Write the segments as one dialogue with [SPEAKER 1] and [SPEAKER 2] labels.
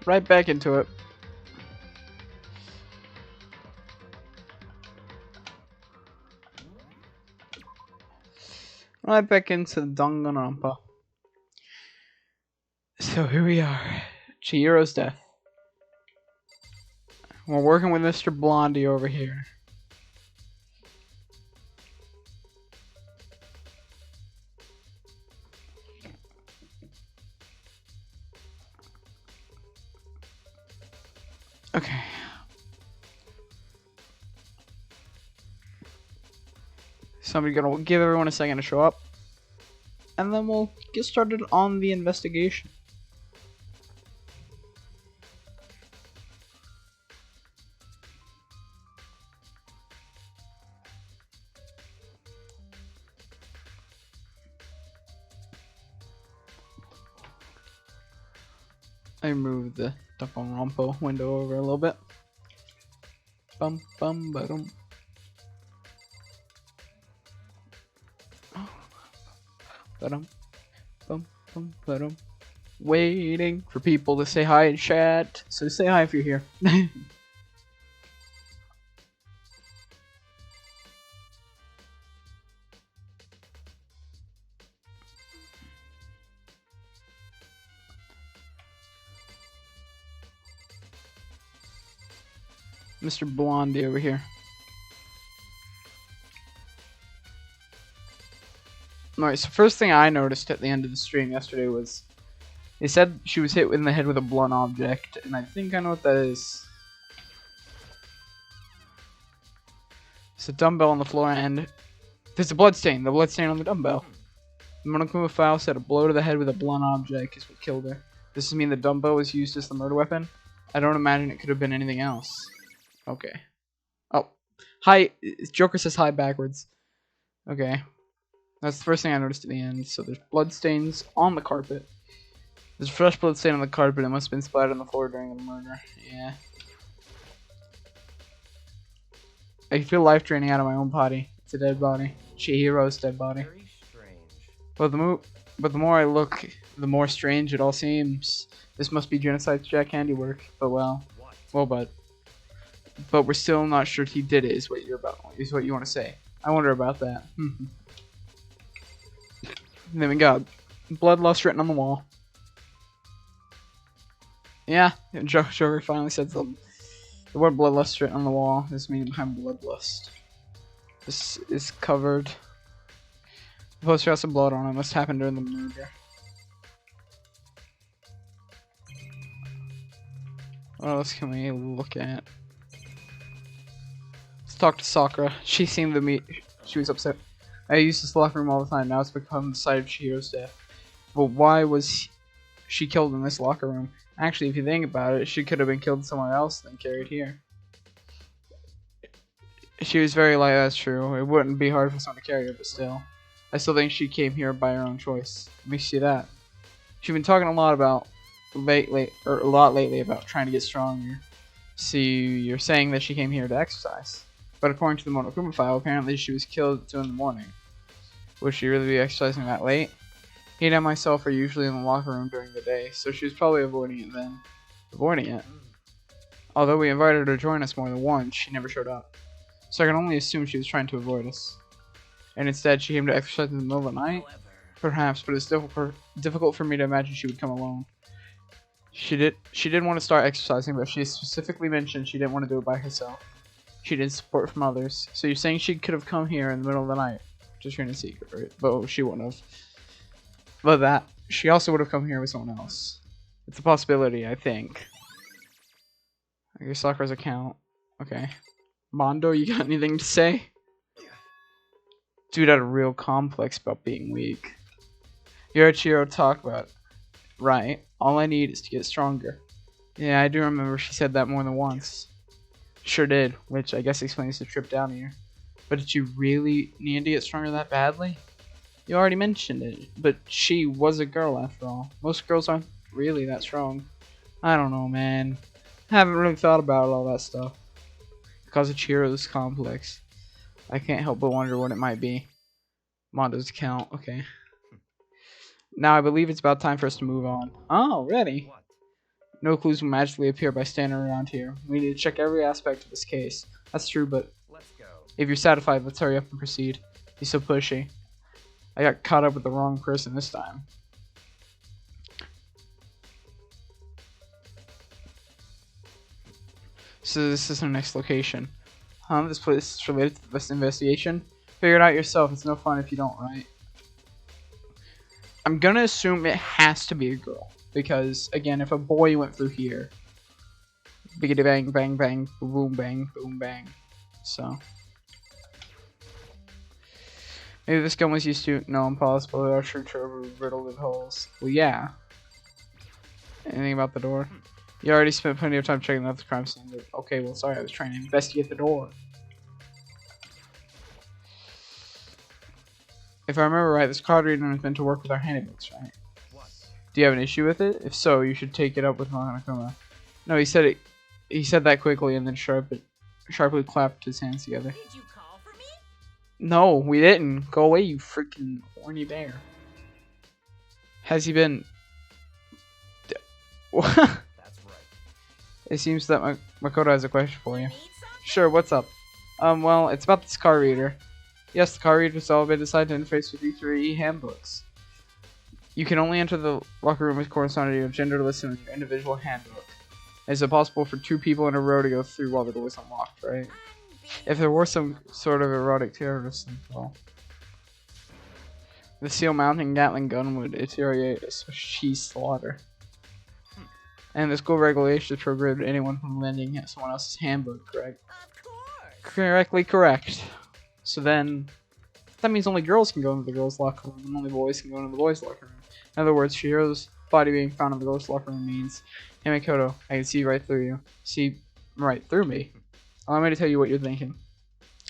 [SPEAKER 1] right back into it. Right back into the Danganronpa. So here we are. Chihiro's death. We're working with Mr. Blondie over here. Okay. Somebody's gonna give everyone a second to show up. And then we'll get started on the investigation. I moved the Danganronpa window over a little bit. Bum bum ba-dum. Ba-dum. Bum bum ba-dum. Waiting for people to say hi in chat. So say hi if you're here. Mr. Blondie over here. Alright, so first thing I noticed at the end of the stream yesterday was they said she was hit in the head with a blunt object, and I think I know what that is. It's a dumbbell on the floor, and there's a bloodstain. The bloodstain on the dumbbell. The Monokuma file said a blow to the head with a blunt object is what killed her. Does this mean the dumbbell was used as the murder weapon? I don't imagine it could have been anything else. Okay. Oh. Hi. Joker says hi backwards. Okay. That's the first thing I noticed at the end. So there's bloodstains on the carpet. There's a fresh bloodstain on the carpet. It must have been splattered on the floor during the murder. Yeah. I can feel life draining out of my own body. It's a dead body. Chihiro's dead body.
[SPEAKER 2] Very strange.
[SPEAKER 1] But the more I look, the more strange it all seems. This must be Genocide's Jack handiwork. But but we're still not sure he did it. Is what you want to say? I wonder about that. Then we got bloodlust written on the wall. Yeah, Joker finally said something. The word bloodlust written on the wall is meaning behind bloodlust. This is covered. The poster has some blood on it. Must happen during the murder. What else can we look at? Let's talk to Sakura. She seemed to me. She was upset. I used this locker room all the time. Now it's become the site of Chihiro's death. But why was she killed in this locker room? Actually, if you think about it, she could have been killed somewhere else than carried here. She was very light, that's true. It wouldn't be hard for someone to carry her, but still. I still think she came here by her own choice. Let me see that. She's been talking a lot lately about trying to get stronger. See, you're saying that she came here to exercise. But according to the Monokuma file, apparently she was killed at 2 in the morning. Would she really be exercising that late? He and myself are usually in the locker room during the day, so she was probably avoiding it then. Avoiding it? Although we invited her to join us more than once, she never showed up. So I can only assume she was trying to avoid us. And instead she came to exercise in the middle of the night? Perhaps, but it's difficult for me to imagine she would come alone. She did want to start exercising, but she specifically mentioned she didn't want to do it by herself. She did support from others. So you're saying she could have come here in the middle of the night, just trying to secret, right? But she wouldn't have. But that she also would have come here with someone else. It's a possibility, I think. I guess Sakura's account. Okay. Mondo, you got anything to say? Dude had a real complex about being weak. You heard Chihiro talk about it. Right. All I need is to get stronger. Yeah, I do remember she said that more than once. Sure did, which I guess explains the trip down here. But did you really need to get stronger that badly? You already mentioned it, but she was a girl after all. Most girls aren't really that strong. I don't know, man. I haven't really thought about all that stuff. Because of Chihiro's complex. I can't help but wonder what it might be. Mondo's account, okay. Now I believe it's about time for us to move on. Oh, ready? No clues will magically appear by standing around here. We need to check every aspect of this case. That's true, but if you're satisfied, let's hurry up and proceed. He's so pushy. I got caught up with the wrong person this time. So this is our next location. This place is related to this investigation. Figure it out yourself. It's no fun if you don't, right? I'm gonna assume it has to be a girl. Because, again, if a boy went through here, biggity bang, bang, bang, boom, bang, boom, bang. So. Maybe this gun was used to. No, impossible. Our church are riddled with holes. Well, yeah. Anything about the door? You already spent plenty of time checking out the crime scene. Okay, well, sorry, I was trying to investigate the door. If I remember right, this card reader is meant to work with our handbooks, right? What? Do you have an issue with it? If so, you should take it up with Monokuma. No, he said it. He said that quickly and then sharply clapped his hands together.
[SPEAKER 2] Did you call for me?
[SPEAKER 1] No, we didn't. Go away, you freaking horny bear. Has he been? What?
[SPEAKER 3] That's right.
[SPEAKER 1] It seems that Makoto has a question for you. Sure, what's up? Well, it's about this card reader. Yes, the card reader was all decided to interface with E3 handbooks. You can only enter the locker room with corresponding to your gender listed in your individual handbook. Is it possible for 2 people in a row to go through while the door is unlocked, right? If there were some sort of erotic terrorist involved. The seal mounting Gatling gun would deteriorate a cheese slaughter. And the school regulations prohibit anyone from lending someone else's handbook, correct?
[SPEAKER 2] Of course.
[SPEAKER 1] Correctly correct. So then, that means only girls can go into the girls' locker room, and only boys can go into the boys' locker room. In other words, Shihiro's body being found in the girls' locker room means, hey Makoto, I can see right through you. See right through me. Allow me to tell you what you're thinking.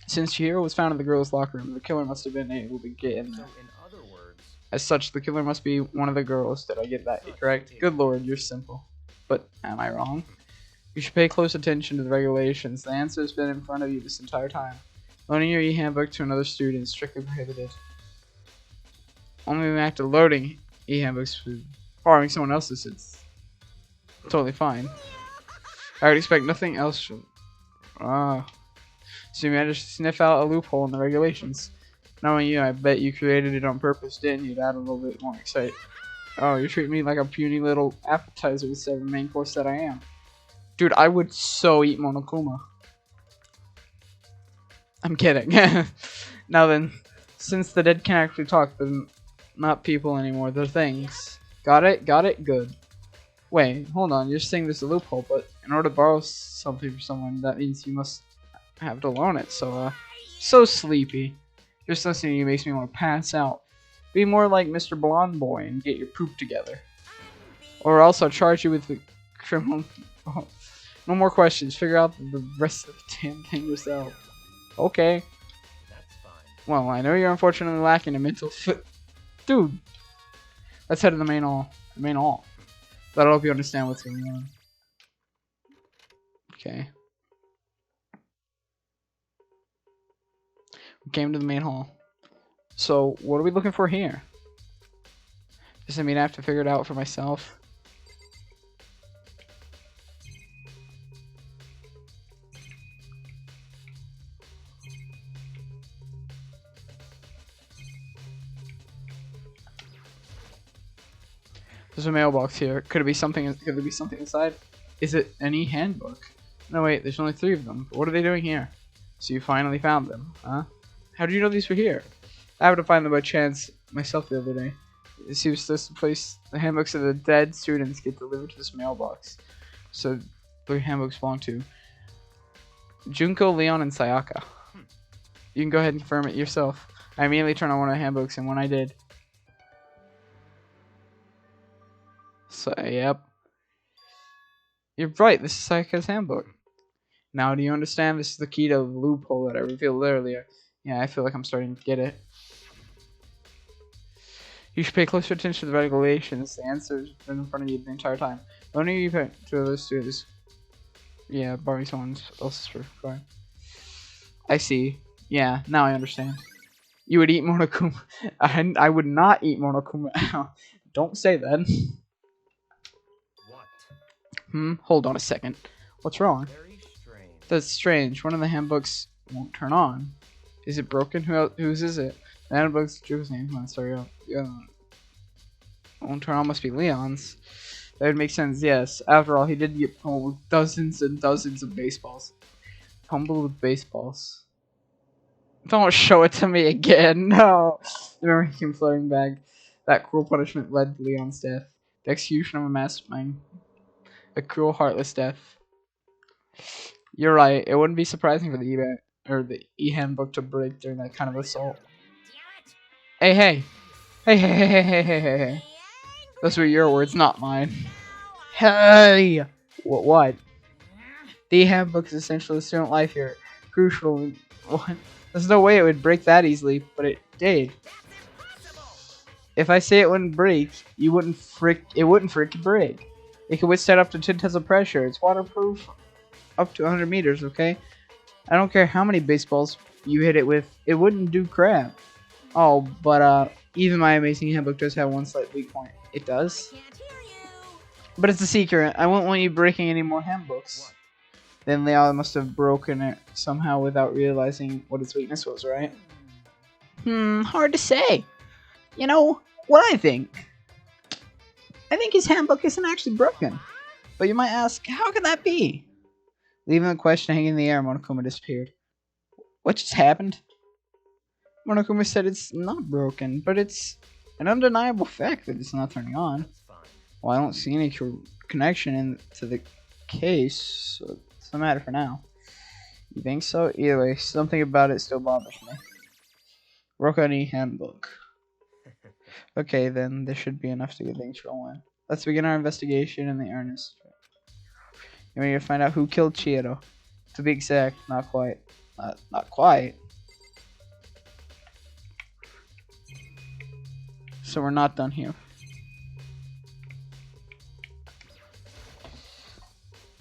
[SPEAKER 1] Since Chihiro was found in the girls' locker room, the killer must have been able to get in there.
[SPEAKER 3] So, in other words,
[SPEAKER 1] As such, the killer must be one of the girls. Did I get that correct? Good lord, you're simple. But am I wrong? You should pay close attention to the regulations. The answer has been in front of you this entire time. Loaning your e-handbook to another student is strictly prohibited. Only in the act of loading e-handbooks, borrowing someone else's, it's totally fine. I would expect nothing else from... So you managed to sniff out a loophole in the regulations. Knowing you, I bet you created it on purpose, didn't you? To add a little bit more excitement. Oh, you're treating me like a puny little appetizer instead of a main course that I am. Dude, I would so eat Monokuma. I'm kidding. Now then, since the dead can actually talk, they're not people anymore, they're things. Got it? Got it? Good. Wait, hold on, you're saying there's a loophole, but in order to borrow something from someone, that means you must have to loan it, so sleepy. Just listening to you makes me want to pass out. Be more like Mr. Blonde Boy and get your poop together. Or else I'll charge you with the criminal... Oh, no more questions, figure out the rest of the damn thing yourself. Okay.
[SPEAKER 3] that's fine.
[SPEAKER 1] Well, I know you're unfortunately lacking a mental fit. Dude. Let's head to the main hall. The main hall. But I hope you understand what's going on. Okay. We came to the main hall. So, what are we looking for here? Does it mean I have to figure it out for myself? There's a mailbox here. Could it be something? Could there be something inside? Is it any handbook? No, wait. There's only 3 of them. But what are they doing here? So you finally found them, huh? How did you know these were here? I happened to find them by chance myself the other day. It seems this place, the handbooks of the dead students get delivered to this mailbox. So 3 handbooks belong to Junko, Leon, and Sayaka. You can go ahead and confirm it yourself. I immediately turned on one of the handbooks, and when I did, so, yep. You're right, this is Sayaka's handbook. Now, do you understand? This is the key to the loophole that I revealed earlier. Yeah, I feel like I'm starting to get it. You should pay closer attention to the regulations. The answer's been in front of you the entire time. Loaning you to other students. Yeah, borrowing someone else's for fine. I see. Yeah, now I understand. You would eat Monokuma. I would not eat Monokuma. Don't say that.
[SPEAKER 3] What?
[SPEAKER 1] Hold on a second. What's wrong?
[SPEAKER 3] Very strange.
[SPEAKER 1] That's strange. One of the handbooks won't turn on. Is it broken? Whose is it? The handbook's Drew's name. Come on, start up. Yeah. Won't turn on. Must be Leon's. That would make sense. Yes. After all, he did get pummeled with dozens and dozens of baseballs. Pummeled with baseballs. Don't show it to me again. No. Remember, he came floating back. That cruel punishment led to Leon's death. The execution of a mastermind. A cruel, heartless death. You're right. It wouldn't be surprising for the e-handbook to break during that kind of assault. Hey, hey. Hey, hey, hey, hey, hey, hey, hey, hey. Those were your words, not mine. Hey! What? The e-handbook is essential to student life here. Crucial. What? There's no way it would break that easily, but it did. If I say it wouldn't break, it wouldn't freaking break. It can withstand up to 10 tons of pressure. It's waterproof up to 100 meters, okay? I don't care how many baseballs you hit it with, it wouldn't do crap. Oh, but even my amazing handbook does have one slight weak point. It does? But it's a secret. I won't want you breaking any more handbooks. Then Leon must have broken it somehow without realizing what its weakness was, right? Hard to say. You know, what I think? I think his handbook isn't actually broken. But you might ask, how can that be? Leaving the question hanging in the air, Monokuma disappeared. What just happened? Monokuma said it's not broken, but it's an undeniable fact that it's not turning on. Well, I don't see any connection into the case, so it's no matter for now. You think so? Either way, something about it still bothers me. Rokani handbook. Okay, then this should be enough to get things rolling. Let's begin our investigation in the earnest. And we're gonna find out who killed Chihiro. To be exact, not quite. Not quite. So we're not done here.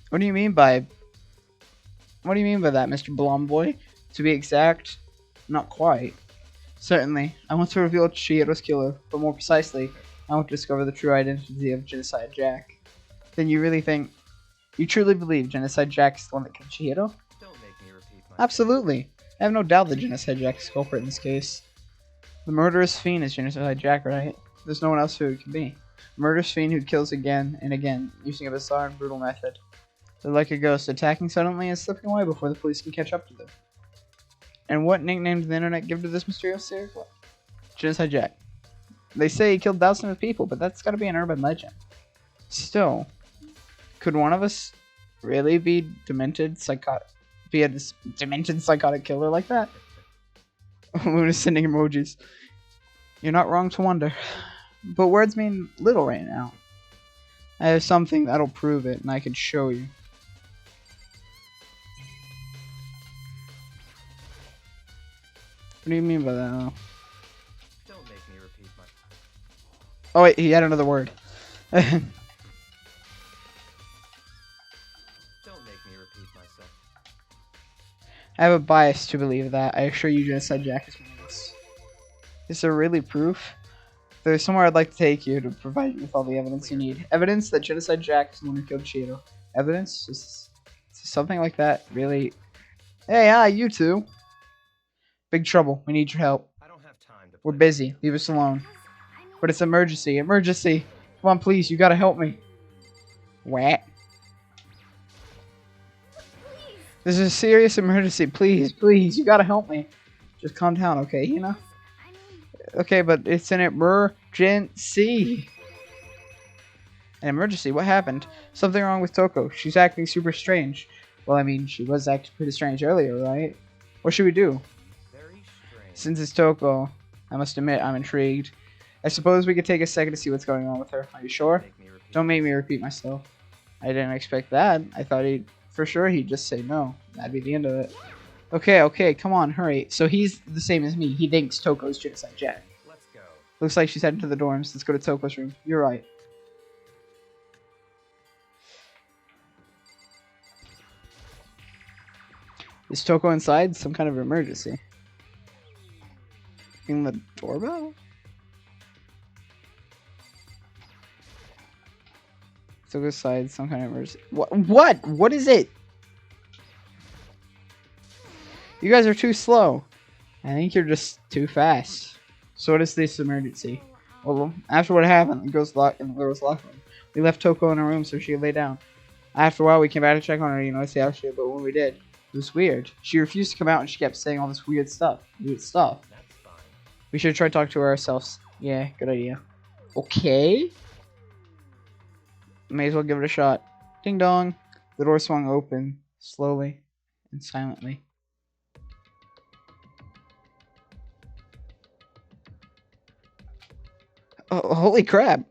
[SPEAKER 1] What do you mean by that, Mr. Blonde Boy? To be exact, not quite. Certainly, I want to reveal Chihiro's killer, but more precisely, I want to discover the true identity of Genocide Jack. Then you truly believe Genocide Jack is the one that killed Chihiro?
[SPEAKER 3] Don't make me repeat myself.
[SPEAKER 1] Absolutely. I have no doubt that Genocide Jack is the culprit in this case. The murderous fiend is Genocide Jack, right? There's no one else who it can be. A murderous fiend who kills again and again, using a bizarre and brutal method. They're like a ghost, attacking suddenly and slipping away before the police can catch up to them. And what nickname did the internet give to this mysterious serial killer? Genocide Jack. They say he killed thousands of people, but that's gotta be an urban legend. Still, could one of us really be a demented psychotic killer like that? Moon is sending emojis. You're not wrong to wonder. But words mean little right now. I have something that'll prove it, and I can show you. What do you mean by that?
[SPEAKER 3] Don't make me repeat my.
[SPEAKER 1] Oh wait, he had another word.
[SPEAKER 3] Don't make me repeat myself.
[SPEAKER 1] I have a bias to believe that. I assure you, Genocide Jack is one of us. Is there really proof? There's somewhere I'd like to take you to provide you with all the evidence you need. Evidence that Genocide Jack is the one who killed Chihiro. Evidence? Is something like that really? Hey, you two. Big trouble. We need your help.
[SPEAKER 3] I don't have time to.
[SPEAKER 1] We're busy. Leave us alone. But it's emergency. Emergency. Come on, please. You gotta help me. What? This is a serious emergency. Please, please. You gotta help me. Just calm down, okay, Hina? Okay, but it's an emergency. An emergency? What happened? Something wrong with Toko. She's acting super strange. Well, I mean, she was acting pretty strange earlier, right? What should we do?
[SPEAKER 3] Very strange.
[SPEAKER 1] Since it's Toko, I must admit I'm intrigued. I suppose we could take a second to see what's going on with her. Are you sure? Don't make me repeat myself. I didn't expect that. I thought for sure he'd just say no. That'd be the end of it. Okay, come on, hurry. So he's the same as me. He thinks Toko's Genocide Jack.
[SPEAKER 3] Let's go.
[SPEAKER 1] Looks like she's heading to the dorms. Let's go to Toko's room. You're right. Is Toko inside? Some kind of emergency. Ring the doorbell? Took aside some kind of emergency. What? What is it? You guys are too slow. I think you're just too fast. So what is this emergency? Well, after what happened, the girls locked in the girls' locker room. We left Toko in her room so she could lay down. After a while, we came back to check on her, you know, see how she did. But when we did, it was weird. She refused to come out and she kept saying all this weird stuff.
[SPEAKER 3] That's fine.
[SPEAKER 1] We should try to talk to her ourselves. Yeah, good idea. Okay. May as well give it a shot. Ding dong. The door swung open, slowly and silently. Oh, holy crap!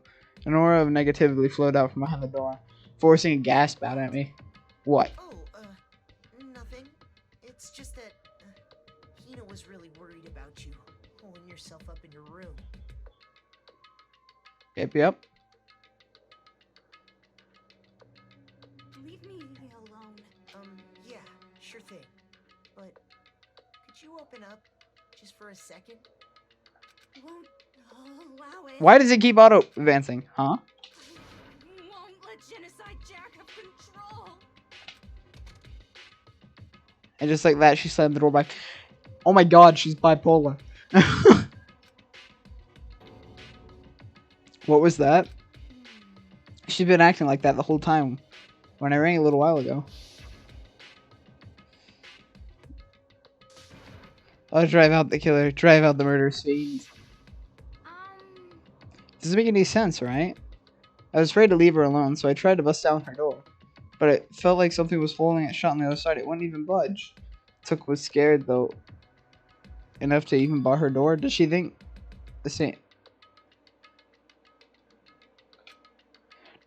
[SPEAKER 1] An aura of negativity flowed out from behind the door, forcing a gasp out at me. What?
[SPEAKER 4] Oh, nothing. It's just that Hina was really worried about you, holding yourself up in your room.
[SPEAKER 1] Yep.
[SPEAKER 2] Leave me alone.
[SPEAKER 4] Yeah, sure thing. But could you open up just for a second?
[SPEAKER 2] Won't allow it.
[SPEAKER 1] Why does it keep auto advancing? Huh?
[SPEAKER 2] Won't let Genocide Jack have control.
[SPEAKER 1] And just like that, she slammed the door back. Oh my god, she's bipolar. What was that? She's been acting like that the whole time. When I rang a little while ago. I'll drive out the killer. Drive out the murderous fiend. Doesn't make any sense, right? I was afraid to leave her alone, so I tried to bust down her door. But it felt like something was holding it shut on the other side. It wouldn't even budge. Took was scared, though, enough to even bar her door. Does she think the same?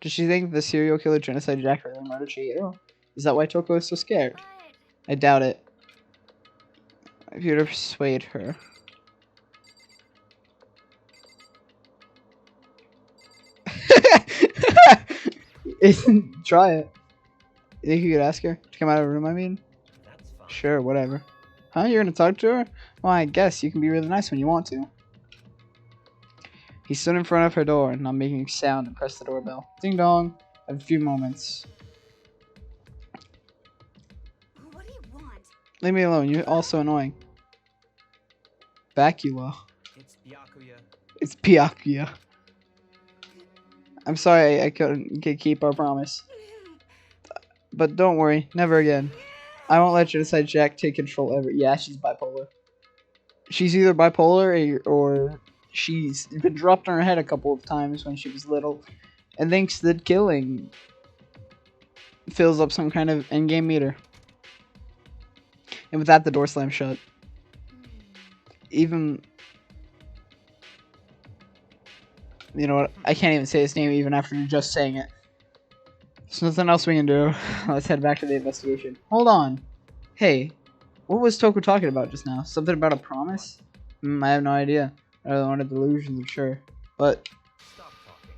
[SPEAKER 1] Does she think the serial killer Genocide Jack really murdered Chihiro? Is that why Toko is so scared? I doubt it. If you were to persuade her. Try it. You think you could ask her to come out of her room, I mean?
[SPEAKER 3] That's fine.
[SPEAKER 1] Sure, whatever. Huh? You're gonna talk to her? Well, I guess you can be really nice when you want to. He stood in front of her door, not making a sound, and pressed the doorbell. Ding dong. I have a few moments.
[SPEAKER 2] What do you want?
[SPEAKER 1] Leave me alone. You're also annoying. Bacula.
[SPEAKER 3] It's Byakuya.
[SPEAKER 1] It's Byakuya. I'm sorry I couldn't keep our promise. But don't worry, never again. I won't let Genocide Jack take control ever. Yeah, she's bipolar. She's either bipolar or she's been dropped on her head a couple of times when she was little and thinks that killing fills up some kind of endgame meter. And with that, the door slammed shut. Even... You know what? I can't even say his name even after just saying it. There's nothing else we can do. Let's head back to the investigation. Hold on. Hey, what was Toko talking about just now? Something about a promise? I have no idea. I don't want a delusion, I'm sure. But
[SPEAKER 3] Stop talking.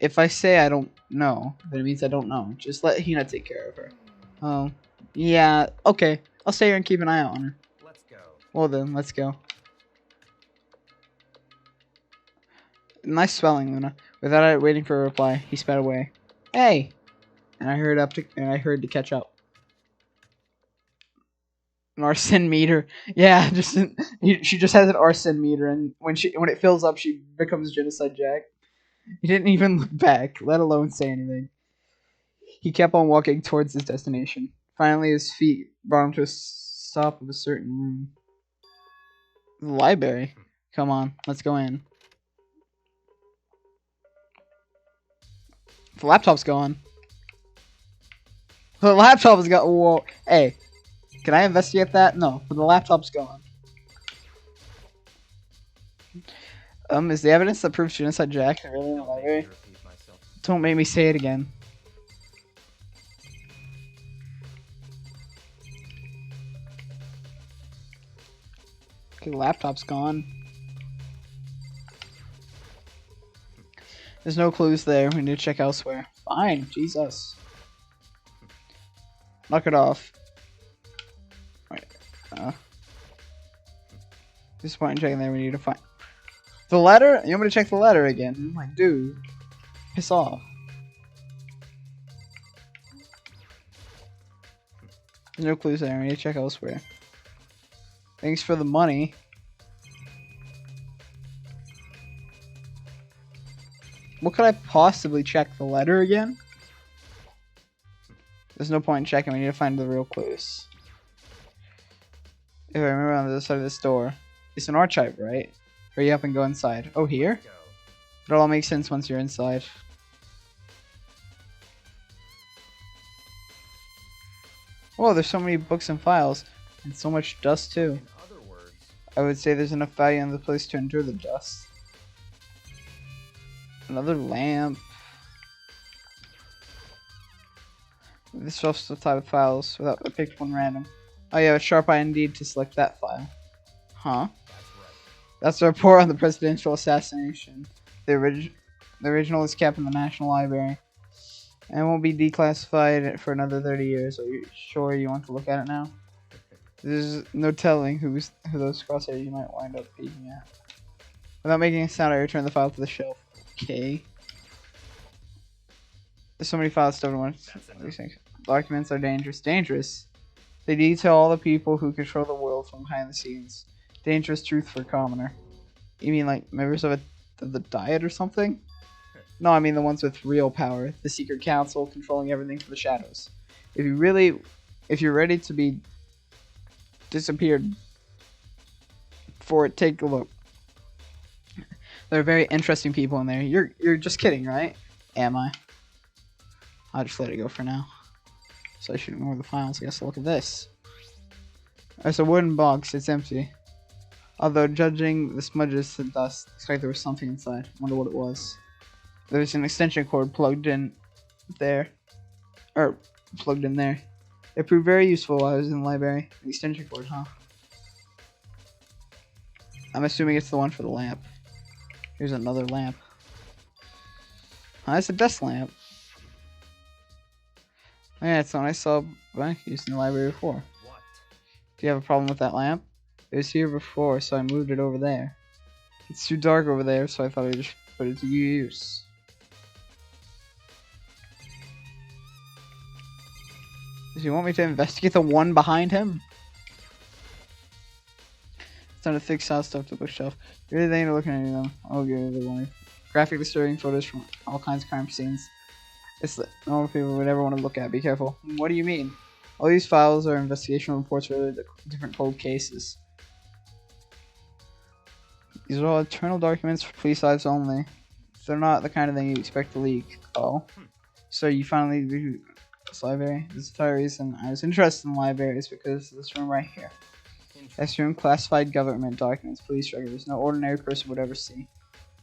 [SPEAKER 1] if I say I don't know, then it means I don't know. Just let Hina take care of her. Oh, yeah, okay. I'll stay here and keep an eye out on her.
[SPEAKER 3] Let's go.
[SPEAKER 1] Well then, let's go. Nice spelling, Luna. Without waiting for a reply, he sped away. Hey! And I heard to catch up. An arson meter. Yeah, she just has an arson meter, and when it fills up, she becomes Genocide Jack. He didn't even look back, let alone say anything. He kept on walking towards his destination. Finally, his feet brought him to a stop of a certain room. The library. Come on, let's go in. The laptop's gone. The laptop's got. Whoa. Hey, can I investigate that? No, but the laptop's gone. Is the evidence that proves Genocide Jack really in the
[SPEAKER 3] Don't make me
[SPEAKER 1] library?
[SPEAKER 3] repeat myself.
[SPEAKER 1] Don't make me say it again. Okay, the laptop's gone. There's no clues there. We need to check elsewhere. Fine, Jesus. Knock it off. Wait. This point in checking there, we need to find the letter. You want me to check the letter again? I'm like, dude, piss off. No clues there. I need to check elsewhere. Thanks for the money. What could I possibly check? The letter again? There's no point in checking. We need to find the real clues. If I remember, on the other side of this door. It's an archive, right? Hurry up and go inside. Oh, here?
[SPEAKER 3] Go.
[SPEAKER 1] It'll all make sense once you're inside. Whoa, there's so many books and files. And so much dust, too.
[SPEAKER 3] In other words,
[SPEAKER 1] I would say there's enough value in the place to endure the dust. Another lamp. This shelf's the type of files without I picked one random. Oh yeah, a sharp eye indeed to select that file. Huh?
[SPEAKER 3] that's right.
[SPEAKER 1] That's a report on the presidential assassination. The original is kept in the National Library and won't be declassified for another 30 years. Are you sure you want to look at it now? There's no telling who those crosshairs you might wind up peeking at. Without making a sound, I return the file to the shelf. Okay. There's so many files stuffed in one. These things. Documents are dangerous. Dangerous? They detail all the people who control the world from behind the scenes. Dangerous truth for a commoner. You mean like members of the Diet or something? No, I mean the ones with real power. The secret council controlling everything from the shadows. If you're ready to be disappeared for it, take a look. There are very interesting people in there. You're just kidding, right? Am I? I'll just let it go for now. So I should ignore the files. I guess I'll look at this. There's a wooden box. It's empty. Although judging the smudges and dust, looks like there was something inside. Wonder what it was. There's an extension cord plugged in there. Plugged in there. It proved very useful while I was in the library. An extension cord, huh? I'm assuming it's the one for the lamp. Here's another lamp. It's a desk lamp. Oh, yeah, it's the one I saw back used in the library before.
[SPEAKER 3] What?
[SPEAKER 1] Do you have a problem with that lamp? It was here before, so I moved it over there. It's too dark over there, so I thought I'd just put it to use. Does he want me to investigate the one behind him? It's on a thick saw stuff to the bookshelf. You really think you're looking at any of them? Oh, good, the one. Graphic disturbing photos from all kinds of crime scenes. It's the normal people would ever want to look at. Be careful. What do you mean? All these files are investigation reports related to different cold cases. These are all internal documents for police eyes only. They're not the kind of thing you expect to leak. Oh. So you finally do this library? This is the entire reason I was interested in libraries, because of this room right here. This room, classified government documents, police records, no ordinary person would ever see.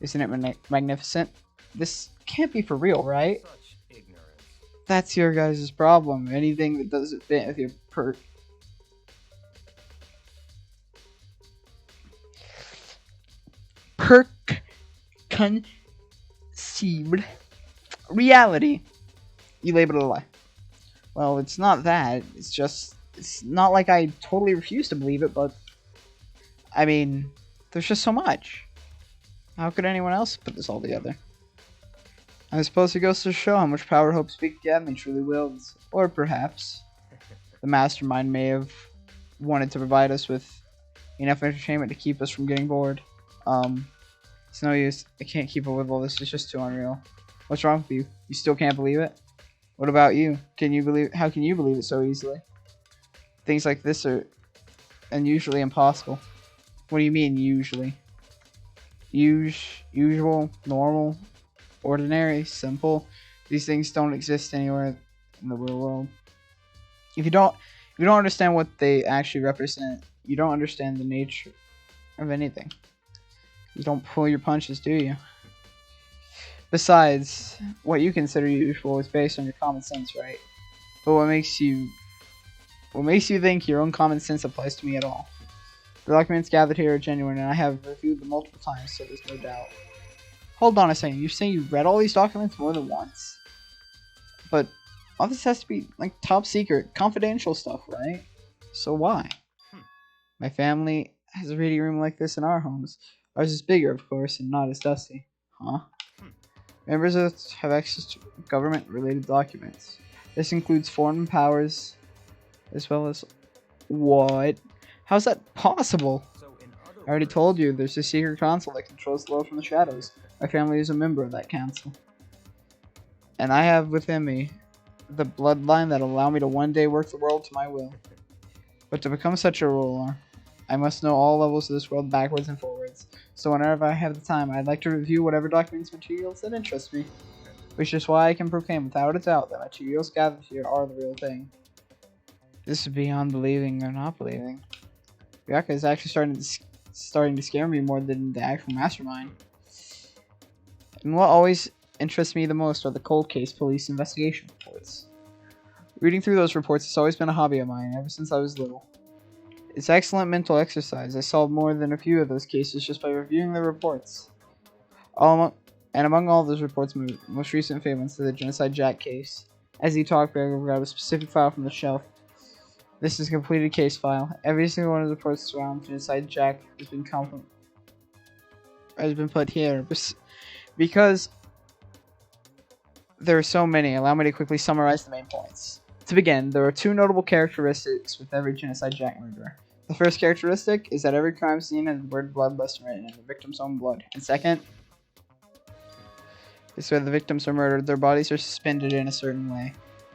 [SPEAKER 1] Isn't it magnificent? This can't be for real, right?
[SPEAKER 3] Such ignorance.
[SPEAKER 1] That's your guys' problem. Anything that doesn't fit with your conceived reality, you label it a lie. Well, it's not that. It's not like I totally refuse to believe it, but I mean, there's just so much. How could anyone else put this all together? I suppose it goes to show how much power Hope Speak Academy truly wields. Or perhaps the mastermind may have wanted to provide us with enough entertainment to keep us from getting bored. It's no use. I can't keep up with all this. It's just too unreal. What's wrong with you? You still can't believe it? What about you? How can you believe it so easily? Things like this are unusually impossible. What do you mean, usually? Usual, normal, ordinary, simple. These things don't exist anywhere in the real world. If you don't understand what they actually represent, you don't understand the nature of anything. You don't pull your punches, do you? Besides, what you consider usual is based on your common sense, right? But what makes you think your own common sense applies to me at all? The documents gathered here are genuine, and I have reviewed them multiple times, so there's no doubt. Hold on a second, you're saying you read all these documents more than once? But all this has to be, like, top secret, confidential stuff, right? So why? My family has a reading room like this in our homes. Ours is bigger, of course, and not as dusty. Huh? Members of us have access to government-related documents. This includes foreign powers as well as... What? How's that possible?
[SPEAKER 3] So in other
[SPEAKER 1] I already
[SPEAKER 3] words,
[SPEAKER 1] told you, there's a secret council that controls the world from the shadows. My family is a member of that council. And I have within me the bloodline that allow me to one day work the world to my will. But to become such a ruler, I must know all levels of this world backwards and forwards. So whenever I have the time, I'd like to review whatever documents materials that interest me. Which is why I can proclaim without a doubt that materials gathered here are the real thing. This is beyond believing or not believing. Ryaka is actually starting to scare me more than the actual mastermind. And what always interests me the most are the cold case police investigation reports. Reading through those reports has always been a hobby of mine ever since I was little. It's excellent mental exercise. I solved more than a few of those cases just by reviewing the reports. Among all those reports, my most recent favorite was the Genocide Jack case. As he talked, Gregor grabbed a specific file from the shelf. This is a completed case file. Every single one of the reports around Genocide Jack has been put here. Because there are so many, allow me to quickly summarize the main points. To begin, there are two notable characteristics with every Genocide Jack murderer. The first characteristic is that every crime scene has the word bloodlust written in the victim's own blood. And second, is where the victims are murdered, their bodies are suspended in a certain way.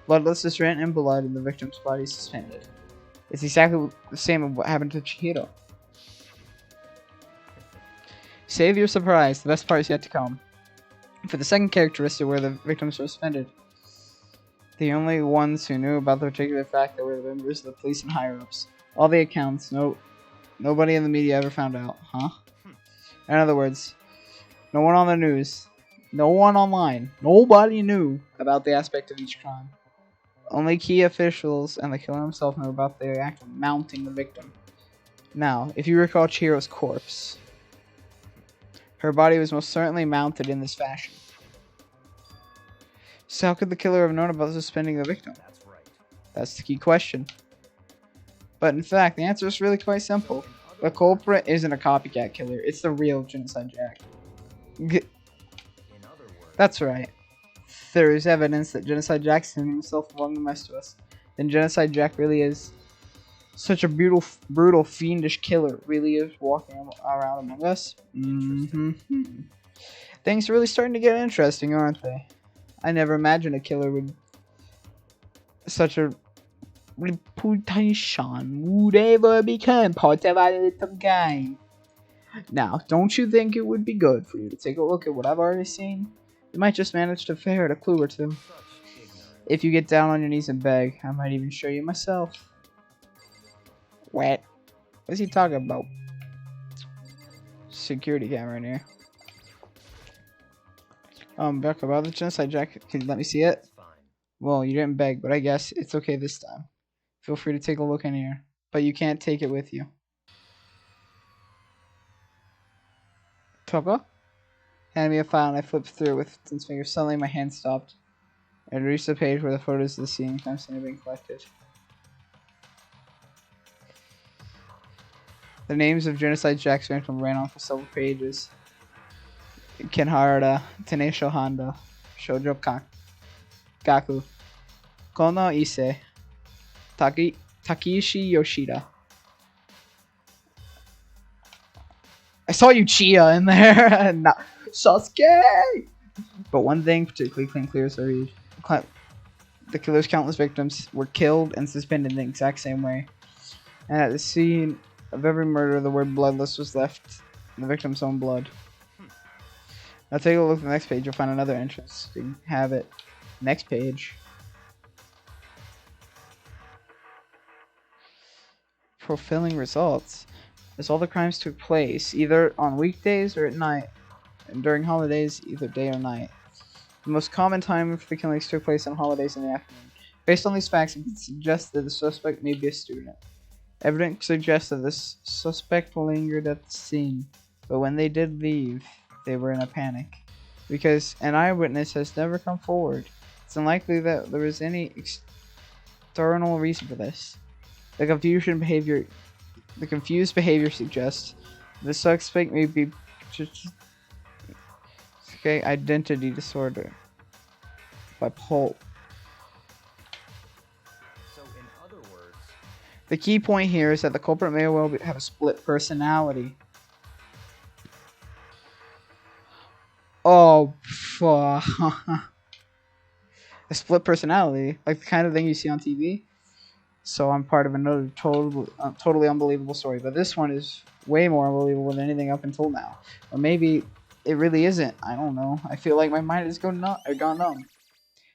[SPEAKER 1] Bloodlust is written in blood and the victim's body is suspended. It's exactly the same as what happened to Chihiro. Save your surprise, the best part is yet to come. For the second characteristic where the victims were suspended, the only ones who knew about the particular fact that were the members of the police and higher-ups. All the accounts, nobody in the media ever found out, huh? In other words, no one on the news, no one online, nobody knew about the aspect of each crime. Only key officials and the killer himself knew about the act of mounting the victim. Now, if you recall Chihiro's corpse, her body was most certainly mounted in this fashion. So how could the killer have known about suspending the victim?
[SPEAKER 3] that's right.
[SPEAKER 1] That's the key question. But in fact, the answer is really quite simple. The culprit isn't a copycat killer, it's the real Genocide Jack.
[SPEAKER 3] In other words,
[SPEAKER 1] That's right. There is evidence that Genocide Jack sent himself along the mess to us. Then Genocide Jack really is such a brutal, fiendish killer. Really is walking around among us. Things are really starting to get interesting, aren't they? I never imagined a killer would such a reputation would ever become part of our little game. Now, don't you think it would be good for you to take a look at what I've already seen? You might just manage to ferret a clue or two.
[SPEAKER 3] such ignorance.
[SPEAKER 1] If you get down on your knees and beg, I might even show you myself. What? What's he talking about? Security camera in here. Back about the Genocide Jack. Can you let me see it?
[SPEAKER 3] That's fine.
[SPEAKER 1] Well, you didn't beg, but I guess it's okay this time. Feel free to take a look in here, but you can't take it with you. Toko? Handed me a file and I flipped through it with his fingers. Suddenly my hand stopped. I reached the page where the photos of the scene and crime scene had been collected. The names of Genocide Jack's victims ran on for several pages. Ken Harada, Tanesho Honda, Shoujo Gaku, Kono Ise, Takeshi Yoshida. I saw you, Chia, in there. No, Sasuke! But one thing particularly came clear as I read. The killer's countless victims were killed and suspended in the exact same way. And at the scene of every murder, the word bloodless was left in the victim's own blood. Now take a look at the next page, you'll find another interesting habit. Next page. Fulfilling results. As all the crimes took place, either on weekdays or at night, and during holidays, either day or night. The most common time for the killings took place on holidays in the afternoon. Based on these facts, it can suggest that the suspect may be a student. Evidence suggests that this suspect lingered at the scene, but when they did leave, they were in a panic. Because an eyewitness has never come forward, it's unlikely that there is any external reason for this. The confused behavior suggests the suspect may be identity disorder. Bipolar.
[SPEAKER 3] So in other words,
[SPEAKER 1] The key point here is that the culprit may well have a split personality. Oh, fuck. A split personality, like the kind of thing you see on TV. So I'm part of another totally unbelievable story, but this one is way more unbelievable than anything up until now. Or maybe it really isn't. I don't know. I feel like my mind has gone numb.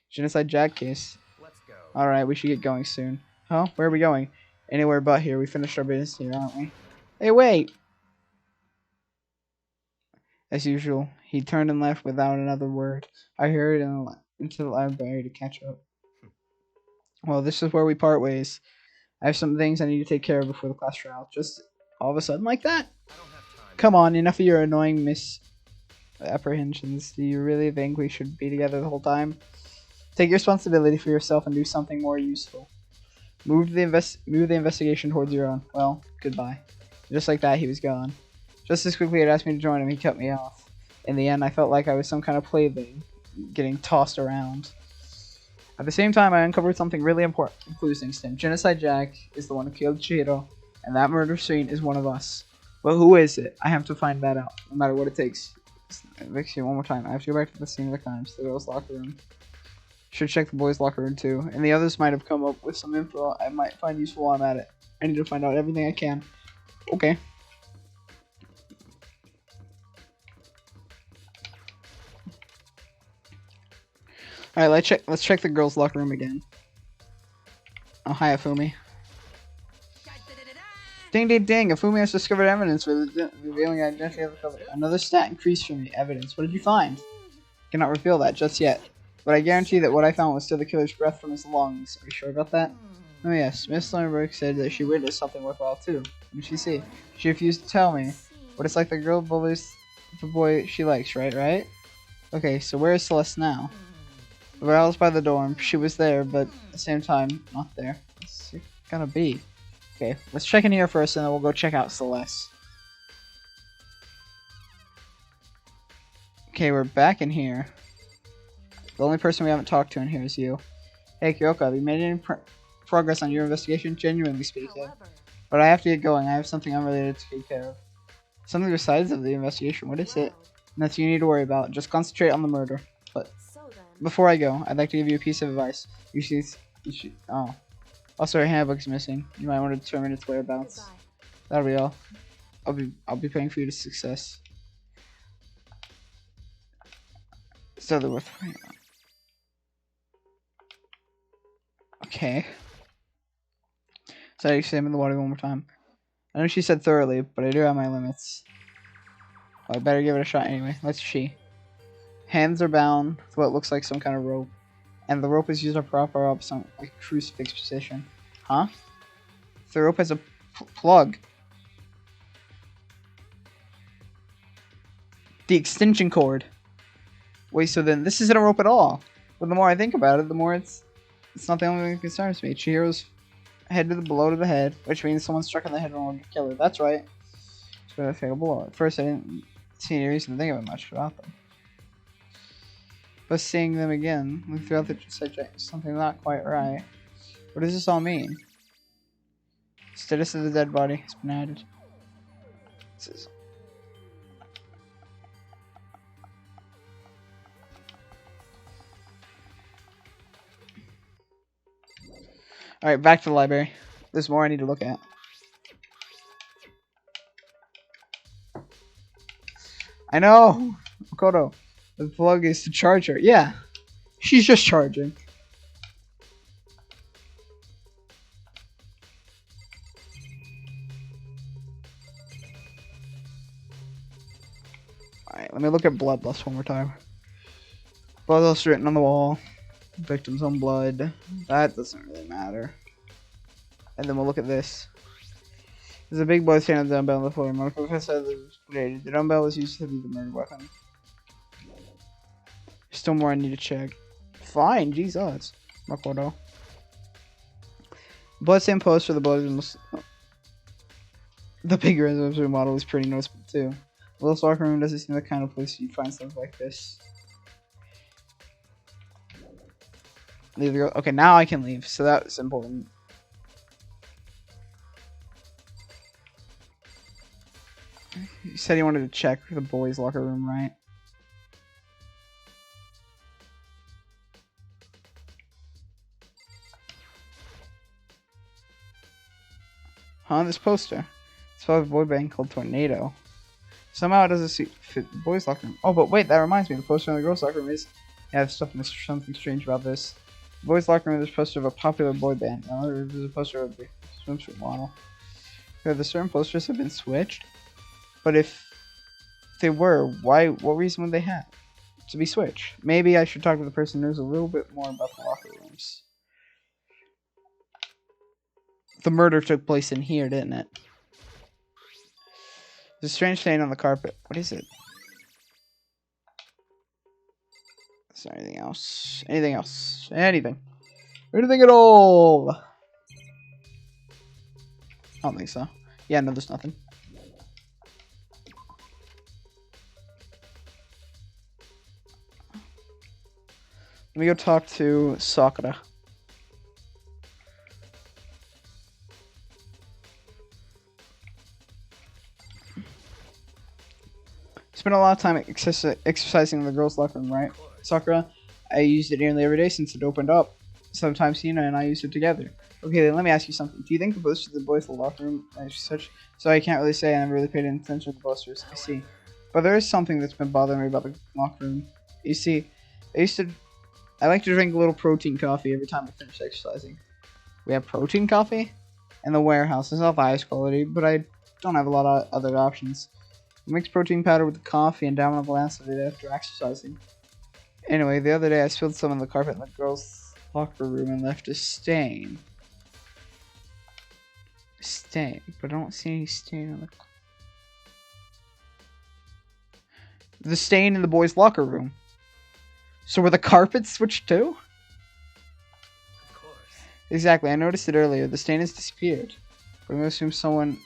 [SPEAKER 1] Genocide Jack case.
[SPEAKER 3] Let's go.
[SPEAKER 1] Alright, we should get going soon. Huh? Where are we going? Anywhere but here. We finished our business here, aren't we? Hey, wait! As usual, he turned and left without another word. I hurried into the library to catch up. Well, this is where we part ways. I have some things I need to take care of before the class trial. Just all of a sudden like that?
[SPEAKER 3] I don't have time.
[SPEAKER 1] Come on, enough of your annoying misapprehensions. Do you really think we should be together the whole time? Take responsibility for yourself and do something more useful. Move the investigation towards your own. Well, goodbye. Just like that, he was gone. Just as quickly he had asked me to join him, he cut me off. In the end, I felt like I was some kind of plaything, getting tossed around. At the same time, I uncovered something really important. Clues instant. Genocide Jack is the one who killed Chihiro, and that murder scene is one of us. But who is it? I have to find that out, no matter what it takes. Vixie, one more time. I have to go back to the scene of the crimes, the girls' locker room. Should check the boys' locker room too, and the others might have come up with some info I might find useful while I'm at it. I need to find out everything I can. Okay. Alright, let's check the girls' locker room again. Oh, hi, Afumi. Ding, ding, ding! Afumi has discovered evidence revealing the identity of the killer. Another stat increased for me. Evidence. What did you find? Cannot reveal that just yet. But I guarantee that what I found was still the killer's breath from his lungs. Are you sure about that? Oh yes, Miss Sternberg said that she witnessed something worthwhile too. What did she see? She refused to tell me. But it's like the girl bullies the boy she likes, right? Okay, so where is Celeste now? Well, I was by the dorm. She was there, but at the same time, not there. What's it gonna be? Okay, let's check in here first, and then we'll go check out Celeste. Okay, we're back in here. The only person we haven't talked to in here is you. Hey, Kyoko, have you made any progress on your investigation? Genuinely speaking. But I have to get going. I have something unrelated to take care of. Something besides of the investigation. What is it? Nothing you need to worry about. Just concentrate on the murder. But before I go, I'd like to give you a piece of advice. You should. Oh. Also, our handbook's missing. You might want to determine its whereabouts. That'll be all. I'll be praying for your success. It's totally worth praying on. Okay. So I examine the water one more time. I know she said thoroughly, but I do have my limits. Well, I better give it a shot anyway. Let's see. Hands are bound with what looks like some kind of rope. And the rope is used to prop her up some like crucifix position. Huh? The rope has a plug. The extension cord. Wait, so then this isn't a rope at all. But the more I think about it, the more it's not the only thing that concerns me. Chihiro's head to the blow to the head, which means someone struck in the head and wanted to kill her. That's right. It's been a fatal blow. At first, I didn't see any reason to think of it much about them. But seeing them again, looking throughout the subject, something not quite right. What does this all mean? Status of the dead body has been added. This is... Alright, back to the library. There's more I need to look at. I know! Makoto, the plug is to charge her. Yeah, she's just charging. Alright, let me look at Bloodlust one more time. Bloodlust written on the wall. Victim's own blood. That doesn't really matter. And then we'll look at this. There's a big blood stain on the dumbbell on the floor. Makoto said it was created. The dumbbell was used to be the murder weapon. There's still more I need to check. Fine, Jesus. Makoto. Bloodstain post for the blood. The big reservoir model is pretty noticeable too. The little locker room doesn't seem the kind of place you'd find stuff like this. Leave the girl. Okay, now I can leave. So that's important. You said you wanted to check the boys' locker room, right? Huh? This poster. It's about a boy band called Tornado. Somehow it doesn't fit the boys' locker room. Oh, but wait, that reminds me. The poster in the girls' locker room is... Yeah, there's something strange about this. The boys' locker room is a poster of a popular boy band. Another is a poster of the swimsuit model. Yeah, the certain posters have been switched. But if they were, what reason would they have to be switched? Maybe I should talk to the person who knows a little bit more about the locker rooms. The murder took place in here, didn't it? There's a strange stain on the carpet. What is it? Is there anything else? Anything else? Anything. Anything at all? I don't think so. Yeah, no, there's nothing. Let me go talk to Sakura. Spent a lot of time exercising in the girls' locker room, right? Sakura, I used it nearly every day since it opened up. Sometimes Hina and I used it together. Okay, then let me ask you something. Do you think the posters of the boys' locker room are such? So I can't really say. I never really paid attention to the posters. I see, but there is something that's been bothering me about the locker room. You see, I like to drink a little protein coffee every time I finish exercising. We have protein coffee in the warehouse. It's not the highest quality, but I don't have a lot of other options. I mix protein powder with the coffee and down on a glass of it after exercising. Anyway, the other day I spilled some on the carpet in the girls' locker room and left a stain. But I don't see any stain on the stain in the boys' locker room. So were the carpets switched too?
[SPEAKER 3] Of course.
[SPEAKER 1] Exactly, I noticed it earlier. The stain has disappeared. But I'm gonna assume someone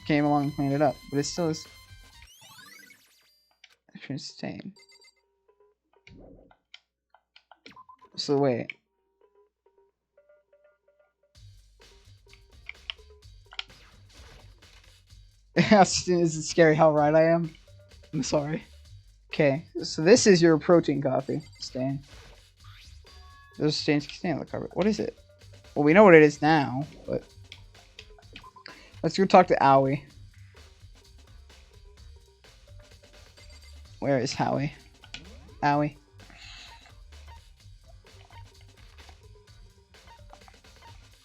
[SPEAKER 1] came along and cleaned it up. But it still is a different stain. So wait. Is it scary how right I am? I'm sorry. Okay, so this is your protein coffee stain. Those stains can stay on the carpet. What is it? Well, we know what it is now, but let's go talk to Aoi. Where is Howie? Aoi.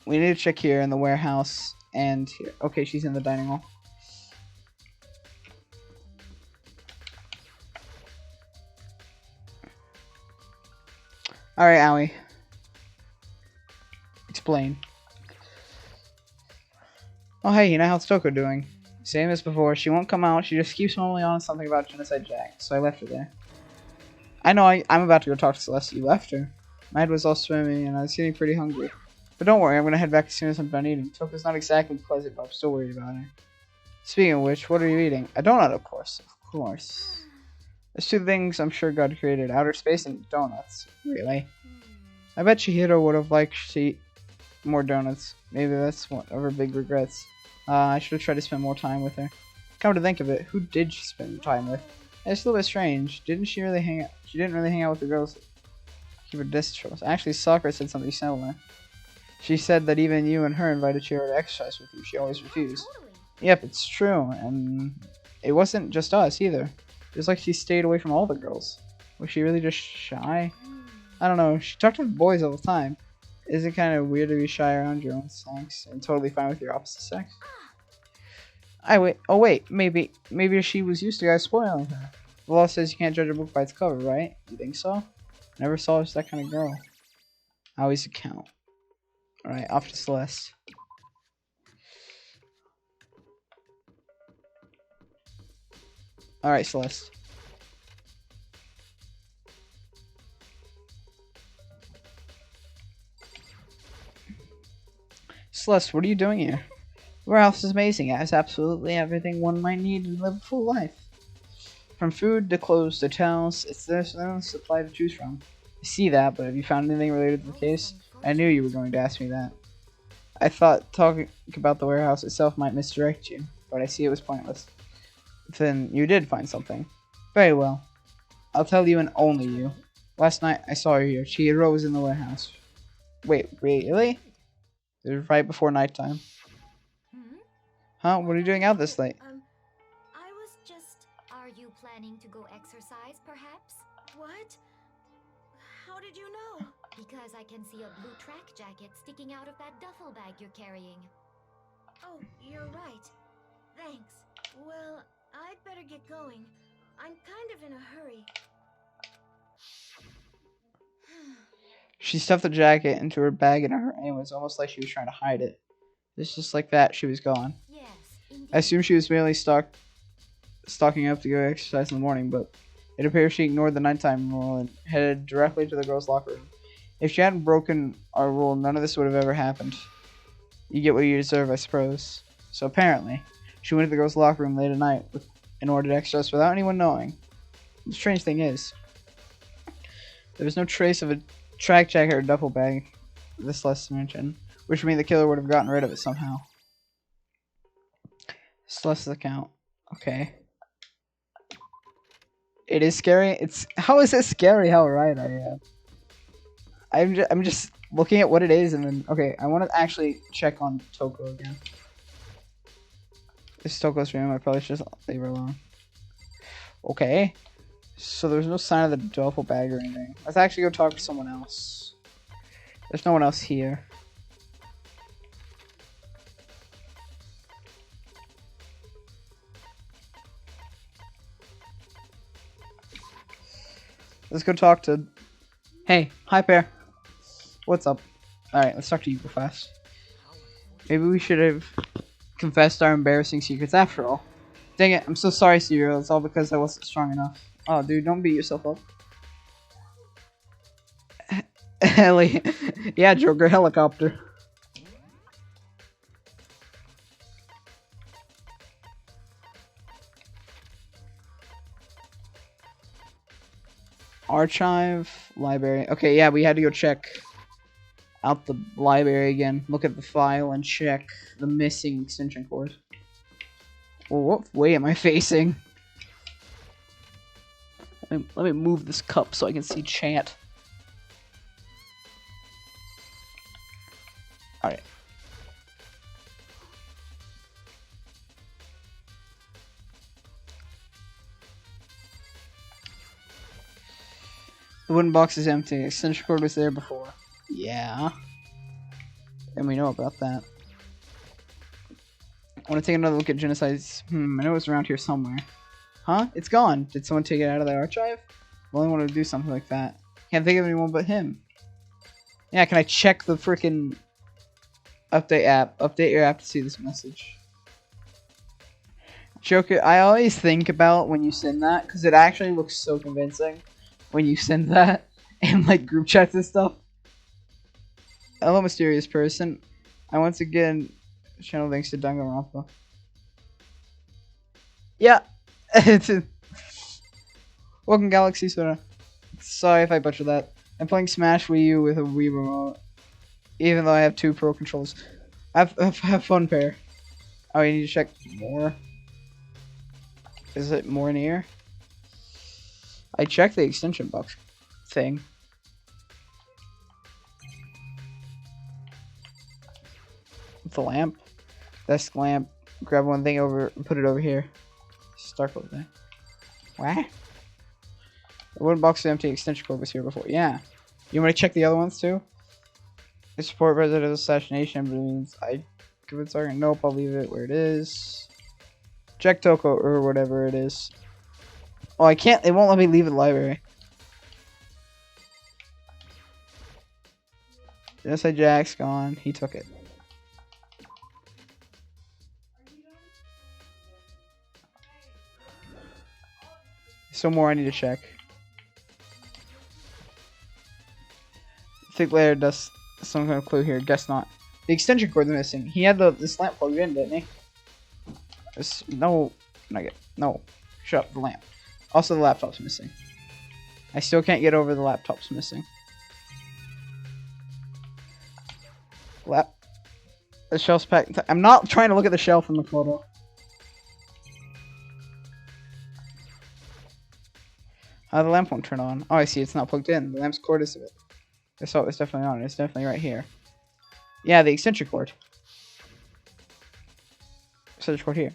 [SPEAKER 1] We need to check here in the warehouse and here. Okay, she's in the dining hall. Alright, Aoi. Explain. Oh, hey, how's Toko doing? Same as before. She won't come out. She just keeps mumbling on something about Genocide Jack, so I left her there. I know, I'm about to go talk to Celeste. You left her. My head was all swimming, and I was getting pretty hungry. But don't worry, I'm gonna head back as soon as I'm done eating. Toko's not exactly pleasant, but I'm still worried about her. Speaking of which, what are you eating? A donut, of course. Of course. There's two things I'm sure God created. Outer space and donuts. Really? I bet Chihiro would have liked to eat more donuts. Maybe that's one of her big regrets. I should have tried to spend more time with her. Come to think of it, who did she spend time with? It's a little bit strange. Didn't she really hang out? She didn't really hang out with the girls. Keep her distance from us. Actually, Sakura said something similar. She said that even you and her invited Chihiro to exercise with you. She always refused.
[SPEAKER 2] Totally.
[SPEAKER 1] Yep, it's true. And it wasn't just us either. It was like she stayed away from all the girls. Was she really just shy? I don't know. She talked to the boys all the time. Is it kind of weird to be shy around your own sex and totally fine with your opposite sex? Maybe she was used to guys spoiling her. The law says you can't judge a book by its cover, right? You think so? Never saw her as that kind of girl. I always account. Alright, off to Celeste. Alright, Celeste. Celeste, what are you doing here? The warehouse is amazing. It has absolutely everything one might need to live a full life. From food to clothes to towels, there's no supply to choose from. I see that, but have you found anything related to the case? I knew you were going to ask me that. I thought talking about the warehouse itself might misdirect you, but I see it was pointless. Then you did find something. Very well. I'll tell you and only you. Last night I saw her here. She arose in the warehouse. Wait, really? It was right before nighttime. Huh? What are you doing out this late?
[SPEAKER 5] I was just... Are you planning to go exercise, perhaps?
[SPEAKER 4] What? How did you know?
[SPEAKER 5] Because I can see a blue track jacket sticking out of that duffel bag you're carrying.
[SPEAKER 4] Oh, you're right. Thanks. Well, I'd better get going. I'm kind of in a hurry.
[SPEAKER 1] She stuffed the jacket into her bag in a hurry, and it was almost like she was trying to hide it. It's just like that, she was gone.
[SPEAKER 5] Yes, indeed.
[SPEAKER 1] I assume she was merely stalking up to go exercise in the morning, but it appears she ignored the nighttime rule and headed directly to the girls' locker room. If she hadn't broken our rule, none of this would have ever happened. You get what you deserve, I suppose. So apparently, she went to the girls' locker room late at night in order to exercise without anyone knowing. The strange thing is, there was no trace of a track jacket or duffel bag, this less mentioned, which would mean the killer would have gotten rid of it somehow. Celeste's account. Okay. It is scary. How is it scary? How right I am. I'm just looking at what it is, and then okay, I want to actually check on Toko again. This is Toko's room. I probably should just leave her alone. Okay. So there's no sign of the duffel bag or anything. Let's actually go talk to someone else. There's no one else here. Let's go talk to... Hey, hi Pear. What's up? Alright, let's talk to you real fast. Maybe we should have confessed our embarrassing secrets after all. Dang it, I'm so sorry, Serial. It's all because I wasn't strong enough. Oh, dude, don't beat yourself up. Ellie. Yeah, Joker, helicopter. Archive, library. Okay, yeah, we had to go check out the library again. Look at the file and check the missing extension cord. Well, what way am I facing? Let me move this cup so I can see chat. Alright. The wooden box is empty. Extension cord was there before. Yeah. And we know about that. I want to take another look at Genocide's... I know it's around here somewhere. Huh? It's gone. Did someone take it out of the archive? I only wanted to do something like that. Can't think of anyone but him. Yeah, can I check the freaking update app? Update your app to see this message. Joker, I always think about when you send that, because it actually looks so convincing when you send that in like group chats and stuff. Hello, mysterious person. I once again channel thanks to Danganronpa. Yeah. Welcome, Galaxy Soda. Sorry if I butchered that. I'm playing Smash Wii U with a Wii remote, even though I have 2 Pro controllers. Have fun, Pair. Oh, you need to check more. Is it more near? I checked the extension box thing. The lamp, desk lamp. Grab one thing over and put it over here. Start over there. What? The wooden box is empty. Extension cord was here before. Yeah. You want to check the other ones too? I support resident assassination, but it means I give it target. Nope, I'll leave it where it is. Check Toko or whatever it is. Oh, I can't. It won't let me leave the library. Genocide Jack's gone. He took it. Some more I need to check. Think later does some kind of clue here. Guess not. The extension cord's missing. He had this lamp plugged in, didn't he? No. Nugget. No. Shut up. The lamp. Also, the laptop's missing. I still can't get over the laptop's missing. The shelf's packed. I'm not trying to look at the shelf in the photo. The lamp won't turn on. Oh, I see. It's not plugged in. The lamp's cord is of it. I saw it was definitely on. It's definitely right here. Yeah, the extension cord. Extension cord here.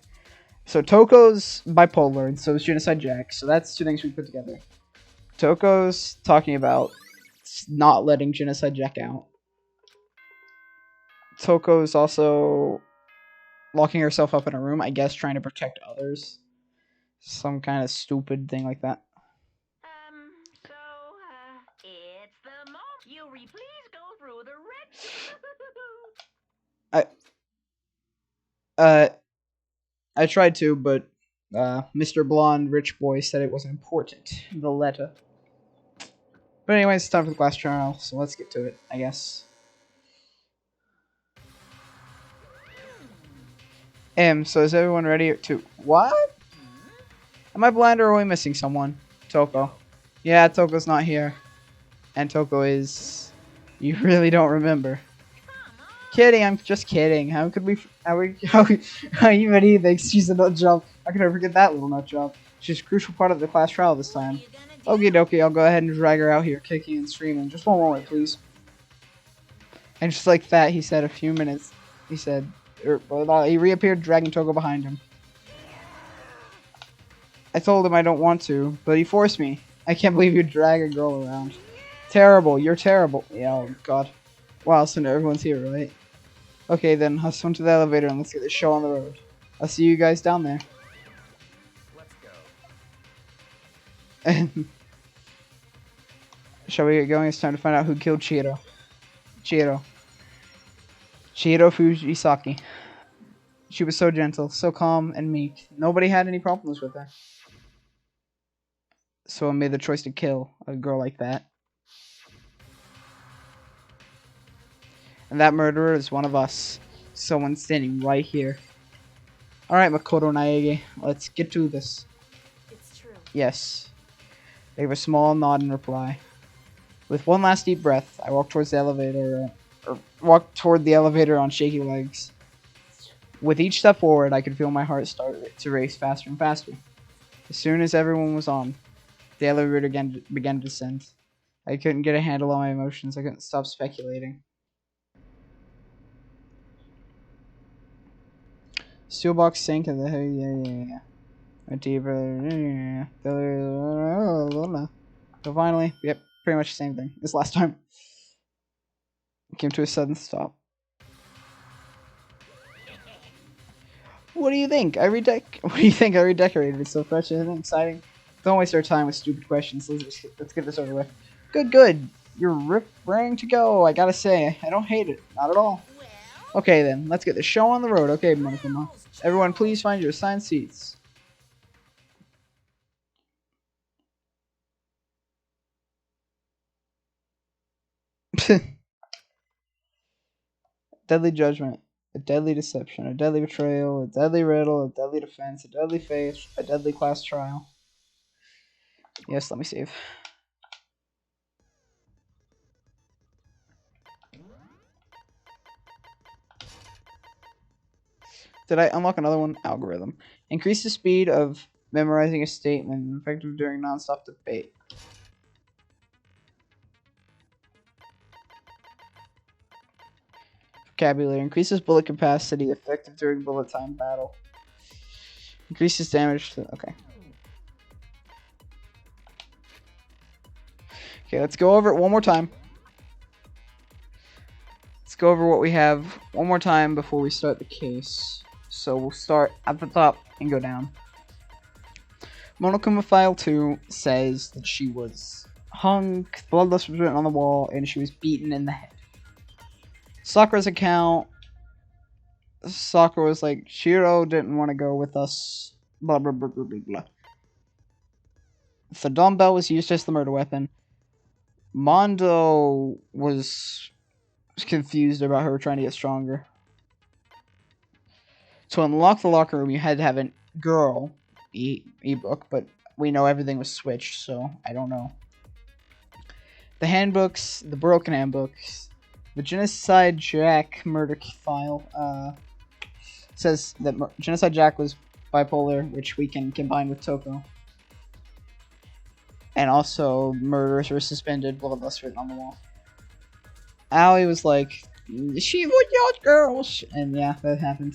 [SPEAKER 1] So Toko's bipolar, and so is Genocide Jack. So that's two things we put together. Toko's talking about not letting Genocide Jack out. Toko's also locking herself up in a room, I guess, trying to protect others. Some kind of stupid thing like that.
[SPEAKER 2] It's the moment. Yuri, please go through the red.
[SPEAKER 1] I tried to, but Mr. Blonde Rich Boy said it wasn't important. The letter. But anyways, it's time for the class trial, so let's get to it, I guess. So is everyone ready to... What? Am I blind or are we missing someone? Toko. Yeah, Toko's not here. And Toko is... You really don't remember. Kidding, I'm just kidding. How could we... How even he thinks she's a nut job. How could I forget that little nut job? She's a crucial part of the class trial this time. Okie dokie, I'll go ahead and drag her out here, kicking and screaming. Just one moment, please. And just like that, he said a few minutes. He said... he reappeared, dragging Toko behind him. I told him I don't want to, but he forced me. I can't believe you drag a girl around. Terrible, you're terrible. Yeah, oh god. Wow, so now everyone's here, right? Okay then, let's go to the elevator and let's get the show on the road. I'll see you guys down there.
[SPEAKER 3] Let's go.
[SPEAKER 1] Shall we get going? It's time to find out who killed Chihiro. Chihiro Fujisaki. She was so gentle, so calm and meek. Nobody had any problems with her. So I made the choice to kill a girl like that. And that murderer is one of us. Someone standing right here. Alright, Makoto Naege, let's get to this.
[SPEAKER 5] It's true.
[SPEAKER 1] Yes. They gave a small nod in reply. With one last deep breath, I walked towards the elevator, walked toward the elevator on shaky legs. With each step forward, I could feel my heart start to race faster and faster. As soon as everyone was on, the elevator began to descend. I couldn't get a handle on my emotions. I couldn't stop speculating. Steel box sank in the yeah. A deeper So finally, yep, pretty much the same thing as last time. It came to a sudden stop. What do you think? What do you think I redecorated it so fresh and exciting? Don't waste our time with stupid questions. Let's get this over with. Good. You're raring to go. I gotta say, I don't hate it. Not at all. Okay then, let's get the show on the road. Okay, Monokuma. Everyone, please find your assigned seats. Deadly judgment, a deadly deception, a deadly betrayal, a deadly riddle, a deadly defense, a deadly faith, a deadly class trial. Yes, let me save. Did I unlock another one? Algorithm. Increase the speed of memorizing a statement, effective during non-stop debate. Vocabulary. Increases bullet capacity, effective during bullet time battle. Increases damage to... Okay. Okay, let's go over it one more time. Let's go over what we have one more time before we start the case. So we'll start at the top and go down. Monokuma File 2 says that she was hung, bloodlust was written on the wall, and she was beaten in the head. Sakura's account, Sakura was like, Shiro didn't want to go with us, blah blah blah blah blah blah. The dumbbell was used as the murder weapon. Mondo was confused about her trying to get stronger. To unlock the locker room, you had to have a girl ebook, but we know everything was switched, so I don't know. The handbooks, the broken handbooks, the Genocide Jack murder file says that Genocide Jack was bipolar, which we can combine with Toko. And also, murderers were suspended, bloodlust written on the wall. Allie was like, she would yacht girls! And yeah, that happened.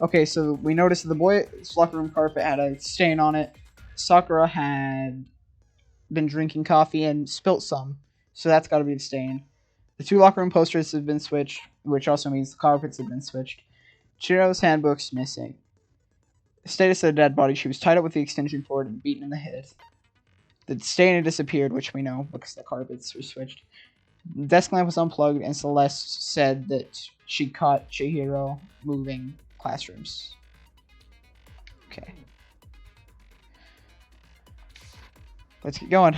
[SPEAKER 1] Okay, so we noticed that the boys' locker room carpet had a stain on it. Sakura had been drinking coffee and spilt some, so that's gotta be the stain. The 2 locker room posters have been switched, which also means the carpets have been switched. Chihiro's handbook's missing. The status of the dead body, she was tied up with the extension cord and beaten in the head. The stain had disappeared, which we know because the carpets were switched. The desk lamp was unplugged, and Celeste said that she caught Chihiro moving classrooms. Okay. Let's get going.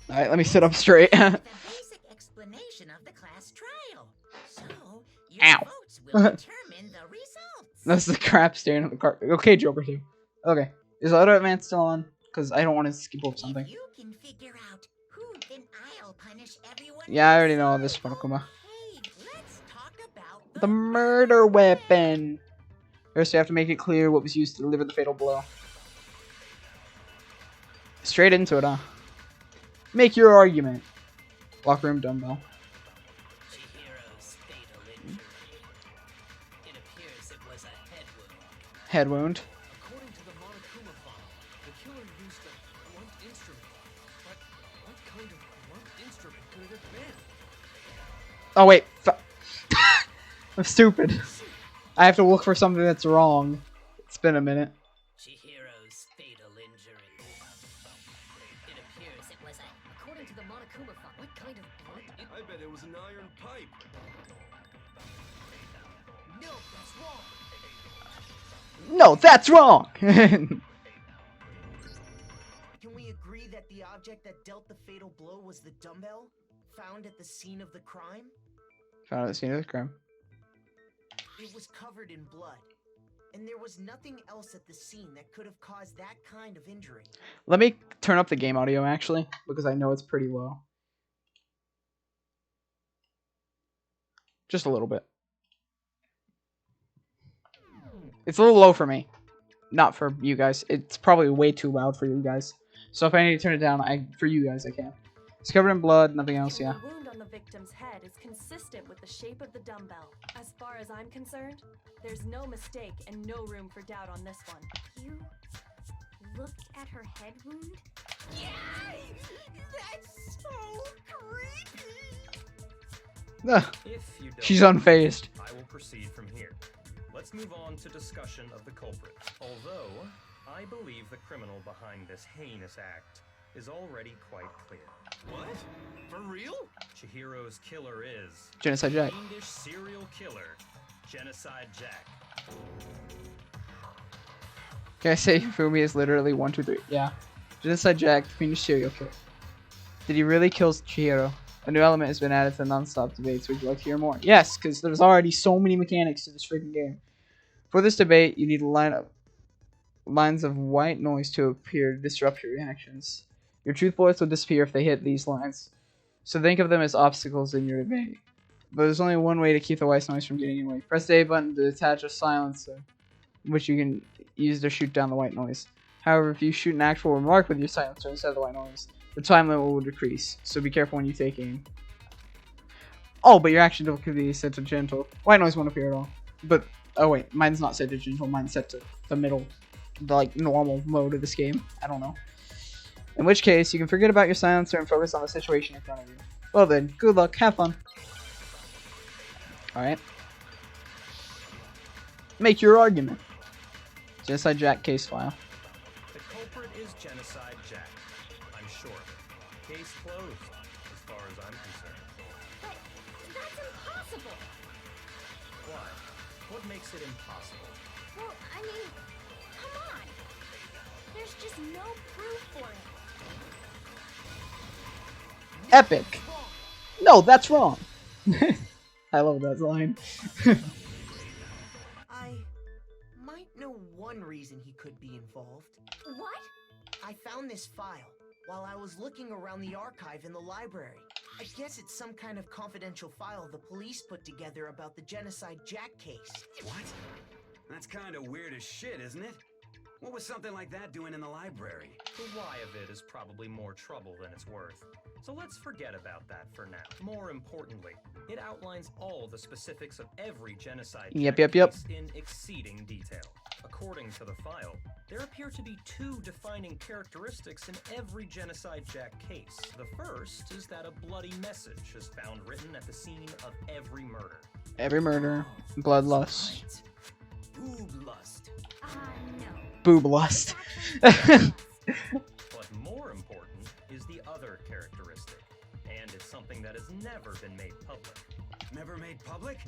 [SPEAKER 1] Alright, let me sit up straight.
[SPEAKER 6] The basic explanation of the class trial. So, your
[SPEAKER 1] Ow.
[SPEAKER 6] votes will determine the results.
[SPEAKER 1] That's the crap stain on the carpet. Okay, Joker 2. Okay. Is Auto Advance still on? Because I don't want to skip over something.
[SPEAKER 6] If you can figure out who, then I'll punish everyone.
[SPEAKER 1] Yeah, I already know all this, Monokuma.
[SPEAKER 6] Hey, let's talk about
[SPEAKER 1] The murder weapon! First, you have to make it clear what was used to deliver the fatal blow. Straight into it, huh? Make your argument. Locker room dumbbell.
[SPEAKER 3] Chihiro's fatal injury. It appears it was a head wound.
[SPEAKER 1] Head wound.
[SPEAKER 3] According to the Monokuma file, the killer used a blunt instrument. But what kind of blunt instrument could it have been?
[SPEAKER 1] Oh, wait. I'm stupid. I have to look for something that's wrong. It's been a minute.
[SPEAKER 3] Chihiro's fatal injury. It appears it was a... According to the Monokuma file, what kind of blunt...
[SPEAKER 7] I bet it was an iron pipe.
[SPEAKER 3] No, that's wrong.
[SPEAKER 1] No, that's wrong!
[SPEAKER 4] Can we agree that the object that dealt the fatal blow was the dumbbell found at the scene of the crime?
[SPEAKER 1] Found at the scene of the crime.
[SPEAKER 4] It was covered in blood, and there was nothing else at the scene that could have caused that kind of injury.
[SPEAKER 1] Let me turn up the game audio, actually, because I know it's pretty low. Just a little bit. It's a little low for me. Not for you guys. It's probably way too loud for you guys. So if I need to turn it down, for you guys, I can. It's covered in blood, nothing else, yeah.
[SPEAKER 2] The wound on the victim's head is consistent with the shape of the dumbbell. As far as I'm concerned, there's no mistake and no room for doubt on this one.
[SPEAKER 5] You looked at her head wound?
[SPEAKER 6] Yay! That's so creepy.
[SPEAKER 1] Ugh,
[SPEAKER 7] If you don't,
[SPEAKER 1] she's unfazed.
[SPEAKER 7] I will proceed from here. Let's move on to discussion of the culprit. Although, I believe the criminal behind this heinous act is already quite clear.
[SPEAKER 3] What? For real?
[SPEAKER 7] Chihiro's killer is
[SPEAKER 1] Genocide Jack.
[SPEAKER 7] fiendish serial killer, Genocide Jack.
[SPEAKER 1] Can I say Fumi is literally 1, 2, 3? Yeah. Genocide Jack, fiendish serial killer. Did he really kill Chihiro? A new element has been added to the non-stop debates. Would you like to hear more? Yes, because there's already so many mechanics to this freaking game. For this debate, you need to line up lines of white noise to appear to disrupt your reactions. Your truth bullets will disappear if they hit these lines. So think of them as obstacles in your debate. But there's only one way to keep the white noise from getting away. Press the A button to attach a silencer, which you can use to shoot down the white noise. However, if you shoot an actual remark with your silencer instead of the white noise, the time limit will decrease, so be careful when you take aim. Oh, but your action difficulty is set to gentle. White noise won't appear at all. But, oh wait, mine's not set to gentle, mine's set to the middle, the like normal mode of this game. I don't know. In which case, you can forget about your silencer and focus on the situation in front of you. Well then, good luck, have fun. Alright. Make your argument. Genocide Jack case file.
[SPEAKER 7] The culprit is Genocide Jack. I'm sure. Case closed, as far as I'm concerned.
[SPEAKER 5] But that's impossible!
[SPEAKER 7] Why? What makes it impossible?
[SPEAKER 5] Well, I mean, come on! There's just no proof for it.
[SPEAKER 1] Epic. No, that's wrong. I love that line.
[SPEAKER 4] I might know one reason he could be involved.
[SPEAKER 5] What?
[SPEAKER 4] I found this file while I was looking around the archive in the library. I guess it's some kind of confidential file the police put together about the Genocide Jack case.
[SPEAKER 8] What? That's kind of weird as shit, isn't it? What was something like that doing in the library?
[SPEAKER 7] The why of it is probably more trouble than it's worth. So let's forget about that for now. More importantly, it outlines all the specifics of every genocide
[SPEAKER 1] Yep.
[SPEAKER 7] case in exceeding detail. According to the file, there appear to be 2 defining characteristics in every Genocide Jack case. The first is that a bloody message is found written at the scene of every murder.
[SPEAKER 1] Every murder. Bloodlust.
[SPEAKER 8] Boob lust.
[SPEAKER 5] No.
[SPEAKER 1] Boob lust.
[SPEAKER 7] But more important is the other characteristic, and it's something that has never been made public.
[SPEAKER 8] Never made public?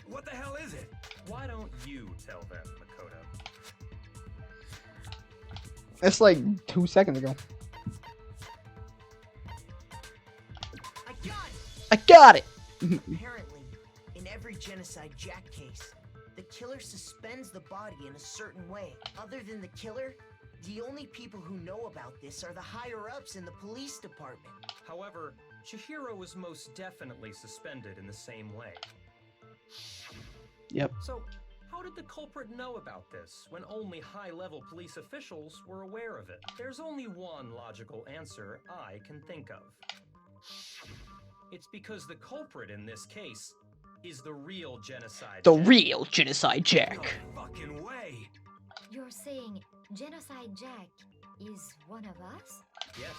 [SPEAKER 8] What the hell is it?
[SPEAKER 7] Why don't you tell them, Makoto?
[SPEAKER 1] That's like 2 seconds ago.
[SPEAKER 4] I got it!
[SPEAKER 1] I got it!
[SPEAKER 4] Apparently, in every Genocide Jack case, the killer suspends the body in a certain way. Other than the killer, the only people who know about this are the higher-ups in the police department.
[SPEAKER 7] However, Chihiro was most definitely suspended in the same way.
[SPEAKER 1] Yep.
[SPEAKER 7] So, how did the culprit know about this when only high-level police officials were aware of it? There's only one logical answer I can think of. It's because the culprit in this case is the real Genocide
[SPEAKER 1] The
[SPEAKER 7] Jack.
[SPEAKER 1] real Genocide Jack.
[SPEAKER 8] No fucking way.
[SPEAKER 5] You're saying Genocide Jack is one of us?
[SPEAKER 7] Yes.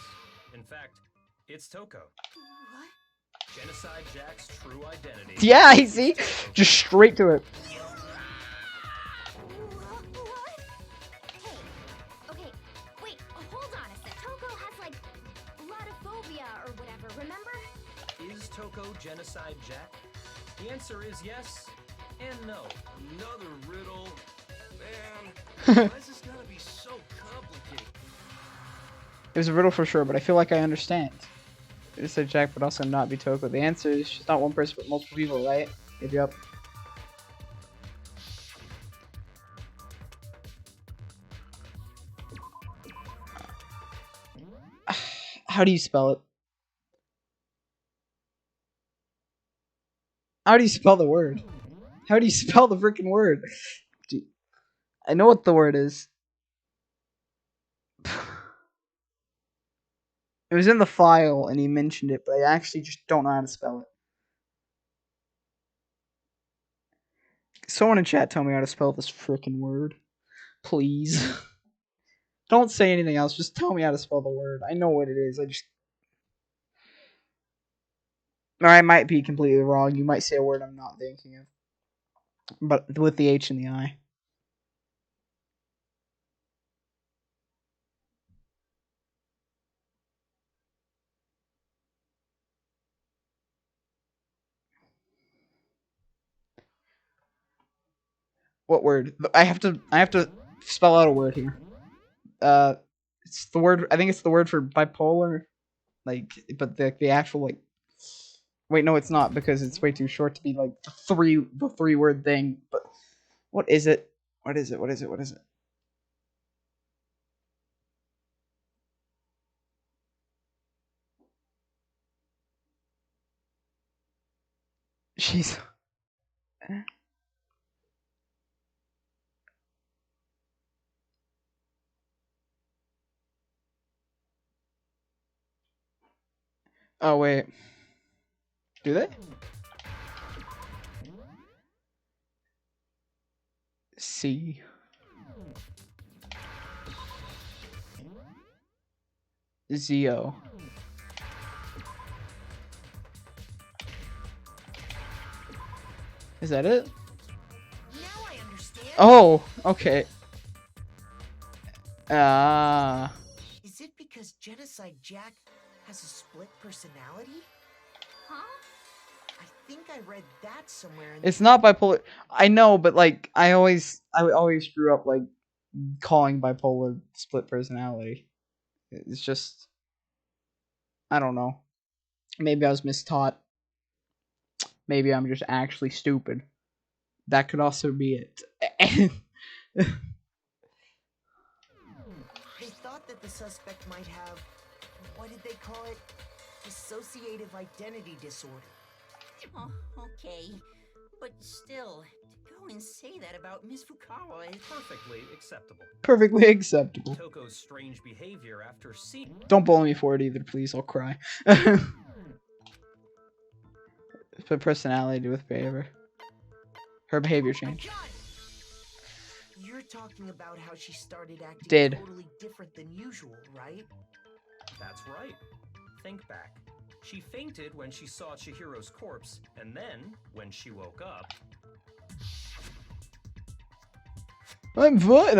[SPEAKER 7] In fact, it's Toko.
[SPEAKER 4] What?
[SPEAKER 7] Genocide Jack's true identity.
[SPEAKER 1] Yeah, I see. Just straight to it.
[SPEAKER 5] What? Hey, okay, wait, hold on a sec. Toko has like blodophobia or whatever, remember?
[SPEAKER 7] Is Toko Genocide Jack? The answer is yes and no.
[SPEAKER 3] Another riddle. Man, why is this gotta be so complicated?
[SPEAKER 1] It was a riddle for sure, but I feel like I understand. It said Jack, but also not be Toko. The answer is she's not one person, but multiple people, right? Yep. How do you spell it? How do you spell the word? How do you spell the freaking word? Dude, I know what the word is. It was in the file and he mentioned it, but I actually just don't know how to spell it. Someone in chat tell me how to spell this freaking word. Please. Don't say anything else, just tell me how to spell the word. I know what it is, or I might be completely wrong. You might say a word I'm not thinking of. But with the H and the I. What word? I have to spell out a word here. It's the word. I think it's the word for bipolar. Like, but the actual like. Wait, no, it's not because it's way too short to be like the 3-word thing. But what is it? What is it? What is it? What is it? Jeez. Oh wait. Do they? C. Zio. Is that it?
[SPEAKER 4] Now I understand.
[SPEAKER 1] Oh, okay.
[SPEAKER 4] Is it because Genocide Jack has a split personality?
[SPEAKER 5] Huh?
[SPEAKER 4] I think I read that somewhere in
[SPEAKER 1] It's not bipolar. I know, but like I always grew up like calling bipolar split personality. It's just I don't know. Maybe I was mistaught. Maybe I'm just actually stupid. That could also be it.
[SPEAKER 4] They thought that the suspect might have, what did they call it? Dissociative identity disorder.
[SPEAKER 6] Oh, okay. But still, to and say that about Miss Fukawa.
[SPEAKER 7] Perfectly acceptable.
[SPEAKER 1] Perfectly acceptable.
[SPEAKER 7] Toko's strange behavior after seeing...
[SPEAKER 1] Don't bully me for it either, please. I'll cry. Put personality to do with behavior. Her behavior changed.
[SPEAKER 4] You're talking about how she started acting
[SPEAKER 1] Did.
[SPEAKER 4] totally different than usual, right?
[SPEAKER 7] That's right. Think back. She fainted when she saw Chihiro's corpse, and then, when she woke up...
[SPEAKER 1] I'm fine.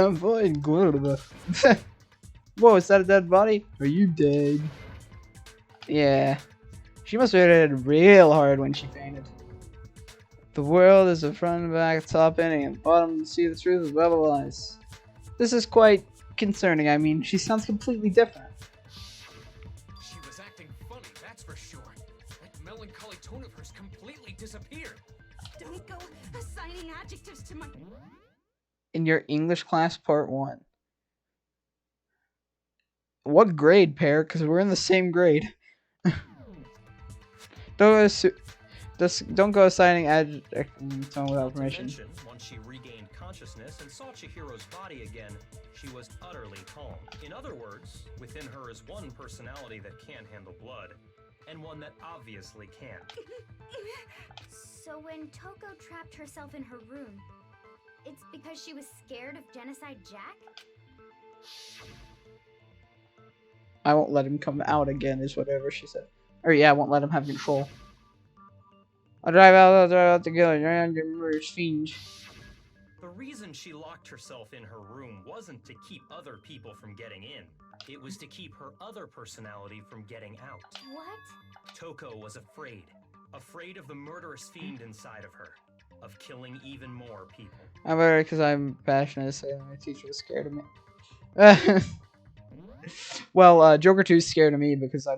[SPEAKER 1] Whoa, is that a dead body? Are you dead? Yeah. She must have hit it real hard when she fainted. The world is a front and back, top ending, and bottom to see the truth of bubble lies. This is quite concerning. I mean, she sounds completely different.
[SPEAKER 3] She was acting funny, that's for sure. That melancholy tone of hers completely disappeared.
[SPEAKER 5] Don't go assigning adjectives to my...
[SPEAKER 1] In your English class, part 1. What grade, Pear? Because we're in the same grade. Don't go assigning adjectives without permission.
[SPEAKER 7] Once she regained consciousness and saw Chihiro's body again, she was utterly calm. In other words, within her is one personality that can't handle blood, and one that obviously can.
[SPEAKER 5] So when Toko trapped herself in her room, it's because she was scared of Genocide Jack?
[SPEAKER 1] I won't let him come out again, is whatever she said. Or yeah, I won't let him have control. I'll drive out together. You're on your murderous fiend.
[SPEAKER 7] The reason she locked herself in her room wasn't to keep other people from getting in. It was to keep her other personality from getting out.
[SPEAKER 5] What?
[SPEAKER 7] Toko was afraid. Afraid of the murderous fiend inside of her. Of killing even more people.
[SPEAKER 1] I'm worried because I'm passionate to say that my teacher was scared of me. Well, Joker 2 is scared of me because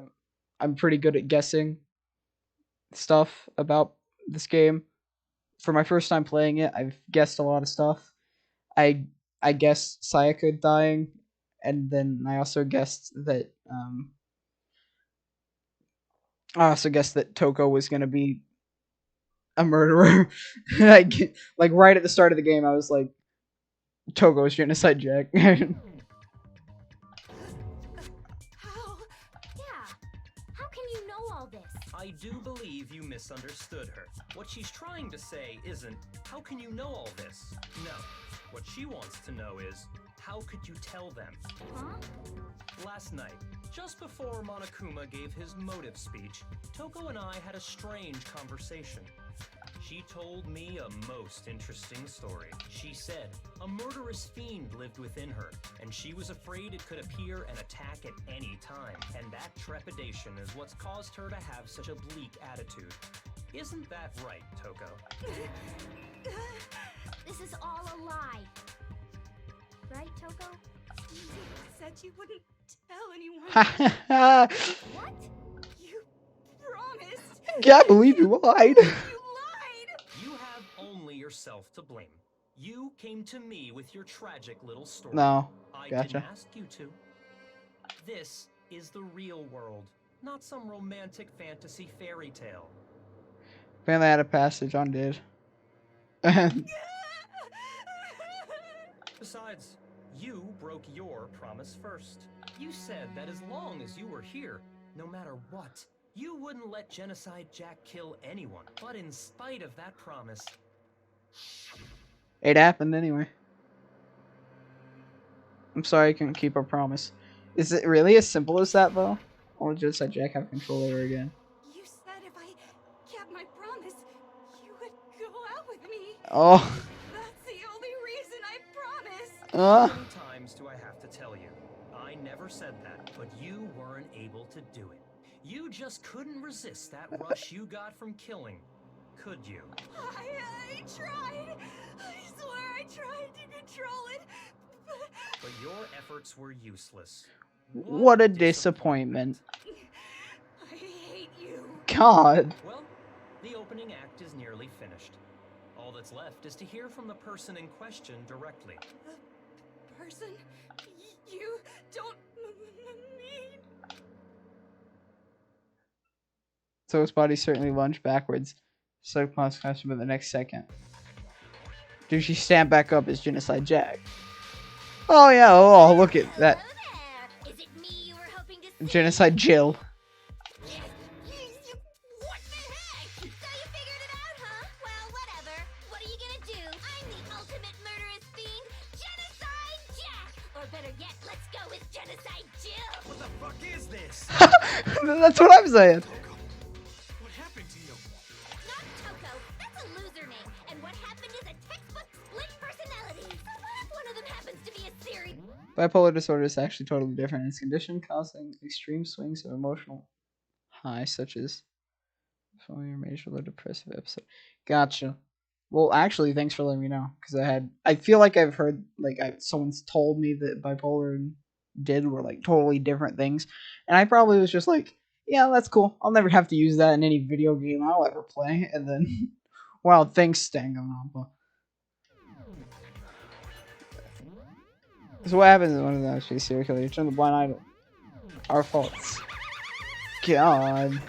[SPEAKER 1] I'm pretty good at guessing stuff about this game. For my first time playing it, I've guessed a lot of stuff. I guessed Sayaka dying, and then I also guessed that Toko was gonna be a murderer. like right at the start of the game, I was like, Togo's Genocide Jack.
[SPEAKER 5] How? Yeah. How can you know all this?
[SPEAKER 7] I do believe you misunderstood her. What she's trying to say isn't, how can you know all this? No. What she wants to know is, how could you tell them?
[SPEAKER 5] Huh?
[SPEAKER 7] Last night, just before Monokuma gave his motive speech, Toko and I had a strange conversation. She told me a most interesting story. She said a murderous fiend lived within her, and she was afraid it could appear and attack at any time. And that trepidation is what's caused her to have such a bleak attitude. Isn't that right, Toko?
[SPEAKER 5] This is all a lie. Right, Toko?
[SPEAKER 2] You said you wouldn't tell anyone.
[SPEAKER 5] What?
[SPEAKER 2] You promised.
[SPEAKER 1] Can't believe you lied.
[SPEAKER 2] You lied.
[SPEAKER 7] You have only yourself to blame. You came to me with your tragic little story.
[SPEAKER 1] No,
[SPEAKER 7] I
[SPEAKER 1] gotcha.
[SPEAKER 7] didn't ask you to. This is the real world, not some romantic fantasy fairy tale.
[SPEAKER 1] Apparently I had a passage on did.
[SPEAKER 7] Besides, you broke your promise first. You said that as long as you were here, no matter what, you wouldn't let Genocide Jack kill anyone. But in spite of that promise,
[SPEAKER 1] It happened anyway. I'm sorry I couldn't keep our promise. Is it really as simple as that, though? Or just let Jack have control over again?
[SPEAKER 2] You said if I kept my promise, you would go out with me.
[SPEAKER 1] Oh.
[SPEAKER 2] That's the only reason I promised.
[SPEAKER 7] how many times do I have to tell you? I never said that, but you weren't able to do it. You just couldn't resist that rush you got from killing, could you?
[SPEAKER 2] I tried. I swear I tried to control it.
[SPEAKER 7] But your efforts were useless.
[SPEAKER 1] What a disappointment.
[SPEAKER 2] I hate you.
[SPEAKER 1] God.
[SPEAKER 7] Well, the opening act is nearly finished. All that's left is to hear from the person in question directly.
[SPEAKER 2] The person you don't mean.
[SPEAKER 1] So his body certainly lunged backwards. So close faster, but the next second. Does she stand back up as Genocide Jack? Oh yeah, oh look at that.
[SPEAKER 5] Hello there. Is it me you were hoping to see?
[SPEAKER 1] Genocide Jill.
[SPEAKER 5] What the heck? So you figured it out, huh? Well, whatever. What are you gonna do? I'm the ultimate murderous fiend, Genocide Jack! Or better yet, let's go with Genocide Jill!
[SPEAKER 8] What the fuck is this?
[SPEAKER 1] That's what I'm saying.
[SPEAKER 3] What happened to you?
[SPEAKER 5] Not Toko. That's a loser name. And what happened is a textbook split personality. So what if one of them happens to be a serious...
[SPEAKER 1] Bipolar disorder is actually totally different. It's a condition causing extreme swings of emotional highs, such as following your major or depressive episode. Gotcha. Well, actually, thanks for letting me know, because I feel like I've heard, like, someone's told me that bipolar and did were like totally different things, and I probably was just like, yeah, that's cool. I'll never have to use that in any video game I'll ever play. And then, wow, thanks, Danganronpa. So what happens is one of them actually serial killer. You turn the blind eye to our faults. God.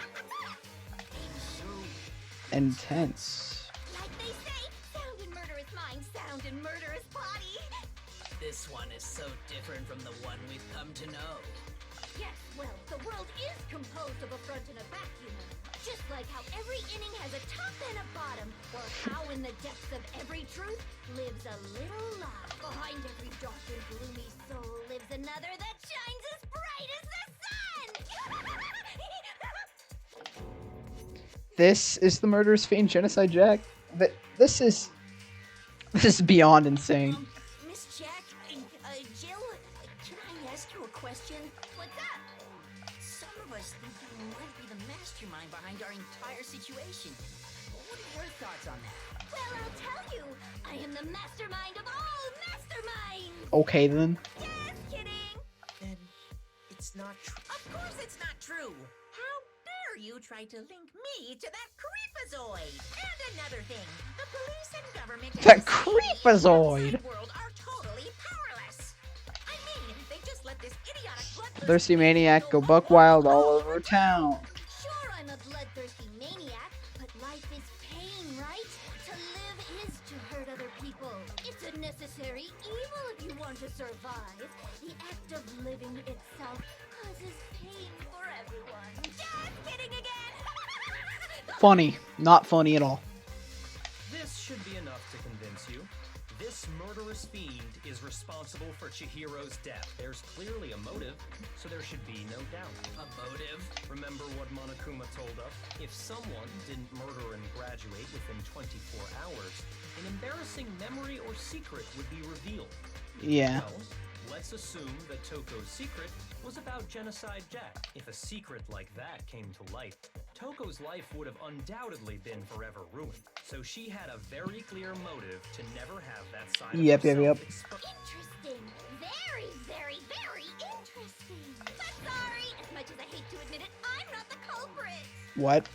[SPEAKER 1] Intense.
[SPEAKER 5] Like they say, sound in murderous mind, sound in murderous body.
[SPEAKER 6] This one is so different from the one we've come to know.
[SPEAKER 5] Yes, well, the world is composed of a front and a back, you know. Just like how every inning has a top and a bottom, or how in the depths of every truth lives a little lie. Behind every dark and gloomy soul lives another that shines as bright as the sun!
[SPEAKER 1] This is the murderous fiend Genocide Jack. This is beyond insane.
[SPEAKER 6] Miss Jack, Jill, can I ask you a question?
[SPEAKER 5] What's up?
[SPEAKER 6] Some of us think you might be the mastermind behind our entire situation. What are your thoughts on that?
[SPEAKER 5] Well, I'll tell you. I am the mastermind of all masterminds!
[SPEAKER 1] Okay then.
[SPEAKER 5] Just kidding!
[SPEAKER 4] Then it's not true.
[SPEAKER 6] Of course it's not true. How dare you try to link me to that creepazoid? And another thing, the police and government and
[SPEAKER 1] That
[SPEAKER 6] society
[SPEAKER 1] creepazoid.
[SPEAKER 6] outside world are totally powerless. I mean, they just let this idiotic bloodthirsty
[SPEAKER 1] Thirsty maniac go buck wild all over town.
[SPEAKER 5] Sure, I'm a bloodthirsty maniac, but life is pain, right? To live is to hurt other people. It's a necessary evil if you want to survive. The act of living itself causes pain for everyone. Just kidding again!
[SPEAKER 1] Funny. Not funny at all.
[SPEAKER 7] This should be enough to convince you. This murderous fiend is responsible for Chihiro's death. There's clearly a motive, so there should be no doubt.
[SPEAKER 6] A motive?
[SPEAKER 7] Remember what Monokuma told us? If someone didn't murder and graduate within 24 hours, an embarrassing memory or secret would be revealed.
[SPEAKER 1] Yeah.
[SPEAKER 7] Well, let's assume that Toko's secret was about Genocide Jack. If a secret like that came to light, Toko's life would have undoubtedly been forever ruined. So she had a very clear motive to never have that side of
[SPEAKER 1] Yep.
[SPEAKER 7] herself exposed.
[SPEAKER 5] Interesting. Very, very, very interesting. But sorry, as much as I hate to admit it, I'm not the culprit.
[SPEAKER 1] What?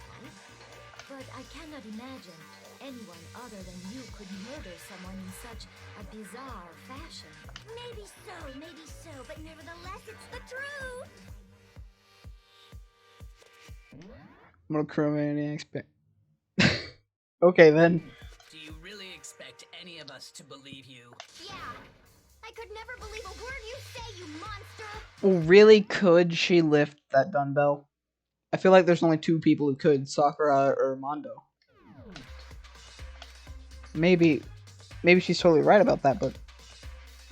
[SPEAKER 2] But I cannot imagine anyone other than you could murder someone in such a bizarre fashion.
[SPEAKER 5] Maybe so, but nevertheless, it's the truth.
[SPEAKER 1] Monokuma maniacs. Okay then.
[SPEAKER 6] Do you really expect any of us to believe you?
[SPEAKER 5] Yeah. I could never believe a word you say, you monster.
[SPEAKER 1] Well, really, could she lift that dumbbell? I feel like there's only two people who could, Sakura or Mondo. Maybe she's totally right about that, but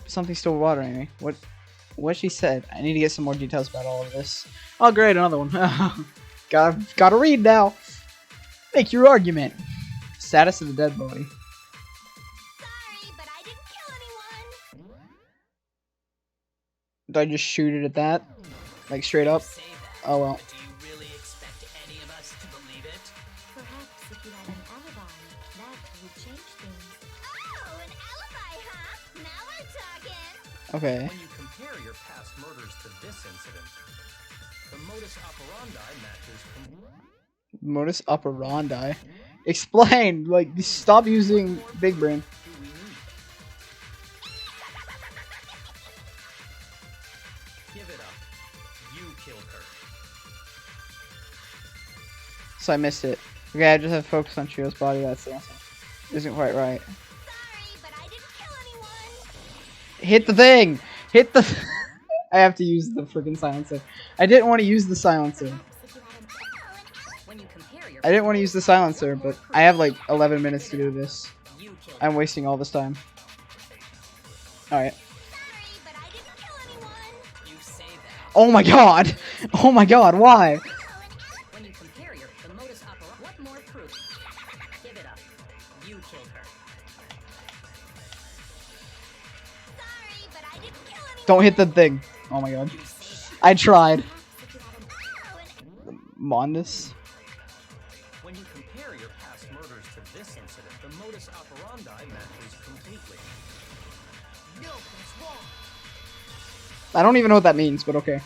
[SPEAKER 1] something's still bothering me. What she said. I need to get some more details about all of this. Oh, great, another one. Gotta read now. Make your argument. Status of the dead body.
[SPEAKER 5] Sorry, but I didn't kill anyone.
[SPEAKER 1] Did I just shoot it at that? Like straight up?
[SPEAKER 6] Say that,
[SPEAKER 1] Oh well.
[SPEAKER 6] but do you really expect any of us to believe it?
[SPEAKER 2] Perhaps if you had an alibi, that would change things.
[SPEAKER 5] Oh, an alibi, huh? Now we're talking.
[SPEAKER 1] Okay.
[SPEAKER 7] When you compare your past murders to this incident, the modus operandi matches.
[SPEAKER 1] Modus operandi. Explain. Like, stop using big brain.
[SPEAKER 7] Who we need. Give it up. You killed her.
[SPEAKER 1] So I missed it. Okay, I just have to focus on Chio's body. That's the answer. Isn't quite right.
[SPEAKER 5] Sorry, but
[SPEAKER 1] Hit the thing! Hit the... I have to use the freaking silencer. I didn't want to use the silencer. I didn't want to use the silencer, but I have like 11 minutes to do this. I'm wasting all this time. Alright. Oh my god! Oh my god, why?
[SPEAKER 6] When you compare the modus operandi, what more proof? Give it up. You killed her.
[SPEAKER 5] Sorry, but I didn't kill anyone.
[SPEAKER 1] Don't hit the thing. Oh my god. I tried. Mondus.
[SPEAKER 7] When you compare your past murders to this incident, the modus operandi matches completely.
[SPEAKER 4] No, that's wrong.
[SPEAKER 1] I don't even know what that means, but okay.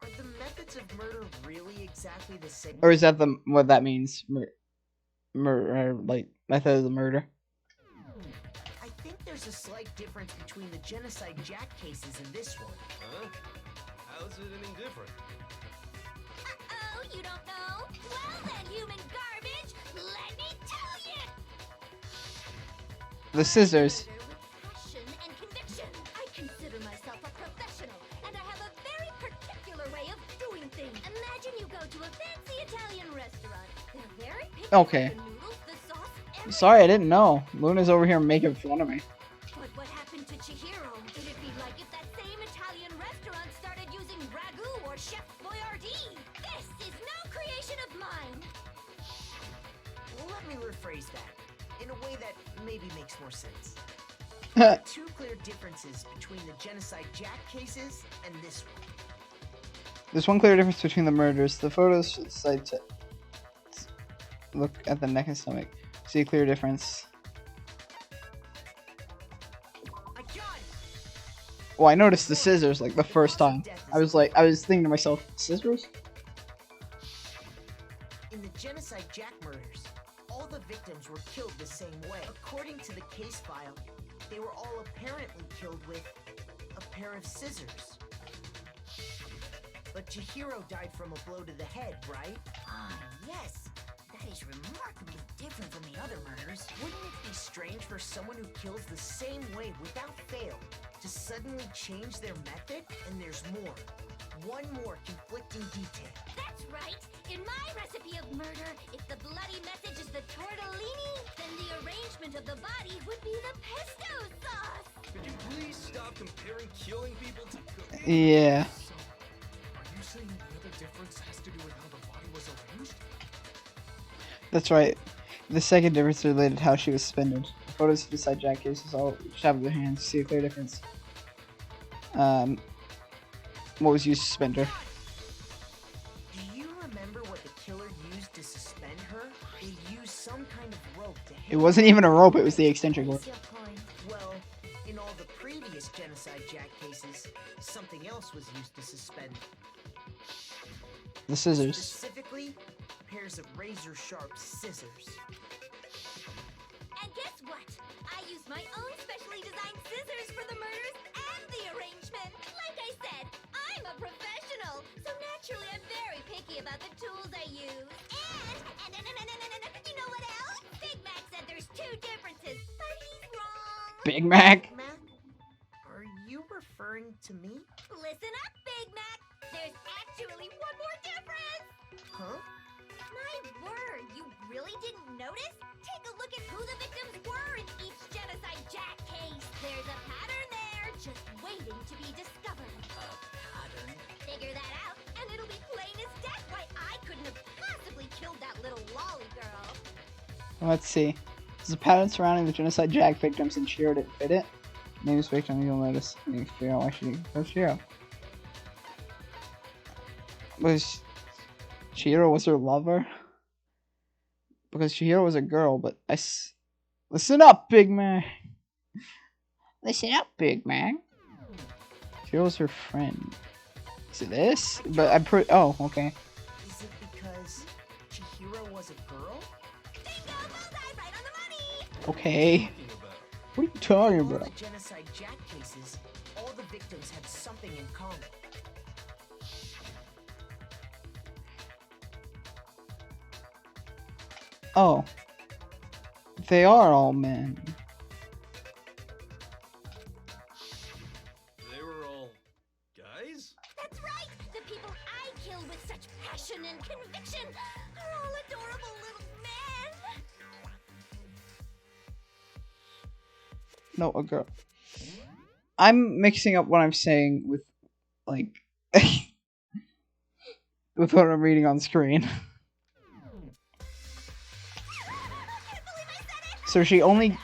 [SPEAKER 4] Are the methods of murder really exactly the same?
[SPEAKER 1] Or is that the what that means? Like method of the murder.
[SPEAKER 4] I think there's a slight difference between the Genocide Jack cases and this one.
[SPEAKER 3] Huh? How's it any different?
[SPEAKER 5] Uh-oh, you don't know? Well then, human garbage, let me tell you!
[SPEAKER 1] The scissors.
[SPEAKER 5] With passion and conviction. I consider myself a professional, and I have a very particular way of doing things. Imagine you go to a fancy Italian restaurant. They're very picky
[SPEAKER 1] Okay.
[SPEAKER 5] about the noodles, the sauce, everything.
[SPEAKER 1] Sorry, I didn't know. Luna's over here making fun of me.
[SPEAKER 5] But what happened to Chihiro? It'd be like if that same Italian restaurant started using ragu or Chef Boyardee. This is no creation of mine.
[SPEAKER 4] Well, let me rephrase that in a way that maybe makes more sense. Two clear differences between the Genocide Jack cases and this one.
[SPEAKER 1] There's one clear difference between the murders. The photos cite to look at the neck and stomach. See a clear difference.
[SPEAKER 4] I got it!
[SPEAKER 1] Well, I noticed the scissors like the first time. I was thinking to myself, scissors?
[SPEAKER 4] In the Genocide Jack murders, all the victims were killed the same way. According to the case file, they were all apparently killed with a pair of scissors. But Chihiro died from a blow to the head, right?
[SPEAKER 6] Ah, yes. That is remarkably different from the other murders.
[SPEAKER 4] Wouldn't it be strange for someone who kills the same way without fail to suddenly change their method? And there's more. One more conflicting detail.
[SPEAKER 5] That's right. In my recipe of murder, if the bloody message is the tortellini, then the arrangement of the body would be the pesto sauce.
[SPEAKER 3] Could you please stop comparing killing people to cooking?
[SPEAKER 1] Yeah.
[SPEAKER 3] So, are you saying the other difference has to do with how the body was arranged?
[SPEAKER 1] That's right. The second difference related to how she was suspended. Photos of the side jack cases all shove their hands. See a clear difference. What was used to suspend her?
[SPEAKER 4] Do you remember what the killer used to suspend her? They used some kind of rope to hang
[SPEAKER 1] It wasn't even a rope, it was the eccentric cord.
[SPEAKER 5] What's your point?
[SPEAKER 4] Well, in all the previous Genocide Jack cases, something else was used to suspend.
[SPEAKER 1] The scissors.
[SPEAKER 4] Specifically, pairs of razor-sharp scissors.
[SPEAKER 5] And guess what? I used my own specially designed scissors for the murders and the arrangement. Like I said, I'm a professional, so naturally I'm very picky about the tools I use. And you know what else? Big Mac said there's two differences, but he's wrong.
[SPEAKER 1] Big Mac?
[SPEAKER 4] Mac, are you referring to me?
[SPEAKER 5] Listen up, Big Mac. There's actually one more difference.
[SPEAKER 4] Huh?
[SPEAKER 5] My word, you really didn't notice? Take a look at who the victims were in each Genocide Jack case. There's a pattern there, just waiting to be discovered.
[SPEAKER 6] Pattern.
[SPEAKER 5] Figure that out, and it'll be plain as death why I couldn't have possibly killed that little lolly girl.
[SPEAKER 1] Let's see. There's a pattern surrounding the genocide jack victims and Shiro didn't fit it. Name this victim, you'll notice. You can figure out why she chose Shiro. Was Shiro was her lover? Because Shiro was a girl, but listen up, Big Man. Listen up, Big Man. Shiro was her friend. Is it this? But I'm pretty. Oh, okay.
[SPEAKER 4] Is it because Chihiro was a girl?
[SPEAKER 5] Bingo, bullseye, right on the money!
[SPEAKER 1] Okay. What are you talking
[SPEAKER 4] In all
[SPEAKER 1] about?
[SPEAKER 4] the Genocide Jack cases, all the victims had something in common.
[SPEAKER 1] Oh. They are all men.
[SPEAKER 5] filled with such passion and conviction are all adorable little men.
[SPEAKER 1] No, a girl. I'm mixing up what I'm saying with, like, with what I'm reading on screen. So she only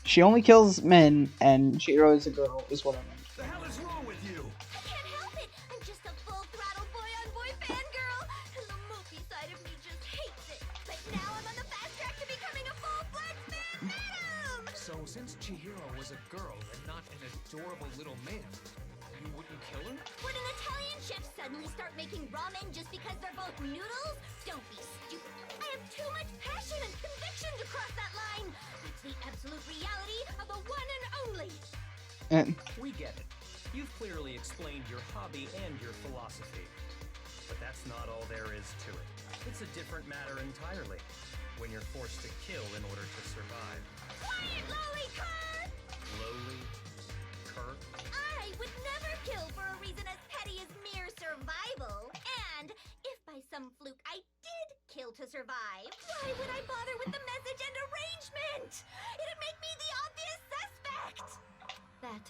[SPEAKER 1] kills men, and Chihiro is a girl, is what I meant.
[SPEAKER 8] The hell is wrong with you?
[SPEAKER 5] I can't help it. I'm just a full-throttle boy-on-boy fangirl, and the mopey side of me just hates it. But now I'm on the fast track to becoming a full-fledged fan madam.
[SPEAKER 3] So, since Chihiro was a girl and not an adorable little man, you wouldn't kill her?
[SPEAKER 5] Would an Italian chef suddenly start making ramen just because they're both noodles? Don't be stupid. I have too much passion and conviction to cross that line. It's the absolute reality of the one and only.
[SPEAKER 1] And
[SPEAKER 7] We get it. You've clearly explained your hobby and your philosophy. But that's not all there is to it. It's a different matter entirely when you're forced to kill in order to survive.
[SPEAKER 5] Quiet, lolly Kirk!
[SPEAKER 7] Lowly, Kirk,
[SPEAKER 5] I would never kill for a reason as petty as mere survival. And if by some fluke I did kill to survive, why would I bother with the message and arrangement? It'd make me the obvious suspect.
[SPEAKER 9] That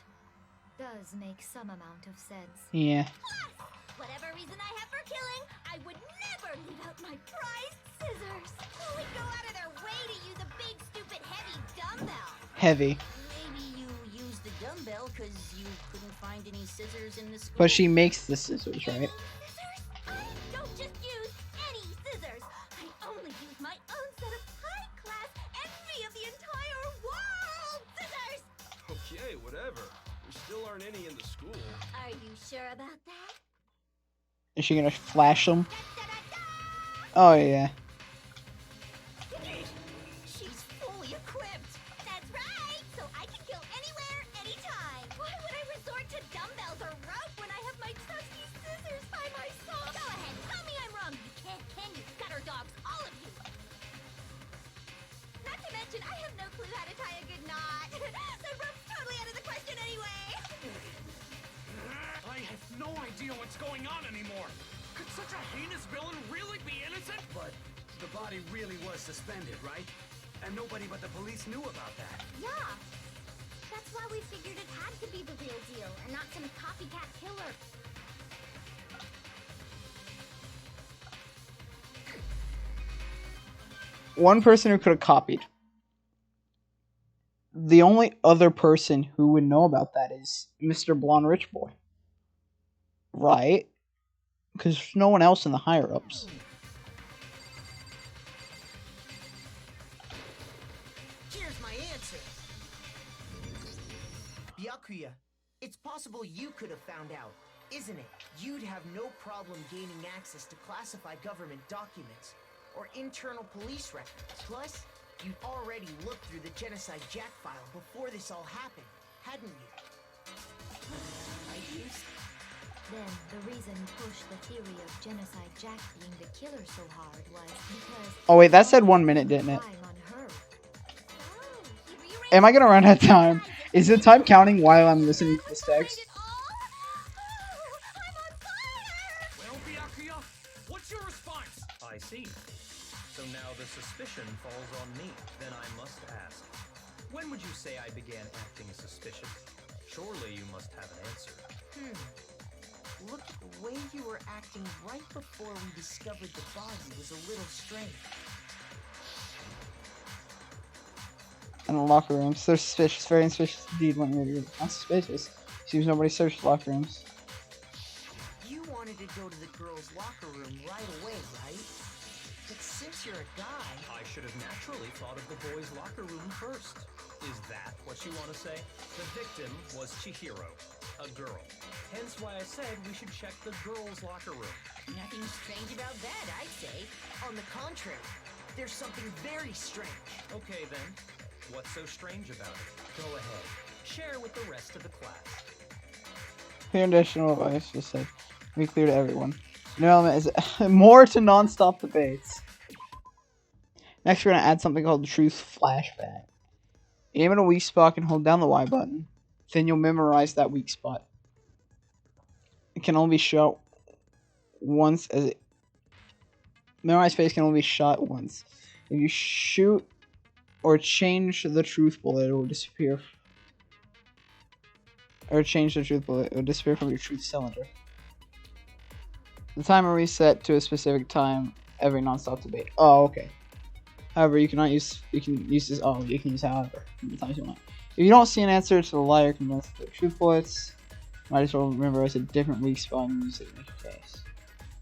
[SPEAKER 9] does make some amount of sense.
[SPEAKER 1] yeah.
[SPEAKER 5] Plus, whatever reason I have for killing, I would never leave out my prized scissors. Who would go out of their way to use a big, stupid, heavy dumbbell?
[SPEAKER 1] Heavy.
[SPEAKER 4] Maybe you used the dumbbell because you couldn't find any scissors in the school.
[SPEAKER 1] But she makes the scissors, right?
[SPEAKER 5] Scissors? I don't just use any scissors. I only use my own set of high-class envy of the entire world scissors.
[SPEAKER 8] Okay, whatever. There still aren't any in the school.
[SPEAKER 5] Are you sure about that?
[SPEAKER 1] Is she gonna flash them?
[SPEAKER 5] Da-da-da-da!
[SPEAKER 1] Oh yeah.
[SPEAKER 5] She's fully equipped. That's right. So I can kill anywhere, anytime. Why would I resort to dumbbells or rope when I have my trusty scissors by my side? Go ahead, tell me I'm wrong. You can't, can you, gutter dogs, all of you? Not to mention, I have no clue how to tie a good knot. The rope's totally out of the question anyway.
[SPEAKER 3] I have no idea what's going on anymore. Could such a heinous villain really be innocent?
[SPEAKER 8] But the body really was suspended, right? And nobody but the police knew about that.
[SPEAKER 5] Yeah. That's why we figured it had to be the real deal and not some copycat killer.
[SPEAKER 1] One person who could have copied. The only other person who would know about that is Mr. Blonde Rich Boy. Right? Because there's no one else in the higher ups.
[SPEAKER 4] Here's my answer. Byakuya, it's possible you could have found out, isn't it? You'd have no problem gaining access to classified government documents or internal police records. Plus, you'd already looked through the Genocide Jack file before this all happened, hadn't you?
[SPEAKER 5] I used.
[SPEAKER 9] Then the reason you pushed the theory of Genocide Jack being the killer so hard was because...
[SPEAKER 1] Oh wait, that said 1 minute, didn't it?
[SPEAKER 9] crime on her.
[SPEAKER 5] Oh, he rearranged
[SPEAKER 1] Am I gonna run out of time? Is the time counting while I'm listening to this text?
[SPEAKER 5] it all? Oh, I'm on fire!
[SPEAKER 3] Well, Byakuya, what's your response?
[SPEAKER 7] I see. So now the suspicion falls on me. Then I must ask, when would you say I began acting suspicious? Surely you must have an answer.
[SPEAKER 4] Look, the way you were acting right before we discovered the body was a little strange.
[SPEAKER 1] In the locker rooms. They're suspicious, very suspicious indeed when you're not suspicious. Seems nobody searched locker rooms.
[SPEAKER 4] You wanted to go to the girls' locker room right away, right? But since you're a guy...
[SPEAKER 7] I should have naturally thought of the boys' locker room first. Is that what you want to say? The victim was Chihiro, a girl. Hence why I said we should check the girls' locker room.
[SPEAKER 4] Nothing strange about that, I'd say. On the contrary, there's something very strange.
[SPEAKER 7] Okay then, what's so strange about it? Go ahead, share with the rest of the class.
[SPEAKER 1] Clear additional advice just said. Be clear to everyone. New element is more to non-stop debates. Next we're gonna add something called Truth Flashback. Aim at a weak spot and hold down the Y button. Then you'll memorize that weak spot. It can only be shown once as it. Memorized face can only be shot once. If you shoot or change the truth bullet, it will disappear. Or change the truth bullet, it will disappear from your truth cylinder. The timer reset to a specific time every non-stop debate. Oh, okay. However, you can use this. Oh, you can use however many times you want. If you don't see an answer to the lie or convince the truth bullets, might as well remember it's a different weak spot and use it in your case.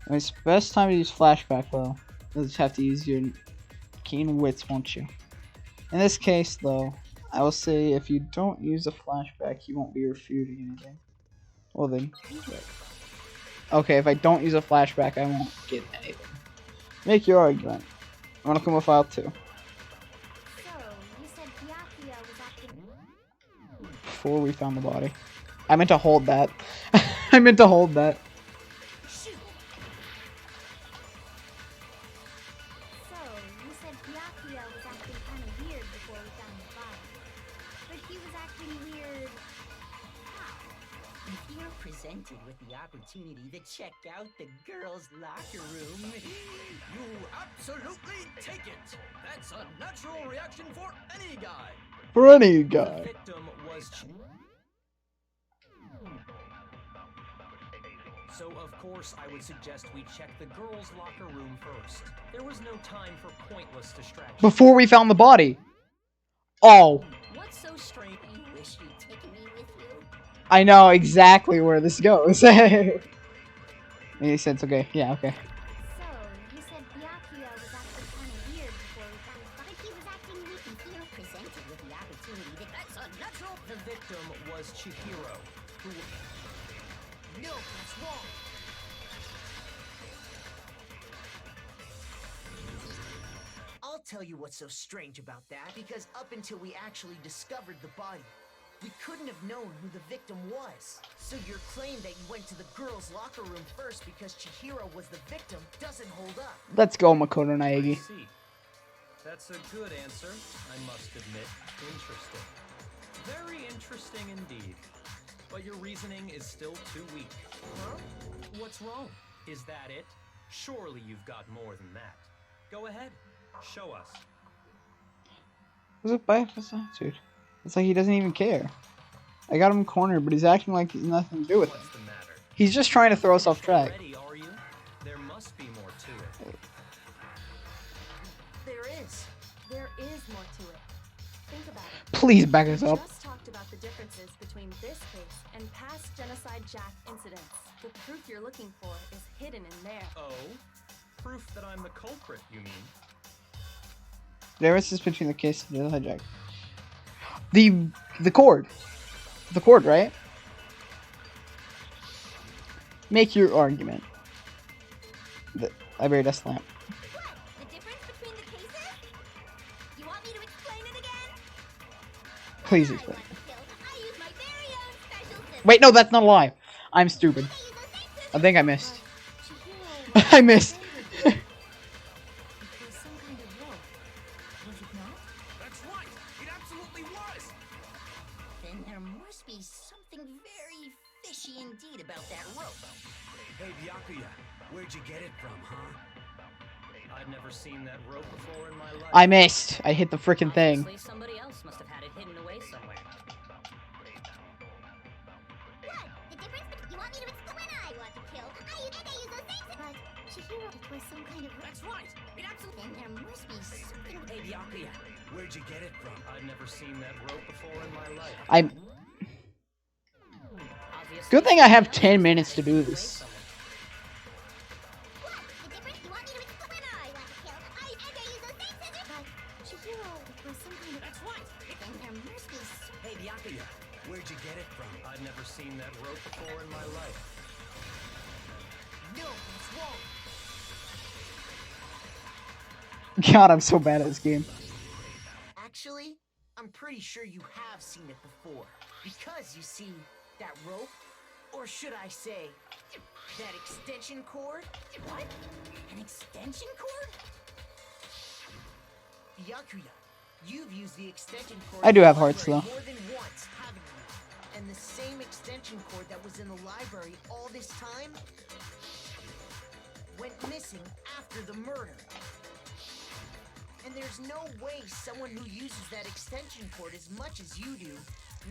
[SPEAKER 1] I mean, it's best time to use flashback though. You'll just have to use your keen wits, won't you? In this case, though, I will say if you don't use a flashback, you won't be refuting anything. Well then, wait. Okay, if I don't use a flashback, I won't get anything. Make your argument. I'm gonna come with file 2.
[SPEAKER 5] So, you said Byakuya was acting.
[SPEAKER 1] Before we found the body. I meant to hold that. I meant to hold that.
[SPEAKER 5] So, you said Byakuya was acting kind of weird before we found the body. But he was acting weird. How?
[SPEAKER 6] If you're presented with the opportunity to check out the girls' locker room,
[SPEAKER 3] You absolutely take it. That's a natural reaction for any guy.
[SPEAKER 1] For any
[SPEAKER 7] The
[SPEAKER 1] guy.
[SPEAKER 7] victim was. So, of course, I would suggest we check the girls' locker room first. There was no time for pointless distractions.
[SPEAKER 1] Before we found the body. Oh.
[SPEAKER 6] what's so strange? You wish you'd taken me with you?
[SPEAKER 1] I know exactly where this goes. Makes sense. Okay. Yeah. Okay.
[SPEAKER 5] So, you said Byakuya was acting kind of weird before we found the body. But he was acting weak and
[SPEAKER 6] If you're presented with the opportunity to... That's a natural...
[SPEAKER 7] The victim was Chihiro, who.
[SPEAKER 4] No, that's wrong. I'll tell you what's so strange about that, because up until we actually discovered the body, we couldn't have known who the victim was. So your claim that you went to the girls' locker room first because Chihiro was the victim doesn't hold up.
[SPEAKER 1] Let's go, Makoto
[SPEAKER 7] I
[SPEAKER 1] Naegi.
[SPEAKER 7] see. That's a good answer, I must admit. Interesting. Very interesting indeed. But your reasoning is still too weak. Huh? What's wrong? Is that it? Surely you've got more than that. Go ahead. Show us.
[SPEAKER 1] What's it by his attitude? It's like he doesn't even care. I got him cornered, but he's acting like he's nothing to do with it.
[SPEAKER 7] What's the matter?
[SPEAKER 1] He's just trying to throw us off track.
[SPEAKER 7] Ready, are you? There must be more to it.
[SPEAKER 2] There is. There is more to it. Think about it.
[SPEAKER 1] Please back us
[SPEAKER 2] We
[SPEAKER 1] up.
[SPEAKER 2] just talked about the differences between this case and past Genocide Jack incidents. The proof you're looking for is hidden in there.
[SPEAKER 7] Oh? Proof that I'm the culprit, you mean?
[SPEAKER 1] The differences between the case and the hijack. The cord. The cord, right? Make your argument. I buried a lamp.
[SPEAKER 5] What? The difference between the cases? You want me to explain it again?
[SPEAKER 1] Please
[SPEAKER 5] I
[SPEAKER 1] explain.
[SPEAKER 5] want to kill. I use my very own special system.
[SPEAKER 1] Wait, no, that's not a lie. I'm stupid.
[SPEAKER 5] I use the same system.
[SPEAKER 1] I think I missed.
[SPEAKER 5] Chihiro
[SPEAKER 1] I missed.
[SPEAKER 9] It was some kind of rope, was it not?
[SPEAKER 3] That's right. It absolutely was.
[SPEAKER 6] Then there must be something very fishy indeed about that rope.
[SPEAKER 8] Hey, Byakuya, where'd you get it from, huh?
[SPEAKER 7] I've never seen that rope before in my life.
[SPEAKER 1] I missed. I hit the freaking thing.
[SPEAKER 6] Obviously, somebody else must have had it hidden away somewhere.
[SPEAKER 5] What? The difference between you want me to explain when I want to kill. I use the same system. But Chihiro, it was some kind of
[SPEAKER 3] That's right. It absolutely.
[SPEAKER 6] Then there must be something...
[SPEAKER 8] Hey, Byakuya, where'd you get it from?
[SPEAKER 7] I've never seen that rope before in my life.
[SPEAKER 1] I'm.
[SPEAKER 6] Obviously,
[SPEAKER 1] Good thing I have
[SPEAKER 6] somebody
[SPEAKER 1] 10
[SPEAKER 6] else
[SPEAKER 1] minutes to
[SPEAKER 6] had it
[SPEAKER 1] do
[SPEAKER 6] hidden away
[SPEAKER 1] this.
[SPEAKER 6] somewhere.
[SPEAKER 5] What? The difference you want me to explain when I want to kill. I use the same system. But Chihiro, it was some kind of.
[SPEAKER 3] That's right.
[SPEAKER 6] Then there must be something...
[SPEAKER 8] Hey, Byakuya, where'd you get it from?
[SPEAKER 7] I've never seen that rope before in my life.
[SPEAKER 4] No, that's wrong.
[SPEAKER 1] God, I'm so bad at this game.
[SPEAKER 4] Actually, I'm pretty sure you have seen it before. Because you see, that rope, or should I say, that extension cord?
[SPEAKER 6] What? An extension cord?
[SPEAKER 4] Byakuya, you've used the extension cord.
[SPEAKER 1] I do
[SPEAKER 4] in the
[SPEAKER 1] have hearts,
[SPEAKER 4] library
[SPEAKER 1] though.
[SPEAKER 4] More than once, haven't you? And the same extension cord that was in the library all this time went missing after the murder. And there's no way someone who uses that extension cord as much as you do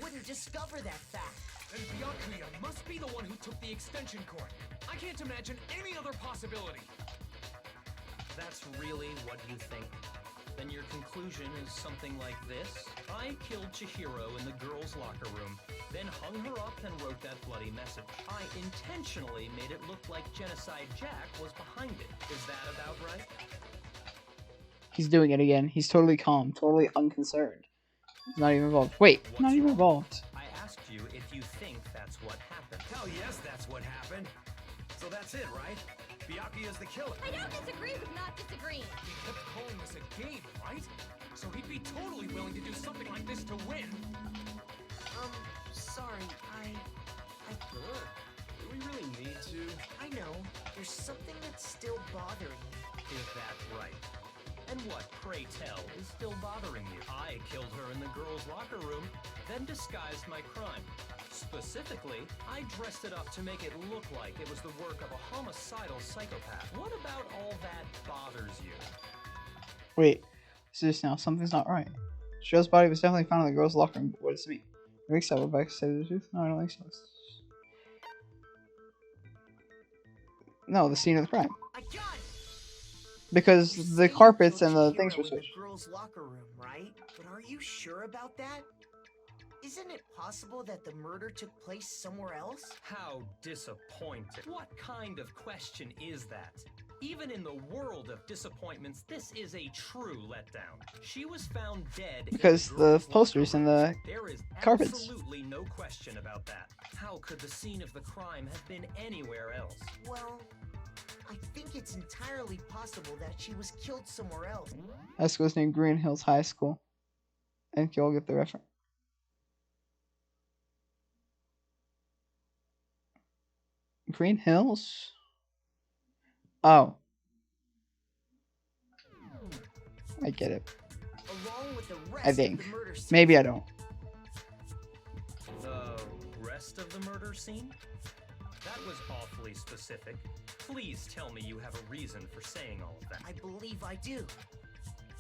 [SPEAKER 4] wouldn't discover that fact.
[SPEAKER 3] And Byakuya must be the one who took the extension cord. I can't imagine any other possibility.
[SPEAKER 7] That's really what you think? Then your conclusion is something like this? I killed Chihiro in the girls' locker room, then hung her up and wrote that bloody message. I intentionally made it look like Genocide Jack was behind it. Is that about right?
[SPEAKER 1] He's doing it again. He's totally calm, totally unconcerned. He's not even involved. Wait,
[SPEAKER 7] What's
[SPEAKER 1] not even
[SPEAKER 7] wrong?
[SPEAKER 1] involved.
[SPEAKER 7] I asked you if you think that's what happened.
[SPEAKER 8] Hell yes, that's what happened. So that's it, right? Byakuya's the killer.
[SPEAKER 5] I don't disagree with not disagreeing.
[SPEAKER 3] He kept calling this a game, right? So he'd be totally willing to do something like this to win.
[SPEAKER 4] Sorry,
[SPEAKER 8] Good. Do we really need to?
[SPEAKER 4] I know. There's something that's still bothering me.
[SPEAKER 7] Is that right? And what, pray tell, is still bothering you? I killed her in the girls' locker room, then disguised my crime. Specifically, I dressed it up to make it look like it was the work of a homicidal psychopath. What about all that bothers you?
[SPEAKER 1] Wait, serious now, something's not right. Shio's body was definitely found in the girls' locker room, but what does it mean? Rick said Rebecca said the truth? No, I don't think so. No, the scene of the crime.
[SPEAKER 4] I got it!
[SPEAKER 1] Because
[SPEAKER 4] You
[SPEAKER 1] the
[SPEAKER 4] say you
[SPEAKER 1] carpets
[SPEAKER 4] killed
[SPEAKER 1] and the
[SPEAKER 4] Chihiro
[SPEAKER 1] things were
[SPEAKER 4] in
[SPEAKER 1] switched.
[SPEAKER 4] the girls' locker room, right? But are you sure about that? Isn't it possible that the murder took place somewhere else?
[SPEAKER 7] How disappointing. What kind of question is that? Even in the world of disappointments, this is a true letdown. She was found dead
[SPEAKER 1] Because
[SPEAKER 7] in
[SPEAKER 1] the
[SPEAKER 7] girls'
[SPEAKER 1] posters
[SPEAKER 7] locker
[SPEAKER 1] and
[SPEAKER 7] room.
[SPEAKER 1] the
[SPEAKER 7] There is
[SPEAKER 1] carpets.
[SPEAKER 7] absolutely no question about that. How could the scene of the crime have been anywhere else?
[SPEAKER 4] Well, I think it's entirely possible that she was killed somewhere else.
[SPEAKER 1] High school is named Green Hills High School. I think you all get the reference. Green Hills? Oh. I get it.
[SPEAKER 4] Along with the rest
[SPEAKER 1] I think.
[SPEAKER 4] of the murder scene.
[SPEAKER 1] Maybe I don't.
[SPEAKER 7] The rest of the murder scene? That was awfully specific. Please tell me you have a reason for saying all of that.
[SPEAKER 4] I believe I do.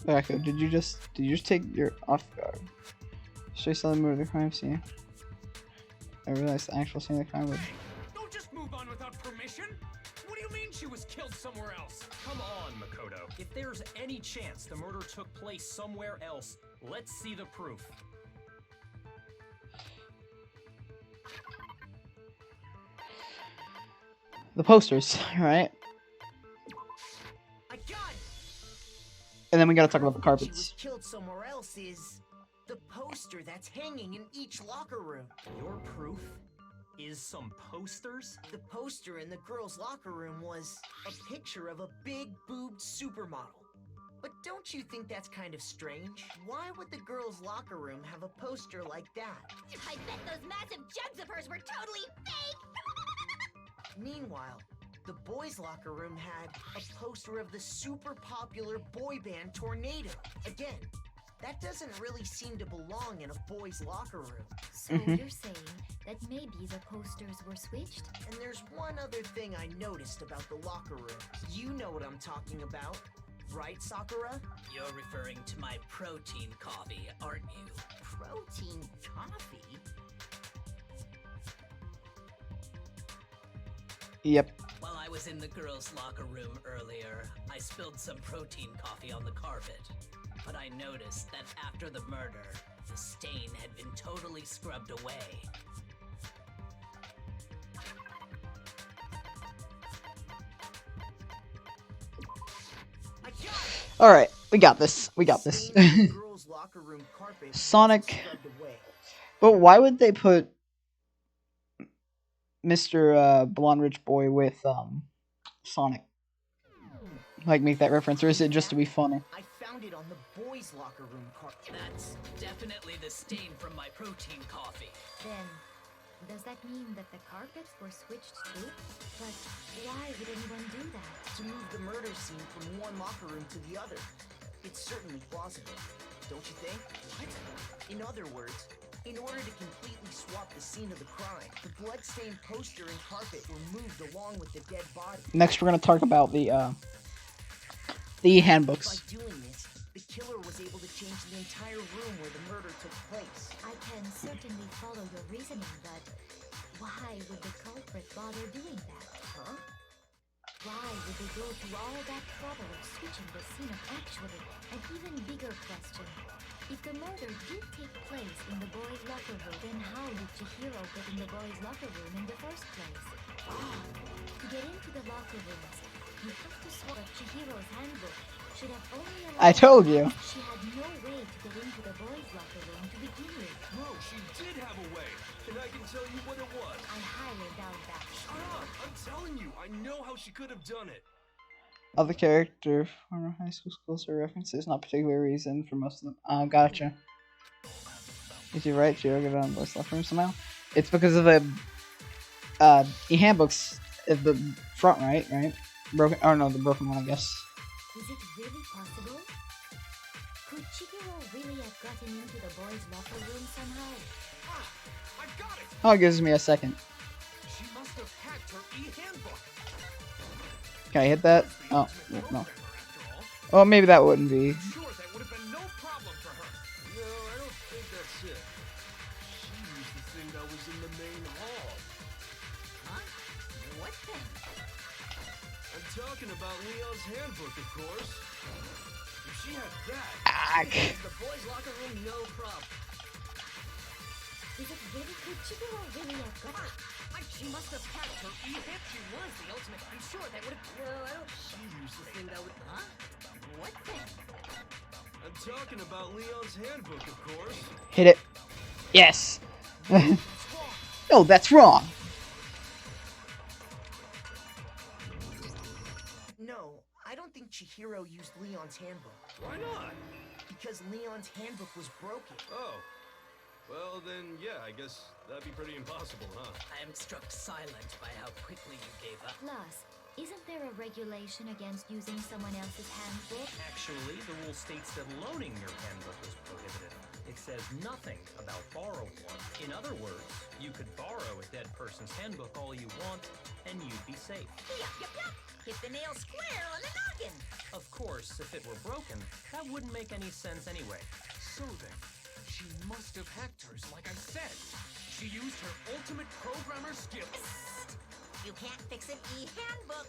[SPEAKER 1] Rebecca, did you just take your off guard? Should I saw the murder of the crime scene? I realized the actual scene of the crime was.
[SPEAKER 3] Hey, don't just move on without permission. What do you mean she was killed somewhere else?
[SPEAKER 7] Come on, Makoto. If there's any chance the murder took place somewhere else, let's see the proof.
[SPEAKER 1] The posters, right?
[SPEAKER 4] I got it.
[SPEAKER 1] And then we gotta talk about the
[SPEAKER 4] Proof that She
[SPEAKER 1] carpets.
[SPEAKER 4] was killed somewhere else is the poster that's hanging in each locker room.
[SPEAKER 7] Your proof is some posters?
[SPEAKER 4] The poster in the girls' locker room was a picture of a big boobed supermodel. But don't you think that's kind of strange? Why would the girls' locker room have a poster like that?
[SPEAKER 5] I bet those massive jugs of hers were totally fake!
[SPEAKER 4] Meanwhile, the boys' locker room had a poster of the super popular boy band Tornado. Again, that doesn't really seem to belong in a boys' locker room.
[SPEAKER 9] So you're saying that maybe the posters were switched?
[SPEAKER 4] And there's one other thing I noticed about the locker room. You know what I'm talking about, right, Sakura?
[SPEAKER 10] You're referring to my protein coffee, aren't you?
[SPEAKER 4] Protein coffee?
[SPEAKER 1] Yep.
[SPEAKER 10] While I was in the girls' locker room earlier, I spilled some protein coffee on the carpet. But I noticed that after the murder, the stain had been totally scrubbed away.
[SPEAKER 4] I got it!
[SPEAKER 1] Alright, we got this. We got this.
[SPEAKER 4] Stain on the girls' locker room carpet
[SPEAKER 1] Sonic.
[SPEAKER 4] scrubbed away.
[SPEAKER 1] But why would they put Mr. Blonde Rich Boy with Sonic? Like make that reference, or is it just to be funny?
[SPEAKER 4] I found it on the boys' locker room carpet.
[SPEAKER 10] That's definitely the stain from my protein coffee.
[SPEAKER 9] Then, does that mean that the carpets were switched too? But why would anyone do that?
[SPEAKER 4] To move the murder scene from one locker room to the other. It's certainly plausible, don't you think? What? In other words, In order to completely swap the scene of the crime, the blood-stained poster and carpet were moved along with the dead body.
[SPEAKER 1] Next, we're gonna talk about the handbooks.
[SPEAKER 4] By doing this, the killer was able to change the entire room where the murder took place.
[SPEAKER 9] I can certainly follow your reasoning, but why would the culprit bother doing that?
[SPEAKER 4] Huh?
[SPEAKER 9] Why would they go to all that trouble of switching the scene of actually an even bigger question? If the murder did take place in the boys' locker room, then how did Chihiro get in the boys' locker room in the first place? To get into the locker rooms, you have to swap Chihiro's handbook. Should have only allowed
[SPEAKER 1] I told you.
[SPEAKER 9] She had no way to get into the boys' locker room to begin with.
[SPEAKER 3] No, she did have a way, and I can tell you what it was.
[SPEAKER 9] I highly doubt that.
[SPEAKER 3] Shut up! I'm telling you, I know how she could have done it.
[SPEAKER 1] Other character former high school schools or references, not particular reason for most of them. Gotcha. Is you right? Chihiro get it on boys' locker room somehow? It's because of the handbooks at the front, right? Broken, or no, the broken one, I guess.
[SPEAKER 9] Is it really possible? Could Chihiro really have gotten into the boys' locker room somehow?
[SPEAKER 3] Ah, I got it!
[SPEAKER 1] Oh, it gives me a second.
[SPEAKER 3] She must have hacked her e-handbook.
[SPEAKER 1] Can I hit that? Oh, no.
[SPEAKER 3] Programmer, after all.
[SPEAKER 1] Oh, maybe that wouldn't be.
[SPEAKER 3] I'm sure that would have been no problem for her. No, I don't think that's it. She used the thing that was in the main hall.
[SPEAKER 6] Huh? What then?
[SPEAKER 3] I'm talking about Leon's handbook, of course. If she had that,
[SPEAKER 6] The boys' locker room, no problem.
[SPEAKER 9] Is it really? Could Chihiro really have gotten?
[SPEAKER 6] She must have hacked her e-hip. She was the ultimate. I'm sure that would have. No, I don't.
[SPEAKER 3] she used the thing that would.
[SPEAKER 6] Huh? What then?
[SPEAKER 3] I'm talking about Leon's handbook, of course.
[SPEAKER 1] Hit it. Yes. No, that's wrong.
[SPEAKER 4] No, I don't think Chihiro used Leon's handbook.
[SPEAKER 3] Why not?
[SPEAKER 4] Because Leon's handbook was broken.
[SPEAKER 3] Oh. Well, then, yeah, I guess that'd be pretty impossible, huh?
[SPEAKER 10] I am struck silent by how quickly you gave up.
[SPEAKER 9] Plus, isn't there a regulation against using someone else's handbook?
[SPEAKER 7] Actually, the rule states that loaning your handbook is prohibited. It says nothing about borrowing one. In other words, you could borrow a dead person's handbook all you want, and you'd be safe.
[SPEAKER 6] Yup. Hit the nail square on the noggin.
[SPEAKER 7] Of course, if it were broken, that wouldn't make any sense anyway.
[SPEAKER 8] So then, she must have hacked hers, like I said. She used her ultimate programmer skills.
[SPEAKER 6] You can't fix an e-handbook.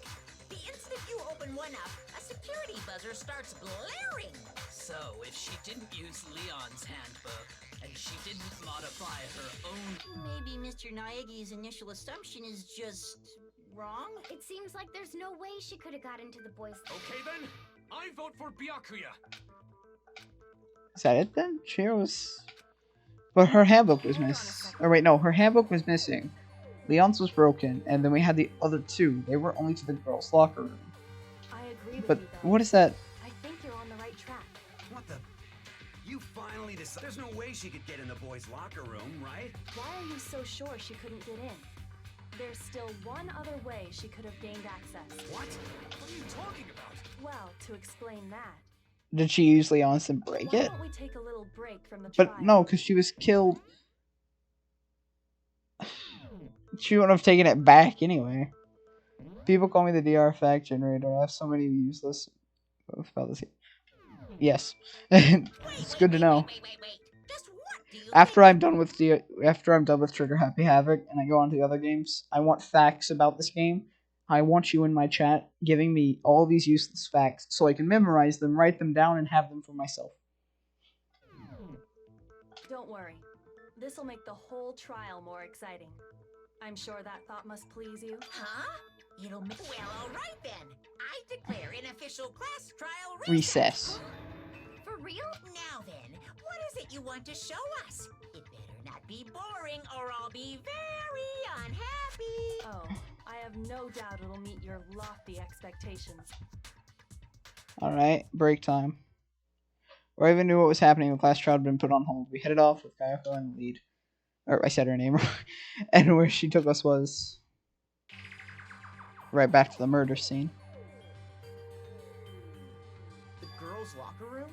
[SPEAKER 6] The instant you open one up, a security buzzer starts blaring.
[SPEAKER 10] So, if she didn't use Leon's handbook, and she didn't modify her own...
[SPEAKER 6] Maybe Mr. Naegi's initial assumption is just wrong?
[SPEAKER 5] It seems like there's no way she could have got into the boys'
[SPEAKER 8] Okay then, I vote for Byakuya.
[SPEAKER 1] Is that it then? Chihiro's... But her handbook was missing. Or wait, no, her handbook was missing. Leon's was broken, and then we had the other two. They were only to the girls' locker room.
[SPEAKER 2] I agree with
[SPEAKER 1] But
[SPEAKER 2] you, though.
[SPEAKER 1] what is that?
[SPEAKER 2] I think you're on the right track.
[SPEAKER 8] What the? You finally decided. There's no way she could get in the boys' locker room, right?
[SPEAKER 2] Why are you so sure she couldn't get in? There's still one other way she could have gained access.
[SPEAKER 8] What? What are you talking about?
[SPEAKER 2] Well, to explain that,
[SPEAKER 1] Did she use Leon's and break
[SPEAKER 2] why
[SPEAKER 1] it?
[SPEAKER 2] don't we take a little break from the
[SPEAKER 1] But
[SPEAKER 2] trial?
[SPEAKER 1] no, because she was killed. She wouldn't have taken it back anyway. People call me the DR fact generator. I have so many useless about this. Yes, it's good to know.
[SPEAKER 6] Wait. Just what do you
[SPEAKER 1] After
[SPEAKER 6] think?
[SPEAKER 1] I'm done with Trigger Happy Havoc and I go on to the other games, I want facts about this game. I want you in my chat giving me all these useless facts so I can memorize them, write them down, and have them for myself.
[SPEAKER 2] Don't worry. This'll make the whole trial more exciting. I'm sure that thought must please you.
[SPEAKER 6] Huh? It'll make... Well, all right then. I declare an official class trial
[SPEAKER 1] Recess.
[SPEAKER 5] For real?
[SPEAKER 6] Now then, what is it you want to show us? It better not be boring or I'll be very unhappy.
[SPEAKER 2] Oh, I have no doubt it'll meet your lofty expectations.
[SPEAKER 1] Alright, break time. Or even knew what was happening. The class trial had been put on hold. We headed off with Kayako in the lead. Or I said her name wrong. And where she took us was right back to the murder scene.
[SPEAKER 4] The girls' locker room?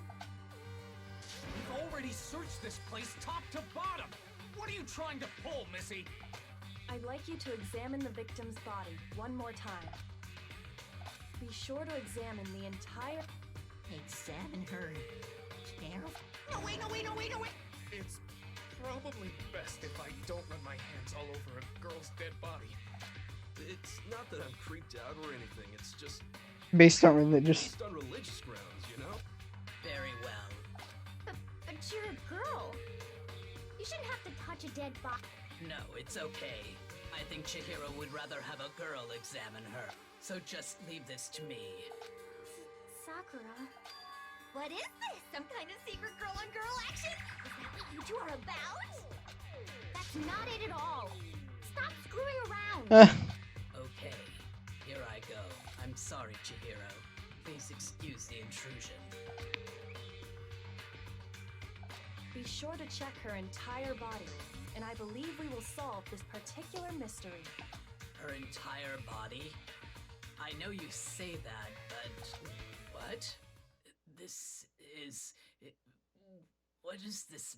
[SPEAKER 8] We've already searched this place top to bottom. What are you trying to pull, Missy?
[SPEAKER 2] I'd like you to examine the victim's body one more time. Be sure to examine the entire...
[SPEAKER 6] Examine her. Careful. No, wait.
[SPEAKER 8] It's probably best if I don't run my hands all over a girl's dead body.
[SPEAKER 3] It's not that I'm creeped out or anything. It's just
[SPEAKER 1] Based on religious.
[SPEAKER 3] based on religious grounds, you know?
[SPEAKER 10] Very well.
[SPEAKER 5] But you're a girl. You shouldn't have to touch a dead body.
[SPEAKER 10] No, it's okay. I think Chihiro would rather have a girl examine her. So just leave this to me.
[SPEAKER 5] Sakura. What is this? Some kind of secret girl-on-girl action? Is that what you two are about? That's not it at all. Stop screwing around.
[SPEAKER 10] Okay, here I go. I'm sorry, Chihiro. Please excuse the intrusion.
[SPEAKER 2] Be sure to check her entire body, and I believe we will solve this particular mystery.
[SPEAKER 10] Her entire body? I know you say that, but... What? This is... What is this?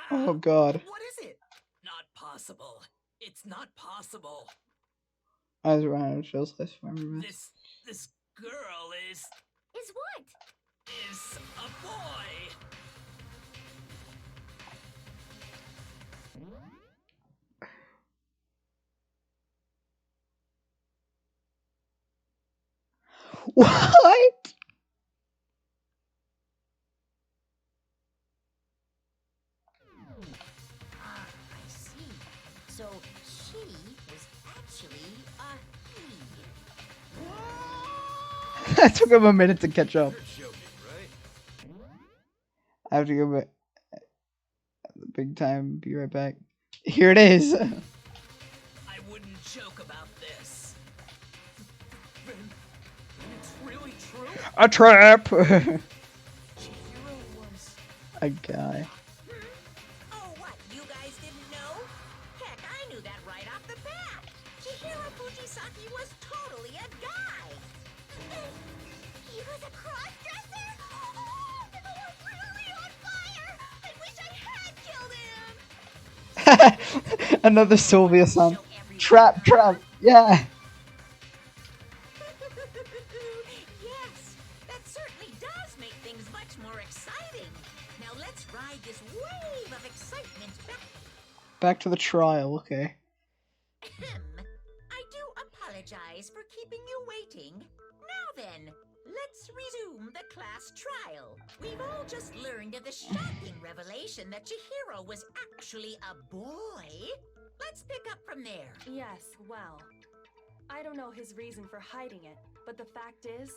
[SPEAKER 1] Oh god.
[SPEAKER 10] What is it? Not possible. It's not possible.
[SPEAKER 1] Eyes around shows less memory.
[SPEAKER 10] This girl is
[SPEAKER 5] Is what?
[SPEAKER 10] a boy.
[SPEAKER 1] What?
[SPEAKER 6] Ah, I see. So she was actually a he.
[SPEAKER 1] That took him a minute to catch up.
[SPEAKER 3] You're joking, right?
[SPEAKER 1] I have to go back. Big time. Be right back. Here it is.
[SPEAKER 10] I wouldn't joke about this.
[SPEAKER 8] Then it's really true?
[SPEAKER 1] A trap.
[SPEAKER 8] Chihiro was...
[SPEAKER 1] A guy.
[SPEAKER 6] Oh, what? You guys didn't know? Heck, I knew that right off the bat. Chihiro Fujisaki was totally a guy.
[SPEAKER 5] He was a cross-dresser? Oh, the world's really on fire! I wish I had killed him!
[SPEAKER 1] Another Sylvia song.
[SPEAKER 6] Show everyone.
[SPEAKER 1] Trap. Yeah.
[SPEAKER 6] Yes, that certainly does make things much more exciting. Now let's ride this wave of excitement back.
[SPEAKER 1] Back to the trial. Okay.
[SPEAKER 6] I do apologize for keeping you waiting. Now then, let's resume the class trial. We've all just learned of the shocking revelation that Chihiro was actually a boy. Let's pick up from there.
[SPEAKER 2] Yes, well, I don't know his reason for hiding it, but the fact is,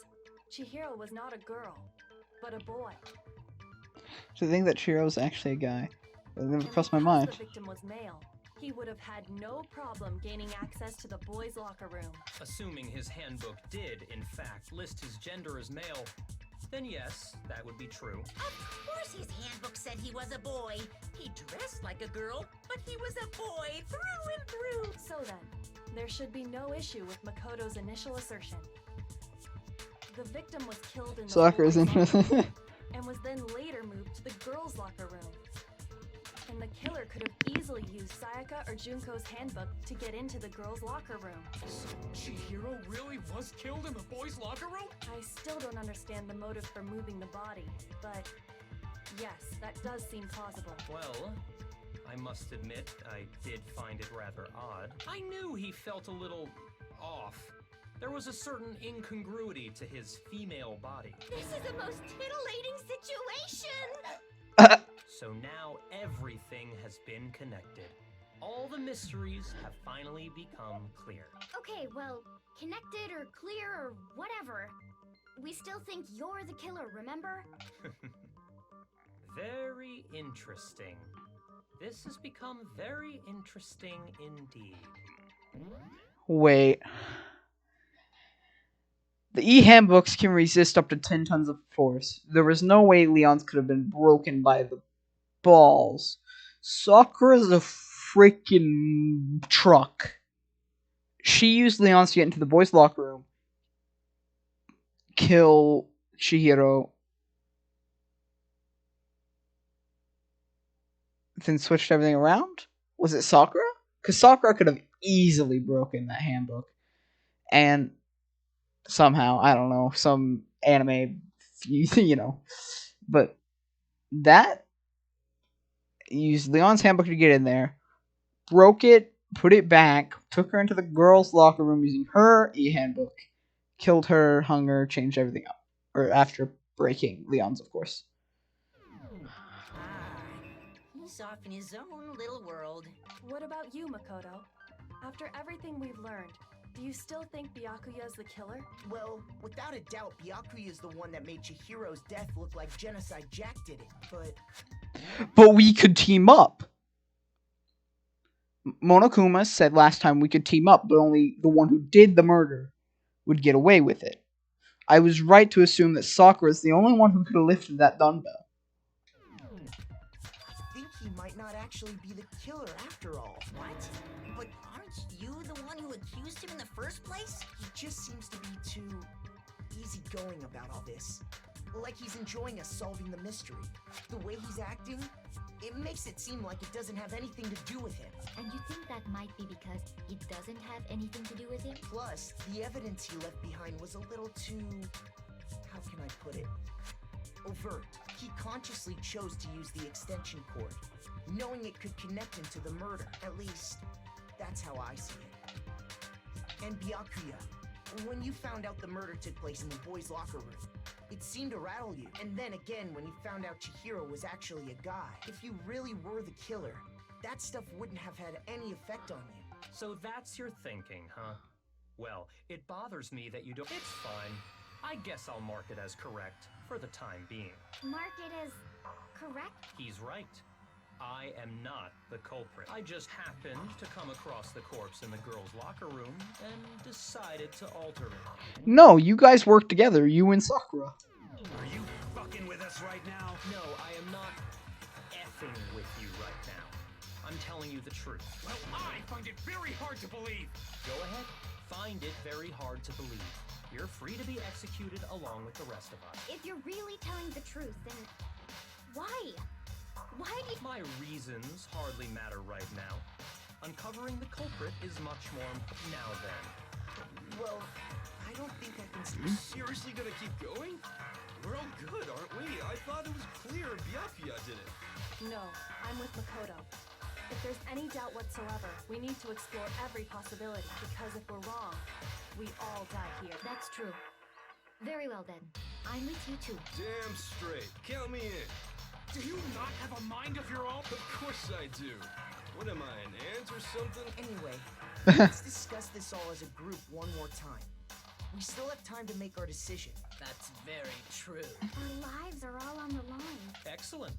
[SPEAKER 2] Chihiro was not a girl, but a boy.
[SPEAKER 1] So I think that Chihiro's actually a guy. That never
[SPEAKER 2] And
[SPEAKER 1] crossed my
[SPEAKER 2] because
[SPEAKER 1] mind.
[SPEAKER 2] the victim was male, he would have had no problem gaining access to the boys' locker room.
[SPEAKER 7] Assuming his handbook did, in fact, list his gender as male, then yes, that would be true.
[SPEAKER 6] Of course his handbook said he was a boy. He dressed like a girl, but he was a boy through and through.
[SPEAKER 2] So then, there should be no issue with Makoto's initial assertion. The victim was killed in the
[SPEAKER 1] Soccer is
[SPEAKER 2] boys' locker
[SPEAKER 1] interesting.
[SPEAKER 2] room and was then later moved to the girls' locker room. And the killer could have easily used Sayaka or Junko's handbook to get into the girls' locker room.
[SPEAKER 8] So Chihiro really was killed in the boys' locker room?
[SPEAKER 2] I still don't understand the motive for moving the body, but yes, that does seem plausible.
[SPEAKER 7] Well, I must admit, I did find it rather odd. I knew he felt a little off. There was a certain incongruity to his female body.
[SPEAKER 5] This is the most titillating situation!
[SPEAKER 7] So now everything has been connected. All the mysteries have finally become clear.
[SPEAKER 5] Okay, well, connected or clear or whatever. We still think you're the killer, remember?
[SPEAKER 7] Very interesting. This has become very interesting indeed.
[SPEAKER 1] Wait. The e-handbooks can resist up to 10 tons of force. There was no way Leon's could have been broken by the balls. Sakura's a freaking truck. She used Leon's to get into the boys' locker room, kill Chihiro, then switched everything around? Was it Sakura? Because Sakura could have easily broken that handbook. And somehow, I don't know, some anime, you know. But that used Leon's handbook to get in there, broke it, put it back, took her into the girls' locker room using her e-handbook, killed her, hung her, changed everything up. Or after breaking Leon's, of course.
[SPEAKER 6] He's off in his own little world.
[SPEAKER 2] What about you, Makoto? After everything we've learned, do you still think Byakuya's the killer?
[SPEAKER 4] Well, without a doubt, Byakuya is the one that made Chihiro's death look like Genocide Jack did it,
[SPEAKER 1] But we could team up. Monokuma said last time we could team up, but only the one who did the murder would get away with it. I was right to assume that Sakura is the only one who could have lifted that dumbbell.
[SPEAKER 4] I think he might not actually be the killer after all.
[SPEAKER 6] What? But aren't you the one who accused him in the first place?
[SPEAKER 4] He just seems to be too easygoing about all this. Like he's enjoying us solving the mystery. The way he's acting, it makes it seem like it doesn't have anything to do with him.
[SPEAKER 9] And you think that might be because it doesn't have anything to do with him?
[SPEAKER 4] Plus, the evidence he left behind was a little too... how can I put it? Overt. He consciously chose to use the extension cord, knowing it could connect him to the murder. At least, that's how I see it. And Byakuya, when you found out the murder took place in the boys' locker room, it seemed to rattle you. And then again, when you found out Chihiro was actually a guy. If you really were the killer, that stuff wouldn't have had any effect on you.
[SPEAKER 7] So that's your thinking, huh? Well, it bothers me that you don't. It's fine. I guess I'll mark it as correct for the time being.
[SPEAKER 5] Mark it as correct?
[SPEAKER 7] He's right. I am not the culprit. I just happened to come across the corpse in the girls' locker room and decided to alter it.
[SPEAKER 1] No, you guys work together, you and Sakura.
[SPEAKER 8] Are you fucking with us right now?
[SPEAKER 7] No, I am not effing with you right now. I'm telling you the truth.
[SPEAKER 8] Well, I find it very hard to believe.
[SPEAKER 7] Go ahead. Find it very hard to believe. You're free to be executed along with the rest of us.
[SPEAKER 5] If you're really telling the truth, then why? Why do you...
[SPEAKER 7] My reasons hardly matter right now. Uncovering the culprit is much more now then.
[SPEAKER 4] Well, I don't think I can...
[SPEAKER 3] You're seriously gonna keep going? We're all good, aren't we? I thought it was clear Byakuya did it.
[SPEAKER 2] No, I'm with Makoto. If there's any doubt whatsoever, we need to explore every possibility, because if we're wrong, we all die here.
[SPEAKER 9] That's true. Very well then. I'm with you too.
[SPEAKER 3] Damn straight. Count me in.
[SPEAKER 8] Do you not have a mind of your own?
[SPEAKER 3] Of course I do. What am I, an ant or something?
[SPEAKER 4] Anyway, let's discuss this all as a group one more time. We still have time to make our decision.
[SPEAKER 10] That's very true.
[SPEAKER 5] Our lives are all on the line.
[SPEAKER 7] Excellent.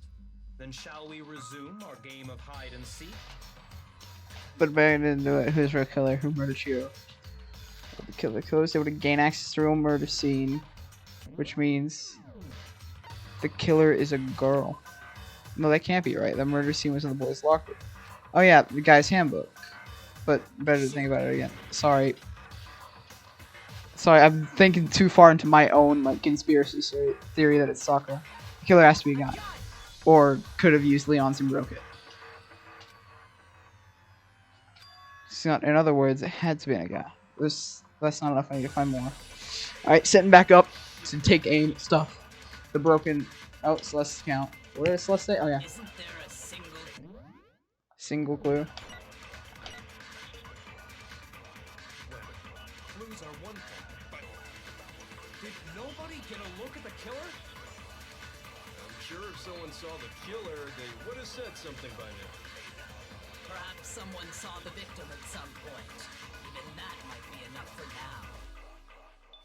[SPEAKER 7] Then shall we resume our game of hide and seek?
[SPEAKER 1] But back into it, who's the killer? Who murdered Shiro? The killer was able to gain access to a murder scene, which means the killer is a girl. No, that can't be right. The murder scene was in the boys' locker room. Oh yeah, the guy's handbook. But better to think about it again. Sorry, I'm thinking too far into my own conspiracy theory that it's Sakura. The killer has to be a guy, or could have used Leon's and broke it. So, in other words, it had to be a guy. That's not enough. I need to find more. All right, setting back up to take aim at stuff. The broken. Oh, Celeste's count. Where does Celeste say? Oh yeah.
[SPEAKER 10] Isn't there a
[SPEAKER 1] Single clue.
[SPEAKER 3] Clues are one thing, but did nobody get a look at the killer? I'm sure if someone saw the killer, they would have said something by now.
[SPEAKER 10] Perhaps someone saw the victim at some point. Even that might be enough for now.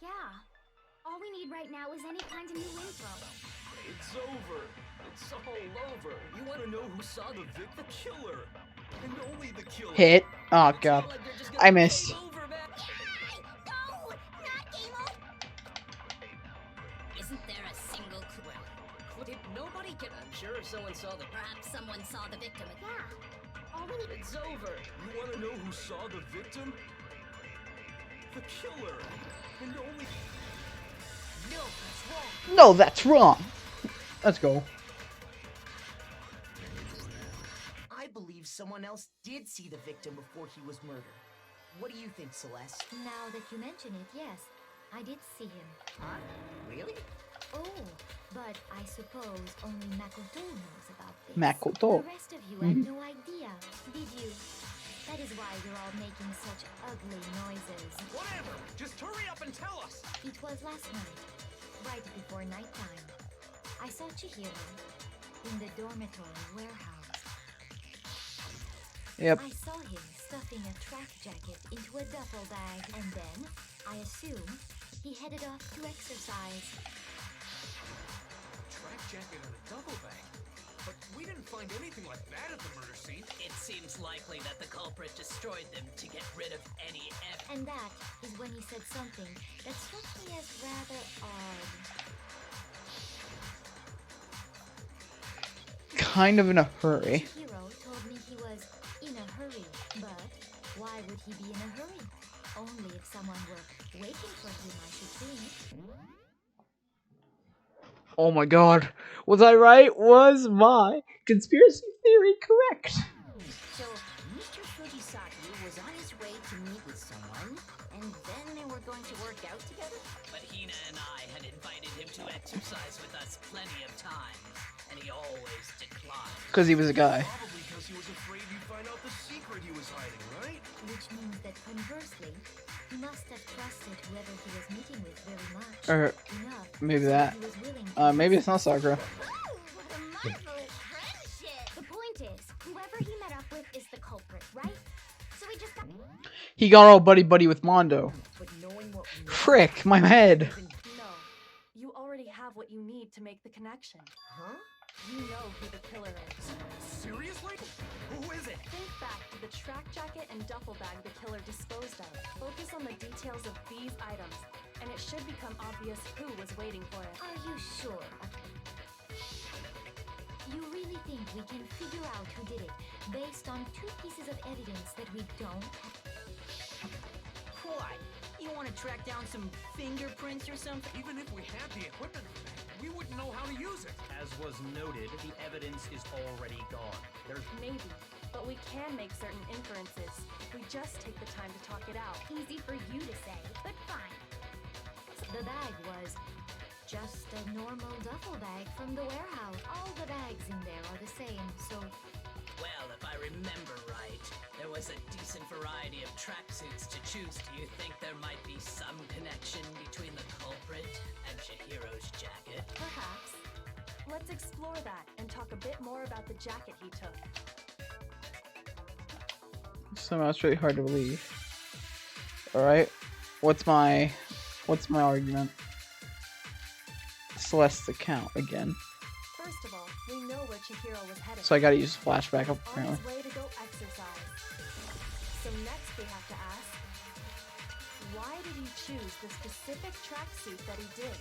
[SPEAKER 5] Yeah. All we need right now is any kind of new info.
[SPEAKER 3] It's over. It's all over. You want to know who saw the victim? The killer. And only the killer.
[SPEAKER 1] Hit. Oh god. I missed.
[SPEAKER 5] Isn't there a single clue?
[SPEAKER 10] Did nobody get... I'm sure if someone saw the...
[SPEAKER 5] Perhaps someone saw the victim. Yeah. All we need...
[SPEAKER 3] It's over. You want to know who saw the victim? The killer. And only... No, that's wrong.
[SPEAKER 1] No, that's wrong. Let's go.
[SPEAKER 4] believes someone else did see the victim before he was murdered. What do you think, Celeste?
[SPEAKER 9] Now that you mention it, yes, I did see him.
[SPEAKER 4] Huh? Really?
[SPEAKER 9] Oh, but I suppose only Makoto knows about this.
[SPEAKER 1] Makoto.
[SPEAKER 9] The rest of you had no idea, did you? That is why you're all making such ugly noises.
[SPEAKER 8] Whatever! Just hurry up and tell us!
[SPEAKER 9] It was last night, right before nighttime. I saw Chihiro in the dormitory warehouse.
[SPEAKER 1] Yep.
[SPEAKER 9] I saw him stuffing a track jacket into a duffel bag, and then, I assume, he headed off to exercise.
[SPEAKER 8] Track jacket and a duffel bag. But we didn't find anything like that at the murder scene.
[SPEAKER 10] It seems likely that the culprit destroyed them to get rid of any evidence.
[SPEAKER 9] And that is when he said something that struck me as rather odd.
[SPEAKER 1] Kind of in a hurry.
[SPEAKER 9] Chihiro told me he was in a hurry, but why would he be in a hurry? Only if someone were waiting for him, I should think.
[SPEAKER 1] Oh my god. Was I right? Was my conspiracy theory correct?
[SPEAKER 11] So, Mr. Fujisaki was on his way to meet with someone, and then they were going to work out together?
[SPEAKER 10] But Hina and I had invited him to exercise with us plenty of times, and he always declined.
[SPEAKER 1] Because he was a guy.
[SPEAKER 3] Probably because he was afraid you'd find out the secret he was hiding, right?
[SPEAKER 9] Which means that conversely, he must have trusted whoever he was meeting with very much.
[SPEAKER 1] Or
[SPEAKER 9] Enough
[SPEAKER 1] maybe
[SPEAKER 9] so
[SPEAKER 1] that.
[SPEAKER 9] he was willing to
[SPEAKER 1] Maybe it's not Sakura.
[SPEAKER 5] The point is, whoever he met up with is the culprit, right? So we just got...
[SPEAKER 1] He got all buddy-buddy with Mondo.
[SPEAKER 4] But knowing what we know,
[SPEAKER 1] Frick, my head.
[SPEAKER 2] No, you already have what you need to make the connection.
[SPEAKER 4] huh?
[SPEAKER 2] You know who the killer is.
[SPEAKER 8] Seriously? Who is it?
[SPEAKER 2] Think back to the track jacket and duffel bag the killer disposed of. Focus on the details of these items, and it should become obvious who was waiting for it.
[SPEAKER 9] Are you sure? You really think we can figure out who did it based on 2 pieces of evidence that we don't have?
[SPEAKER 11] Why? You want to track down some fingerprints or something?
[SPEAKER 8] Even if we had the equipment for that, we wouldn't know how to use it.
[SPEAKER 7] As was noted, the evidence is already gone. There's
[SPEAKER 2] Maybe, but we can make certain inferences if we just take the time to talk it out.
[SPEAKER 5] Easy for you to say, but fine.
[SPEAKER 9] The bag was just a normal duffel bag from the warehouse. All the bags in there are the same, so
[SPEAKER 10] Well, if I remember right, there was a decent variety of tracksuits to choose. Do you think there might be some connection between the culprit and Chihiro's jacket?
[SPEAKER 2] Perhaps. Let's explore that and talk a bit more about the jacket he took.
[SPEAKER 1] Somehow it's really hard to believe. Alright. What's my argument? Celeste's account again.
[SPEAKER 2] First of all, we know where Chihiro was headed.
[SPEAKER 1] So I gotta use flashback up
[SPEAKER 2] On
[SPEAKER 1] apparently.
[SPEAKER 2] his way to go exercise. So next we have to ask, why did he choose the specific tracksuit that he did?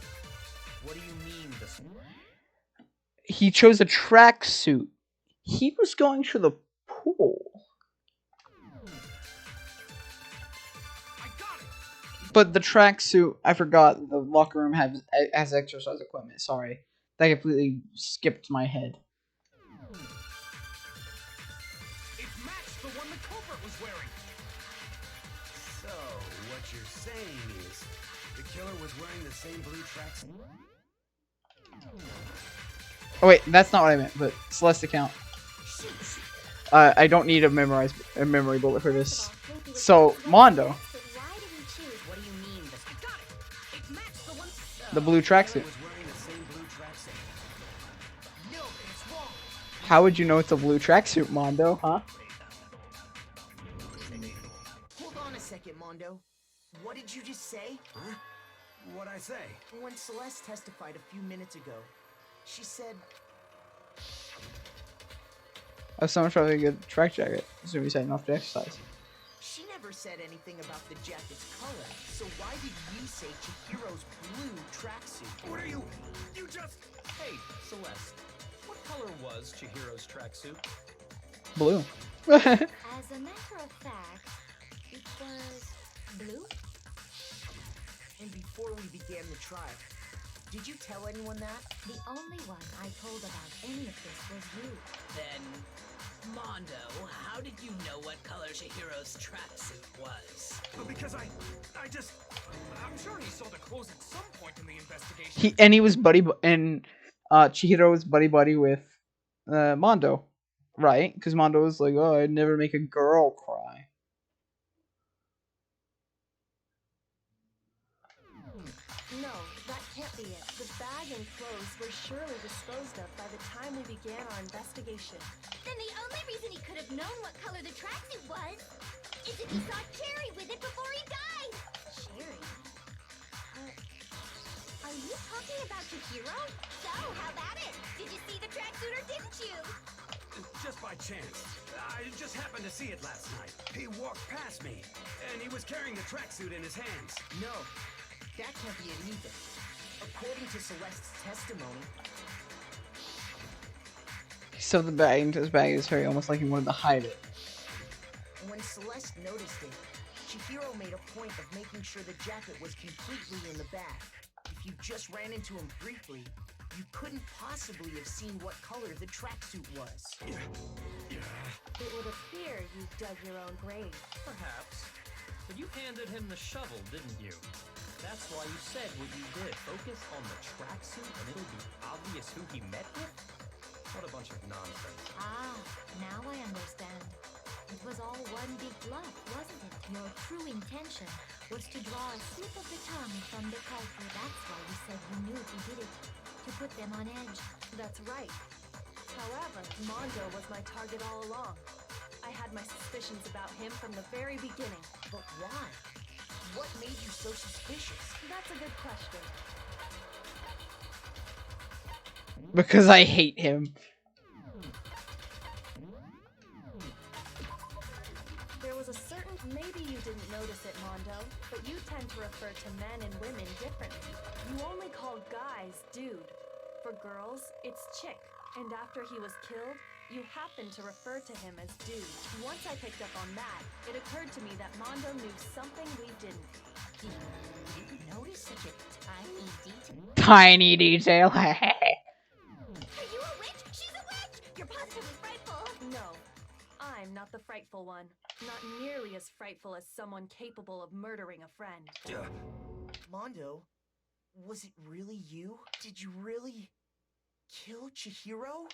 [SPEAKER 7] What do you mean, this?
[SPEAKER 1] He chose a tracksuit. He was going to the pool.
[SPEAKER 8] I got it!
[SPEAKER 1] But the tracksuit, I forgot the locker room has exercise equipment. Sorry. That completely skipped my head.
[SPEAKER 8] It matched the one the culprit was wearing.
[SPEAKER 3] So, what you're saying is, the killer was wearing the same blue tracksuit?
[SPEAKER 1] Oh wait, that's not what I meant, but Celeste account. I don't need a memory bullet for this. So, Mondo,
[SPEAKER 5] But why did he choose?
[SPEAKER 11] What do you mean?
[SPEAKER 8] I got it! It matched the one...
[SPEAKER 1] the blue tracksuit.
[SPEAKER 3] Was wearing the same blue tracksuit.
[SPEAKER 8] No, it's wrong.
[SPEAKER 1] How would you know it's a blue tracksuit, Mondo, huh?
[SPEAKER 4] Hold on a second, Mondo. What did you just say?
[SPEAKER 3] Huh? What'd I say?
[SPEAKER 4] When Celeste testified a few minutes ago, she said,
[SPEAKER 1] I was so much rather a good track jacket. So we said enough to exercise.
[SPEAKER 4] she never said anything about the jacket's color. So why did you say Chihiro's blue tracksuit?
[SPEAKER 8] What are you... You just...
[SPEAKER 7] Hey, Celeste, what color was Chihiro's tracksuit?
[SPEAKER 1] Blue.
[SPEAKER 9] as a matter of fact, it was blue.
[SPEAKER 4] And before we began the trial, did you tell anyone that?
[SPEAKER 9] The only one I told about any of this was you.
[SPEAKER 10] Then, Mondo, how did you know what color Chihiro's tracksuit was?
[SPEAKER 8] Because I'm sure he saw the clothes at some point in the investigation.
[SPEAKER 1] He was Chihiro was buddy with Mondo, right? Because Mondo was like, "Oh, I'd never make a girl cry."
[SPEAKER 2] No, that can't be it. The bag and clothes were surely disposed of by the time we began our investigation.
[SPEAKER 5] Then the only reason he could have known what color the tracksuit was is if he saw Cherry with it before he died.
[SPEAKER 2] Cherry?
[SPEAKER 5] Are you talking about Chihiro? So, how about it? Did you see the tracksuit or didn't you?
[SPEAKER 8] Just by chance. I just happened to see it last night. He walked past me, and he was carrying the tracksuit in his hands.
[SPEAKER 4] No, that can't be it either. According to Celeste's testimony,
[SPEAKER 1] He stuffed the bag into his bag of his hair, almost like he wanted to hide it.
[SPEAKER 4] when Celeste noticed it, Chihiro made a point of making sure the jacket was completely in the bag. If you just ran into him briefly, you couldn't possibly have seen what color the tracksuit was.
[SPEAKER 2] It would appear you dug your own grave.
[SPEAKER 7] Perhaps. But you handed him the shovel, didn't you? That's why you said what you did. Focus on the tracksuit and it'll be obvious who he met with? What a bunch of nonsense.
[SPEAKER 9] Ah, now I understand. It was all one big bluff, wasn't it? Your true intention was to draw a slip of the tongue from the culprit. That's why you said you knew who did it. To put them on edge.
[SPEAKER 2] That's right. However, Mondo was my target all along. I had my suspicions about him from the very beginning.
[SPEAKER 4] But why? What made you so suspicious?
[SPEAKER 2] That's a good question.
[SPEAKER 1] Because I hate him.
[SPEAKER 2] There was a certain... Maybe you didn't notice it, Mondo, but you tend to refer to men and women differently. You only call guys dude. For girls, it's chick. And after he was killed, you happened to refer to him as dude. Once I picked up on that, it occurred to me that Mondo knew something we didn't.
[SPEAKER 11] Did you notice such a tiny detail?
[SPEAKER 1] Tiny detail.
[SPEAKER 5] Are you a witch? She's a witch! You're positively frightful!
[SPEAKER 2] No, I'm not the frightful one. Not nearly as frightful as someone capable of murdering a friend.
[SPEAKER 4] Mondo, was it really you? Did you really kill Chihiro?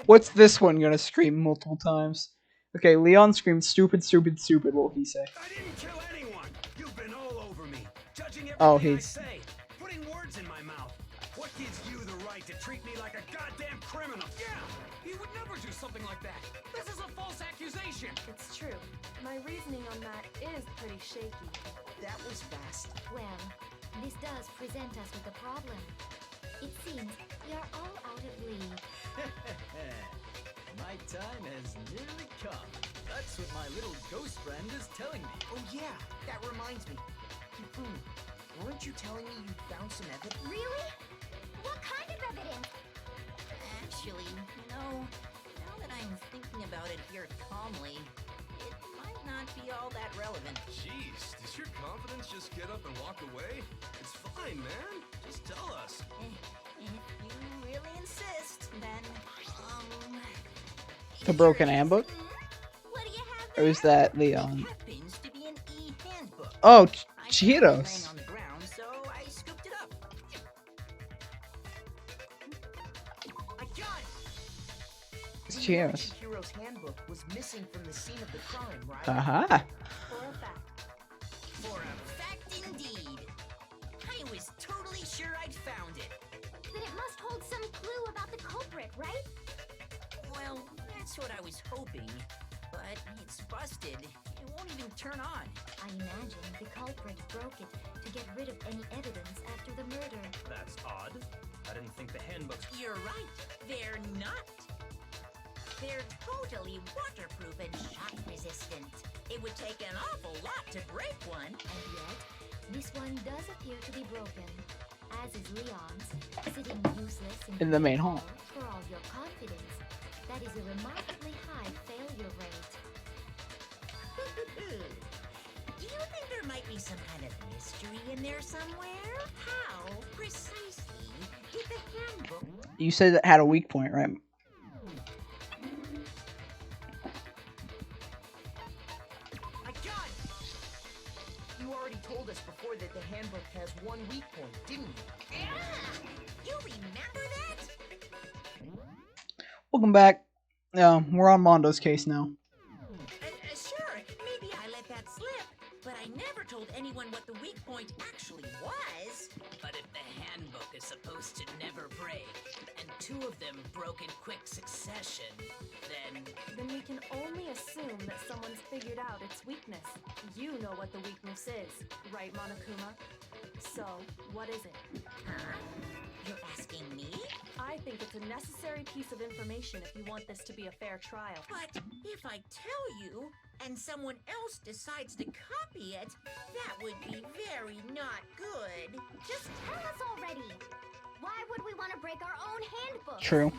[SPEAKER 1] What's this one gonna scream multiple times? Okay, Leon screamed stupid, stupid, stupid. What will he say?
[SPEAKER 8] I didn't kill anyone. You've been all over me, judging everything
[SPEAKER 1] Oh,
[SPEAKER 8] I
[SPEAKER 1] he's...
[SPEAKER 8] say, putting words in my mouth. What gives you the right to treat me like a goddamn criminal?
[SPEAKER 3] Yeah, he would never do something like that. This is a false accusation.
[SPEAKER 2] It's true. My reasoning on that is pretty shaky.
[SPEAKER 4] That was fast.
[SPEAKER 9] Well, this does present us with a problem. It seems we are all out of lead.
[SPEAKER 12] My time has nearly come. That's what my little ghost friend is telling me.
[SPEAKER 4] Oh yeah, that reminds me. Hifumi, weren't you telling me you found some evidence?
[SPEAKER 5] Really? What kind of evidence?
[SPEAKER 11] Actually, now that I'm thinking about it here calmly, it might not be all that relevant.
[SPEAKER 3] Jeez, does your confidence just get up and walk away? It's fine, man. Just tell us.
[SPEAKER 11] If you really insist, then,
[SPEAKER 1] The broken handbook?
[SPEAKER 5] What do you have
[SPEAKER 1] Or is that Leon?
[SPEAKER 11] happens to be an e-handbook.
[SPEAKER 1] Oh,
[SPEAKER 11] I found it
[SPEAKER 1] Chihiro's.
[SPEAKER 11] laying on the ground, so I scooped it up.
[SPEAKER 4] I got it!
[SPEAKER 1] It's
[SPEAKER 4] You know
[SPEAKER 1] Chihiro's.
[SPEAKER 4] Chihiro's handbook was missing from the scene of the crime, right?
[SPEAKER 1] Aha.
[SPEAKER 2] For a fact.
[SPEAKER 11] For a fact indeed. I was totally sure I'd found it.
[SPEAKER 5] Then it must hold some clue about the culprit, right?
[SPEAKER 11] Well, that's what I was hoping. But it's busted. It won't even turn on.
[SPEAKER 9] I imagine the culprit broke it to get rid of any evidence after the murder.
[SPEAKER 7] That's odd. I didn't think the handbooks...
[SPEAKER 11] You're right. They're not. They're totally waterproof and shock resistant. It would take an awful lot to break one.
[SPEAKER 9] And yet, this one does appear to be broken. As is Leon's, sitting useless
[SPEAKER 1] In the main hall.
[SPEAKER 9] For all your confidence, that is a remarkably high failure rate.
[SPEAKER 11] Do you think there might be some kind of mystery in there somewhere? How precisely did the handbook...
[SPEAKER 1] You said that had a weak point, right?
[SPEAKER 4] You already told us before that the handbook has one weak point, didn't you?
[SPEAKER 6] You remember that?
[SPEAKER 1] Welcome back. Yeah, we're on Mondo's case now.
[SPEAKER 6] Sure, maybe I let that slip, but I never told anyone what the weak point actually was.
[SPEAKER 10] But if the handbook is supposed to never break, and two of them broke in quick succession, then
[SPEAKER 2] we can only assume that someone's figured out its weakness. You know what the weakness is, right, Monokuma? So, what is it?
[SPEAKER 6] Huh? You're asking me?
[SPEAKER 2] I think it's a necessary piece of information if you want this to be a fair trial.
[SPEAKER 6] But if I tell you, and someone else decides to copy it, that would be very not good.
[SPEAKER 5] Just tell us already. Why would we want to break our own handbook?
[SPEAKER 1] True.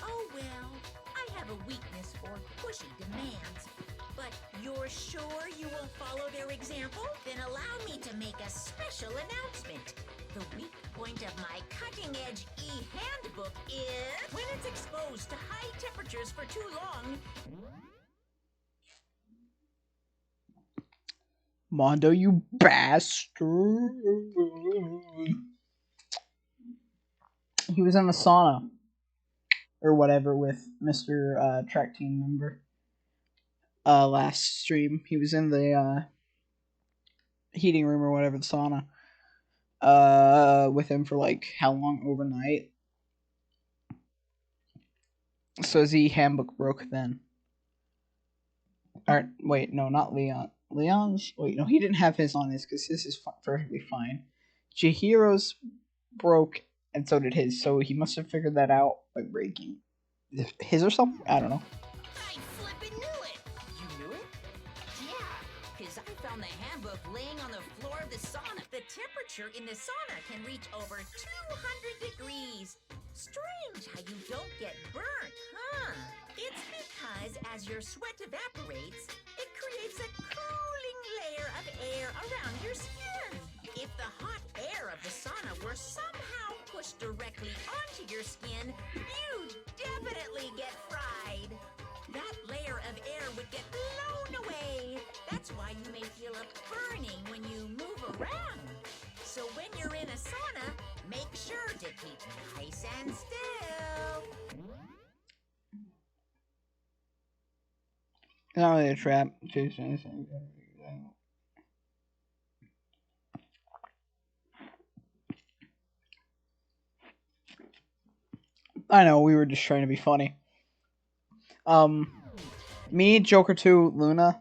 [SPEAKER 6] Oh well, I have a weakness for pushy demands. But you're sure you won't follow their example? Then allow me to make a special announcement. The weak point of my cutting-edge e-handbook is when it's exposed to high temperatures for too long.
[SPEAKER 1] Mondo, you bastard. He was in the sauna. Or whatever with Mr. Track Team member. Last stream. He was in the heating room or whatever, the sauna. With him for like how long overnight? So his handbook broke then. Or wait, no, not Leon. Leon's. Wait, no, he didn't have his on his because his is perfectly fine. Chihiro's broke, and so did his. So he must have figured that out by breaking his or something. I don't know.
[SPEAKER 6] I flippin' knew it.
[SPEAKER 10] you knew it?
[SPEAKER 6] Yeah, because I found the handbook laying on the floor of the sauna. The temperature in the sauna can reach over 200 degrees. Strange how you don't get burnt, huh? It's because as your sweat evaporates, it creates a cooling layer of air around your skin. If the hot air of the sauna were somehow pushed directly onto your skin, you'd definitely get fried. That layer of air would get blown away. That's why you may feel a burning when you move around. So when you're in a sauna, make sure to keep nice and still.
[SPEAKER 1] Not really a trap. I know, we were just trying to be funny. Me, Joker 2, Luna,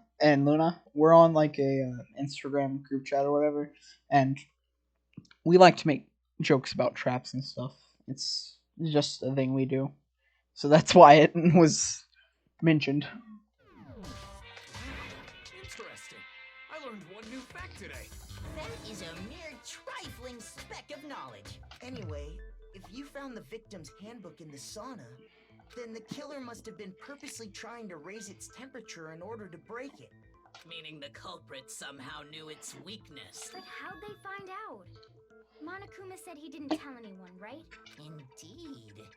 [SPEAKER 1] we're on like a Instagram group chat or whatever, and we like to make jokes about traps and stuff. It's just a thing we do. So that's why it was mentioned.
[SPEAKER 8] Interesting. I learned one new fact today.
[SPEAKER 6] That is a mere trifling speck of knowledge.
[SPEAKER 4] Anyway, if you found the victim's handbook in the sauna, then the killer must have been purposely trying to raise its temperature in order to break it.
[SPEAKER 10] Meaning the culprit somehow knew its weakness.
[SPEAKER 5] But how'd they find out? Monokuma said he didn't tell anyone, right?
[SPEAKER 6] Indeed.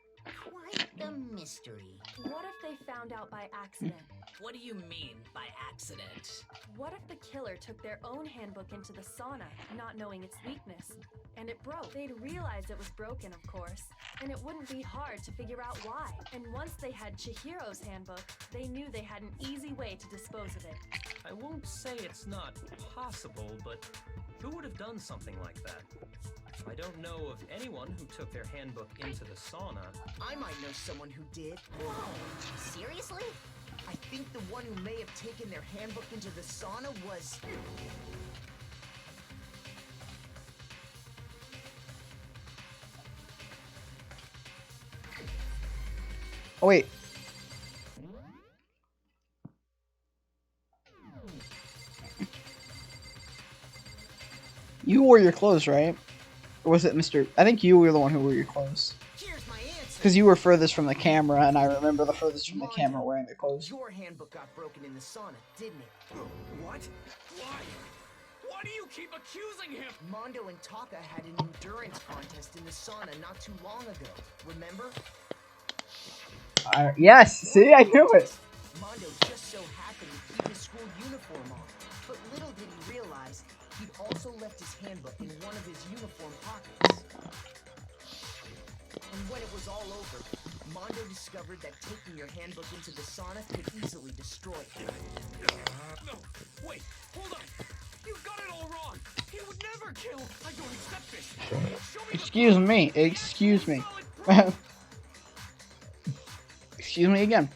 [SPEAKER 6] Quite the mystery.
[SPEAKER 2] What if they found out by accident?
[SPEAKER 10] What do you mean by accident?
[SPEAKER 2] What if the killer took their own handbook into the sauna, not knowing its weakness, and it broke? They'd realize it was broken, of course, and it wouldn't be hard to figure out why. And once they had Chihiro's handbook, they knew they had an easy way to dispose of it.
[SPEAKER 7] I won't say it's not possible, but who would have done something like that? I don't know of anyone who took their handbook into the sauna.
[SPEAKER 4] I might know someone who did.
[SPEAKER 6] Whoa, seriously?
[SPEAKER 4] I think the one who may have taken their handbook into the sauna was...
[SPEAKER 1] Oh wait. You wore your clothes, right? Or was it Mr. I think you were the one who wore your clothes.
[SPEAKER 4] Here's my answer.
[SPEAKER 1] Because you were furthest from the camera, and I remember the furthest from the camera wearing the clothes.
[SPEAKER 4] Your handbook got broken in the sauna, didn't it?
[SPEAKER 8] What? Why? Why do you keep accusing him?
[SPEAKER 4] Mondo and Taka had an endurance contest in the sauna not too long ago. Remember?
[SPEAKER 1] Yes, see, I knew it.
[SPEAKER 4] Mondo just so happened to keep his school uniform on. But little did he realize also left his handbook in one of his uniform pockets. And when it was all over, Mondo discovered that taking your handbook into the sauna could easily destroy it.
[SPEAKER 8] No, wait, hold on. You got it all wrong. He would never kill. I don't accept this. Show me
[SPEAKER 1] Excuse me. Excuse me. Excuse me again.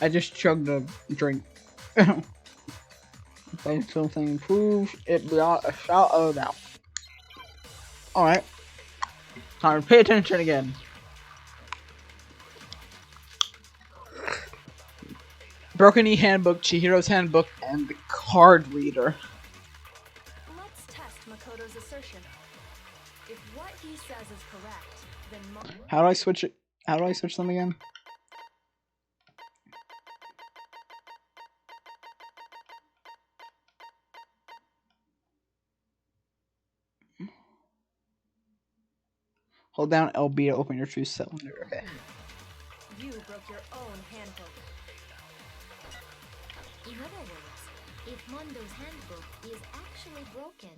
[SPEAKER 1] I just chugged a drink. If something proves it beyond a shout of doubt. Alright. Time to pay attention again. Broken E Handbook, Chihiro's Handbook, and the Card Reader.
[SPEAKER 2] Let's test Makoto's assertion. If what he says is correct, then
[SPEAKER 1] How do I switch it? How do I switch them again? Hold down LB to open your true cylinder. Okay.
[SPEAKER 2] You broke your own handbook.
[SPEAKER 9] In other words, if Mondo's handbook is actually broken,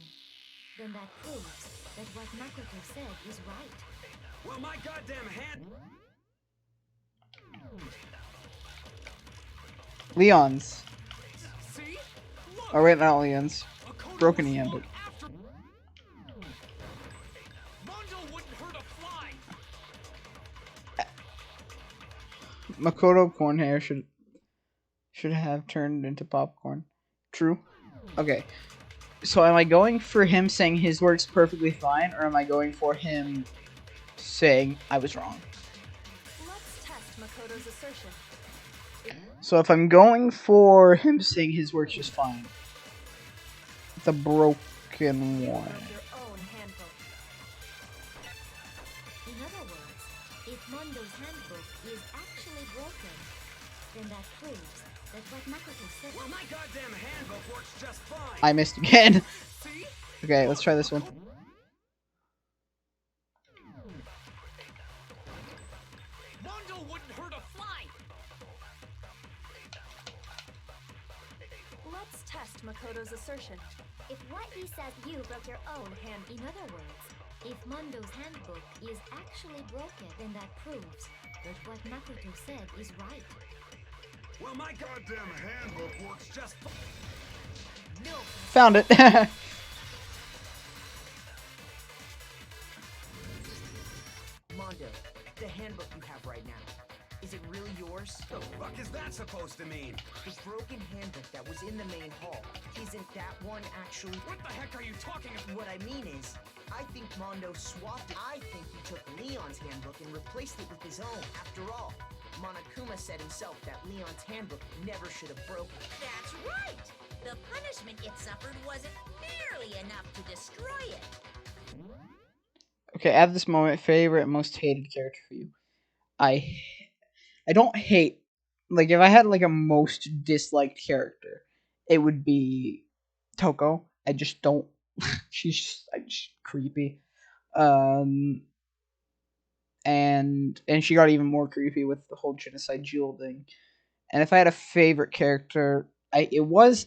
[SPEAKER 9] then that proves that what Makoto said is right.
[SPEAKER 8] Well, my goddamn hand.
[SPEAKER 1] Leon's.
[SPEAKER 8] See?
[SPEAKER 1] Oh wait, not Leon's. Broken E Handbook.
[SPEAKER 8] Mondo wouldn't hurt a fly.
[SPEAKER 1] Makoto corn hair should have turned into popcorn. True. Okay. So am I going for him saying his work's perfectly fine, or am I going for him saying I was wrong?
[SPEAKER 2] Let's test Makoto's assertion.
[SPEAKER 1] So if I'm going for him saying his work's just fine, it's a broken one.
[SPEAKER 2] Your own handbook.
[SPEAKER 9] In other words, if Mondo's handbook is actually broken, then that proves that what Makoto said.
[SPEAKER 8] Well, my goddamn handbook works just fine.
[SPEAKER 1] I missed again.
[SPEAKER 8] See?
[SPEAKER 1] Okay, let's try this one.
[SPEAKER 8] Mondo wouldn't hurt a fly.
[SPEAKER 2] Let's test Makoto's assertion.
[SPEAKER 9] If what he says
[SPEAKER 2] You broke your own hand.
[SPEAKER 9] in other words, if Mondo's handbook is actually broken, then that proves that what Makoto said is right.
[SPEAKER 8] Well, my goddamn handbook works just fine.
[SPEAKER 4] No,
[SPEAKER 1] Found it.
[SPEAKER 4] Mondo, the handbook you have right now, is it really yours?
[SPEAKER 8] The fuck is that supposed to mean?
[SPEAKER 4] The broken handbook that was in the main hall, isn't that one actually?
[SPEAKER 8] What the heck are you talking about?
[SPEAKER 4] What I mean is, I think Mondo swapped it. I think he took Leon's handbook and replaced it with his own. After all, Monokuma said himself that Leon's handbook never should have broken.
[SPEAKER 11] That's right! The punishment it suffered wasn't nearly enough to destroy it.
[SPEAKER 1] Okay, at this moment, favorite and most hated character for you. I don't hate, like, if I had like a most disliked character, it would be Toko. I just don't. She's just creepy. And she got even more creepy with the whole genocide jewel thing. And if I had a favorite character, it was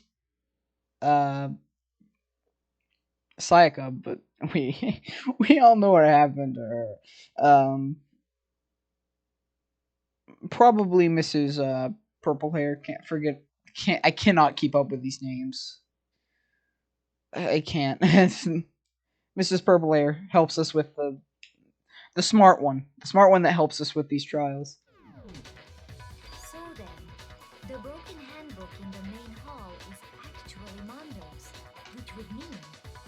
[SPEAKER 1] Sayaka, but we all know what happened to her. Probably Mrs. Purple Hair. I cannot keep up with these names. I can't. Mrs. Purple Hair helps us with the smart one. The smart one that helps us with these trials.
[SPEAKER 9] So then, the broken handbook in the main hall is actually Mondo's, which would mean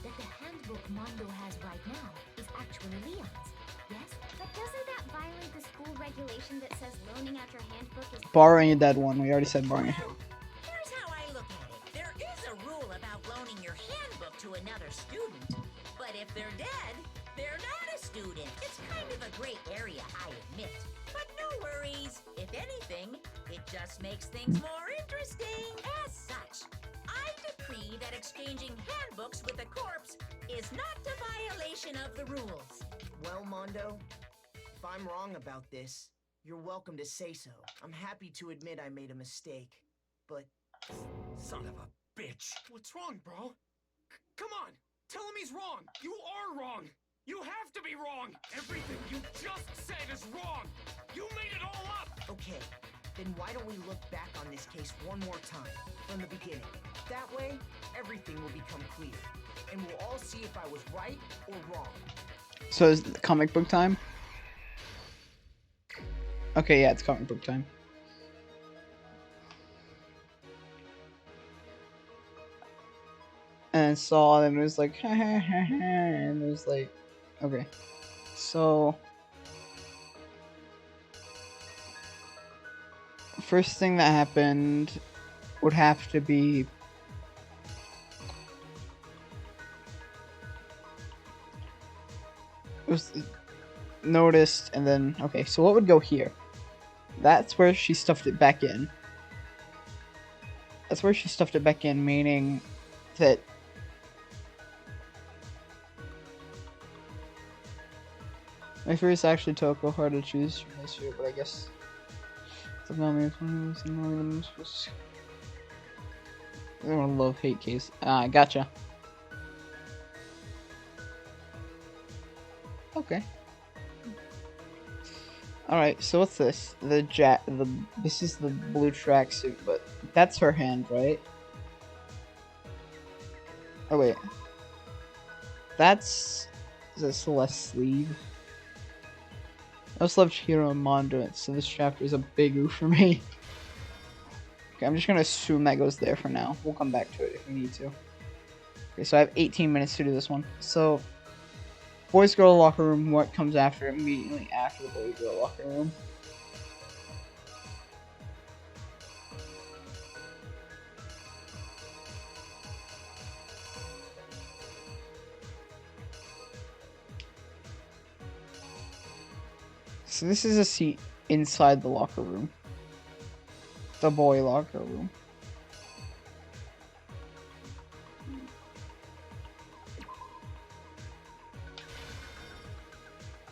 [SPEAKER 9] that the handbook Mondo has right now is actually Leon's. Yes?
[SPEAKER 5] But doesn't that violate the school regulation that says loaning out your handbook is
[SPEAKER 1] Borrowing a dead one. We already said borrowing a
[SPEAKER 11] Here's how I look at it. There is a rule about loaning your handbook to another student. But if they're dead, they're not a student. It's kind of a gray area, I admit. But no worries. If anything, it just makes things more interesting. As such, I decree that exchanging handbooks with a corpse is not a violation of the rules.
[SPEAKER 4] Well, Mondo, if I'm wrong about this, you're welcome to say so. I'm happy to admit I made a mistake, but...
[SPEAKER 8] Son of a bitch. What's wrong, bro? Come on! Tell him he's wrong! You are wrong! You have to be wrong! Everything you just said is wrong! You made it all up!
[SPEAKER 4] Okay, then why don't we look back on this case one more time, from the beginning? That way, everything will become clear, and we'll all see if I was right or wrong.
[SPEAKER 1] So is it comic book time? Okay, yeah, it's comic book time. And saw and it was like, ha ha ha ha, and it was like, okay. So, first thing that happened would have to be it was noticed, and then okay. So what would go here? That's where she stuffed it back in. That's where she stuffed it back in, meaning that my first actually took a hard to choose from this year, but I guess it's not me. I don't love hate case. Gotcha. Okay. Alright, so what's this? This is the blue tracksuit, but that's her hand, right? Oh wait. That's the Celeste sleeve. I just love Chihiro and Mondo, so this chapter is a big oof for me. Okay, I'm just gonna assume that goes there for now. We'll come back to it if we need to. Okay, so I have 18 minutes to do this one. So, boys girl locker room, what comes after immediately after the boys girl locker room? So this is a seat inside the locker room. The boy locker room.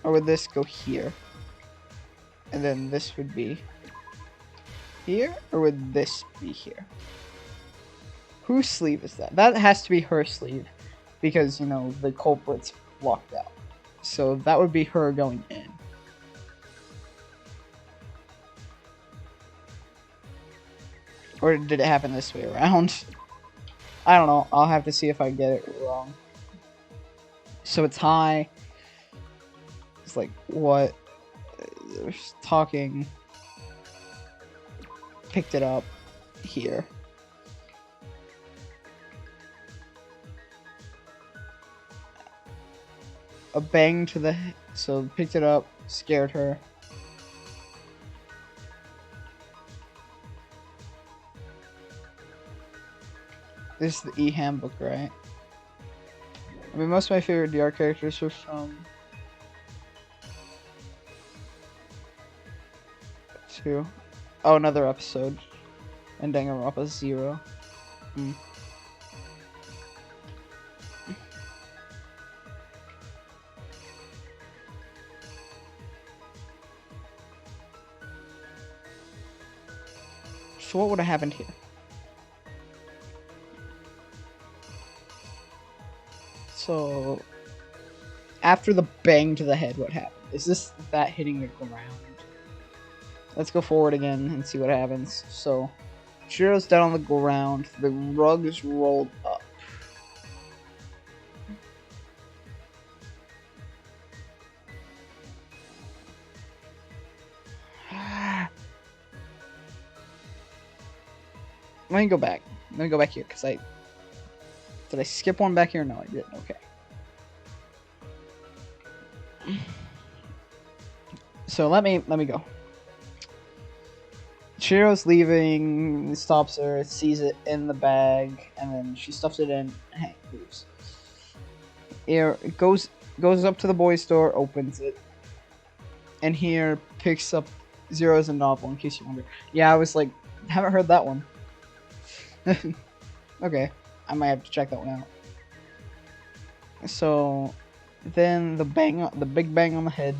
[SPEAKER 1] Or would this go here? And then this would be here? Or would this be here? Whose sleeve is that? That has to be her sleeve. Because, you know, the culprit's locked out. So that would be her going in. Or did it happen this way around? I don't know. I'll have to see if I get it wrong. So it's high. It's like, what? They're talking. Picked it up here. A bang to the... So picked it up, scared her. This is the E-handbook, right? I mean, most of my favorite DR characters are from... 2. Oh, another episode. And Danganronpa 0. So what would have happened here? So, after the bang to the head, what happened? Is this that hitting the ground? Let's go forward again and see what happens. So, Chihiro's down on the ground. The rug is rolled up. Let me go back. Let me go back here, because did I skip one back here? No, I didn't. Okay. So let me go. Chihiro's leaving, stops her, sees it in the bag, and then she stuffs it in, and leaves. Here, it goes up to the boys' store, opens it, and here picks up Zero's a novel, in case you wonder. Yeah, I was like, haven't heard that one. Okay, I might have to check that one out. So, then the big bang on the head.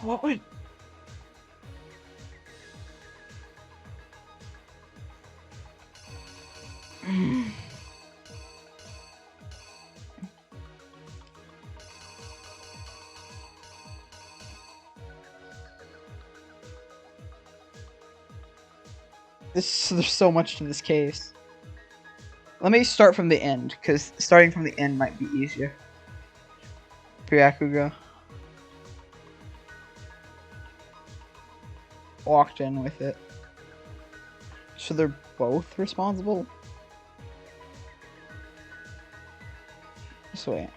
[SPEAKER 1] What would... There's so much to this case. Let me start from the end, because starting from the end might be easier. Byakuga walked in with it. So they're both responsible? So wait.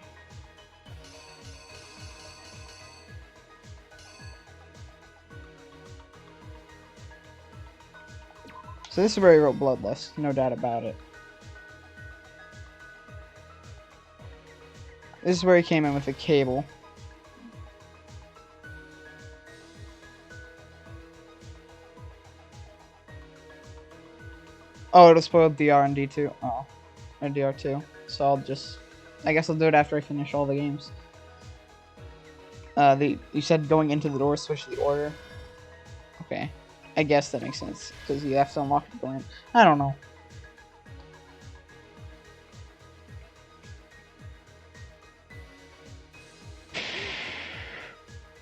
[SPEAKER 1] So this is where he wrote Bloodlust, no doubt about it. This is where he came in with the cable. Oh, it'll spoil DR and D2. Oh, or DR2. So I guess I'll do it after I finish all the games. You said going into the door, switch the order. Okay. I guess that makes sense, because you have to unlock the door. I don't know.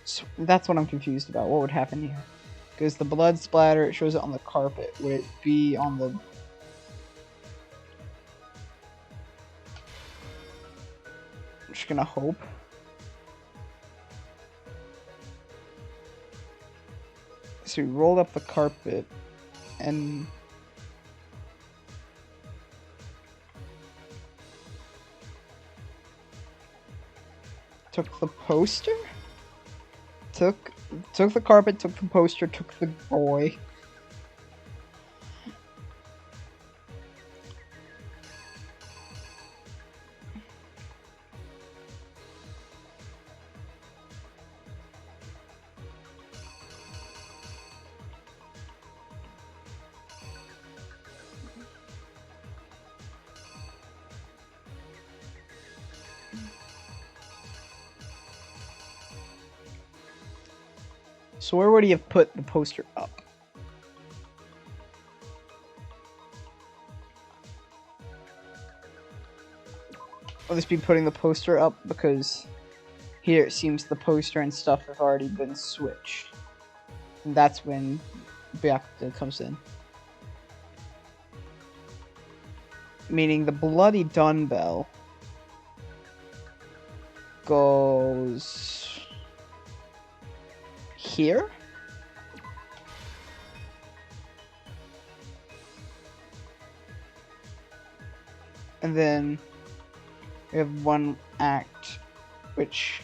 [SPEAKER 1] So that's what I'm confused about. What would happen here? Because the blood splatter, it shows it on the carpet. Would it be on the... I'm just gonna hope. So we rolled up the carpet and took the poster? Took the carpet, took the poster, took the boy. So where would he have put the poster up? Will this be putting the poster up? Because here it seems the poster and stuff have already been switched. And that's when Byakuga comes in. Meaning the bloody dumbbell goes... here? And then we have one act, which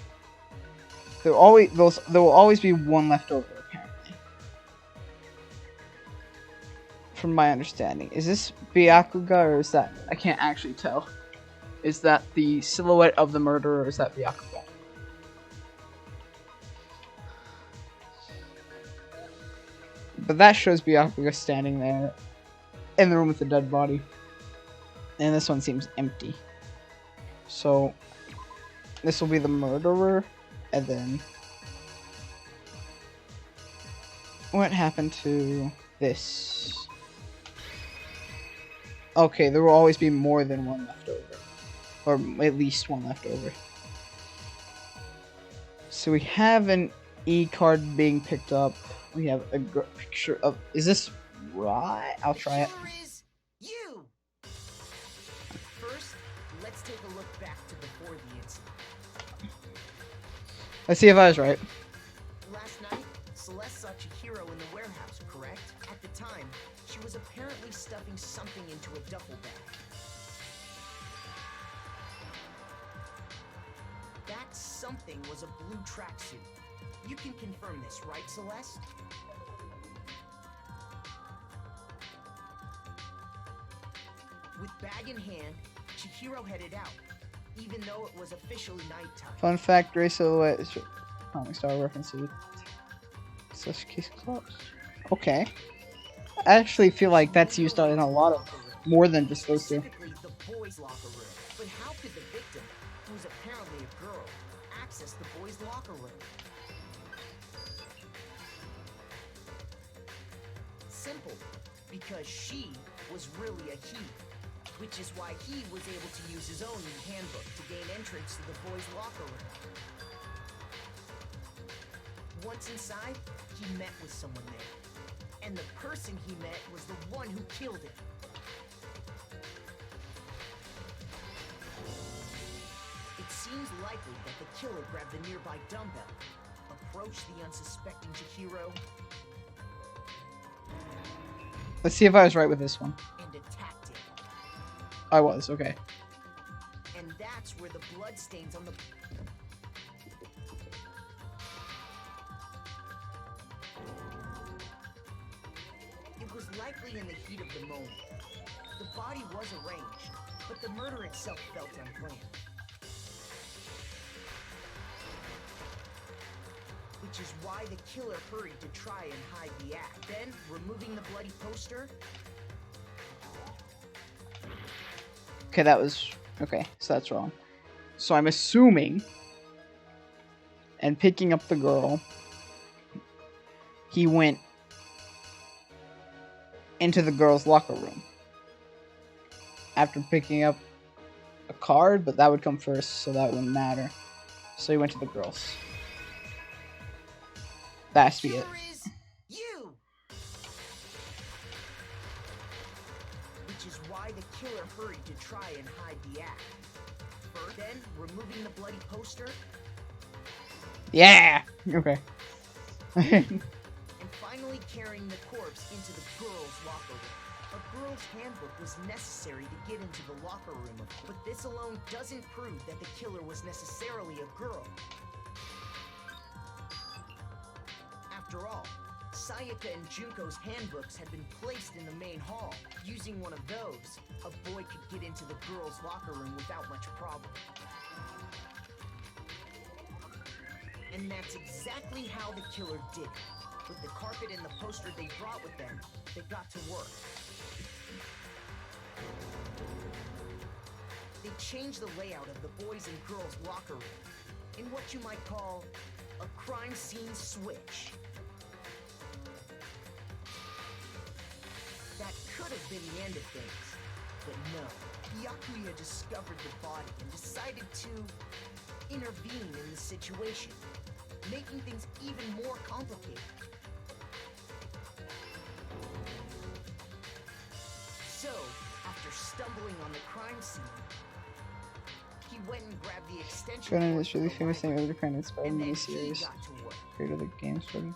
[SPEAKER 1] there will always be one left over, apparently. From my understanding. Is this Byakuga or is that... I can't actually tell. Is that the silhouette of the murderer or is that Byakuga? But that shows Byakuga standing there in the room with the dead body. And this one seems empty. So this will be the murderer. And then what happened to this? Okay, there will always be more than one left over. Or at least one left over. So we have an E card being picked up. We have a picture of... Is this right? I'll try it.
[SPEAKER 4] Sure is you. First, let's take a look back to before the incident.
[SPEAKER 1] Let's see if I was right.
[SPEAKER 4] Last night, Celeste saw Chihiro in the warehouse, correct? At the time, she was apparently stuffing something into a duffel bag. That something was a blue tracksuit. You can confirm this, right, Celeste? With bag in hand, Chihiro headed out, even though it was officially nighttime.
[SPEAKER 1] Fun fact, gray silhouette is... Oh, we start referencing such case closed. Okay. I actually feel like that's used in a lot of... More than just those two.
[SPEAKER 4] Specifically, the boys' locker room. But how could the victim, who's apparently a girl, access the boys' locker room? simple, because she was really a he. Which is why he was able to use his own handbook to gain entrance to the boys' locker room. Once inside, he met with someone there. And the person he met was the one who killed him. It seems likely that the killer grabbed the nearby dumbbell, approached the unsuspecting Chihiro,
[SPEAKER 1] Let's see if I was right with this one.
[SPEAKER 4] and attacked him.
[SPEAKER 1] I was, okay.
[SPEAKER 4] And that's where the bloodstains on the... It was likely in the heat of the moment. The body was arranged, but the murder itself felt unplanned. Which is why the killer hurried to try and hide the act. Then, removing the bloody poster,
[SPEAKER 1] Okay, that was... Okay, so that's wrong. So I'm assuming... And picking up the girl... He went... into the girl's locker room. After picking up a card, but that would come first, so that wouldn't matter. So he went to the girls. That has to be it.
[SPEAKER 4] killer is you! Which is why the killer hurried to try and hide the act. First, then, removing the bloody poster,
[SPEAKER 1] Yeah! Okay.
[SPEAKER 4] and finally carrying the corpse into the girls' locker room. A girl's handbook was necessary to get into the locker room, but this alone doesn't prove that the killer was necessarily a girl. After all, Sayaka and Junko's handbooks had been placed in the main hall. Using one of those, a boy could get into the girls' locker room without much problem. And that's exactly how the killer did it. With the carpet and the poster they brought with them, they got to work. They changed the layout of the boys' and girls' locker room in what you might call a crime scene switch. That could have been the end of things, but no. Byakuya discovered the body and decided to intervene in the situation, making things even more complicated. So, after stumbling on the crime scene, he went and grabbed the extension
[SPEAKER 1] Conan
[SPEAKER 4] cord
[SPEAKER 1] is really
[SPEAKER 4] from the
[SPEAKER 1] famous and
[SPEAKER 4] library,
[SPEAKER 1] other kind of inspired
[SPEAKER 4] and then he
[SPEAKER 1] miniseries.
[SPEAKER 4] got to work.
[SPEAKER 1] Creator of the game study.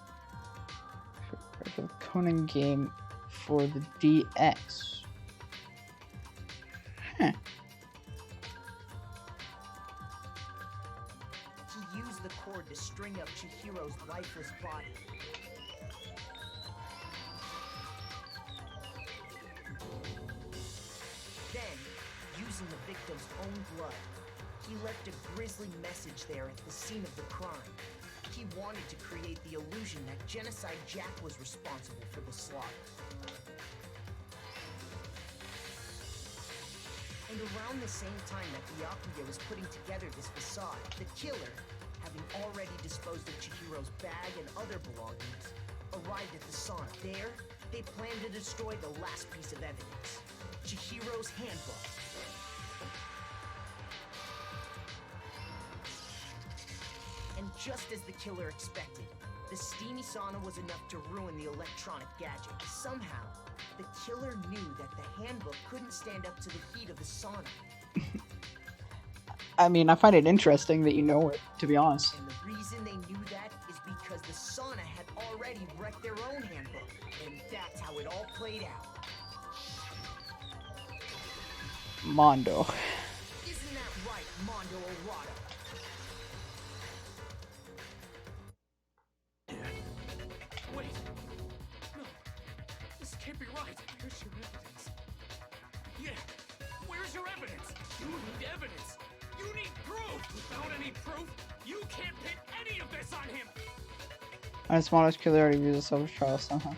[SPEAKER 1] For the Conan game for the DX. Huh.
[SPEAKER 4] He used the cord to string up Chihiro's lifeless body. Then, using the victim's own blood, he left a grisly message there at the scene of the crime. He wanted to create the illusion that Genocide Jack was responsible for the slaughter. And around the same time that Byakuya was putting together this facade, the killer, having already disposed of Chihiro's bag and other belongings, arrived at the sauna. There, they planned to destroy the last piece of evidence, Chihiro's handbook. And just as the killer expected, the steamy sauna was enough to ruin the electronic gadget. Somehow, the killer knew that the handbook couldn't stand up to the heat of the sauna.
[SPEAKER 1] I mean, I find it interesting that you know it, to be honest.
[SPEAKER 4] And the reason they knew that is because the sauna had already wrecked their own handbook. And that's how it all played out.
[SPEAKER 1] Mondo.
[SPEAKER 4] Isn't that right, Mondo Owada?
[SPEAKER 8] Wait! No! This can't be right! Where's your evidence? Yeah! Where's your evidence? You need evidence! You need proof! Without any proof, you can't pin any of this on him!
[SPEAKER 1] This Mondo's killer already views itself as trial somehow.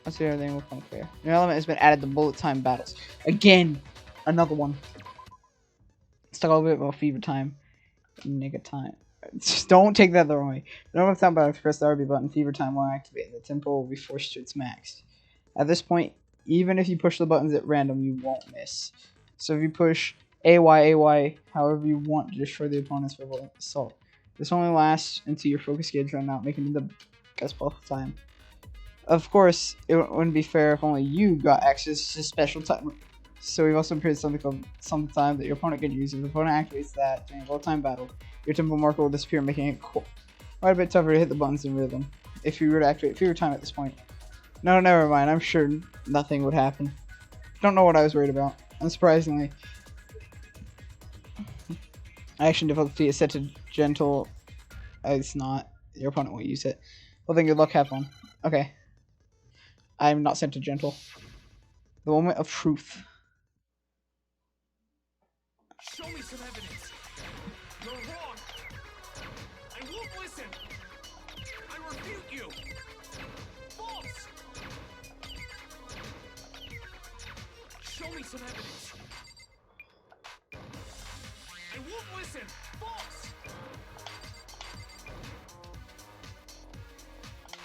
[SPEAKER 1] Let's see, everything will come clear. New element has been added to bullet time battles. Again! Another one. Let's talk a little bit about fever time. Nigga time. Just don't take that the wrong way. The normal time button, press the RB button. Fever time will activate. The tempo will be forced to its max. At this point, even if you push the buttons at random, you won't miss. So if you push AY, however you want to destroy the opponent's revolt assault. This only lasts until your focus gauge runs out, making it the best possible time. Of course, it wouldn't be fair if only you got access to special time. So we've also created something called some time that your opponent can use. If the opponent activates that during a low-time battle, your tempo marker will disappear, making it quite a bit tougher to hit the buttons in rhythm. If you were to activate fewer time at this point. No, never mind. I'm sure nothing would happen. Don't know what I was worried about. Unsurprisingly, action difficulty is set to gentle. It's not. Your opponent won't use it. Well then, good luck, have fun. Okay. I'm not set to gentle. The moment of truth.
[SPEAKER 8] Show me some evidence. You're wrong. I won't listen. I refute you. False. Show me some evidence. I won't listen. False.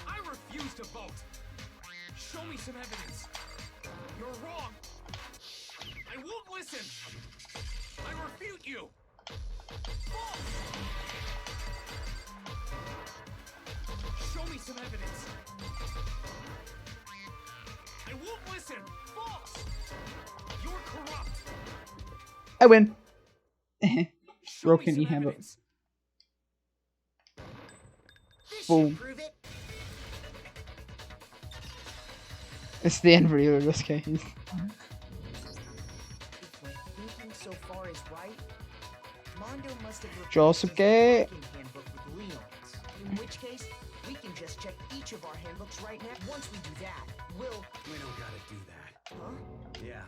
[SPEAKER 8] I refuse to vote. Show me some evidence. You're wrong. I won't listen. I refute you. False. Show me some evidence. I won't listen. False. You're corrupt.
[SPEAKER 1] I win.
[SPEAKER 8] Show
[SPEAKER 1] Broken
[SPEAKER 8] me
[SPEAKER 1] E
[SPEAKER 8] some
[SPEAKER 1] handbook.
[SPEAKER 8] evidence.
[SPEAKER 4] This
[SPEAKER 1] Boom.
[SPEAKER 4] should prove it.
[SPEAKER 1] It's the end reader in this case.
[SPEAKER 4] If my thinking so far is right, Mondo must have replaced
[SPEAKER 1] Josuke.
[SPEAKER 4] his working handbook with Leon's. In which case, we can just check each of our handbooks right now. Once we do that, we'll...
[SPEAKER 12] We don't gotta do that.
[SPEAKER 4] Huh?
[SPEAKER 12] Yeah.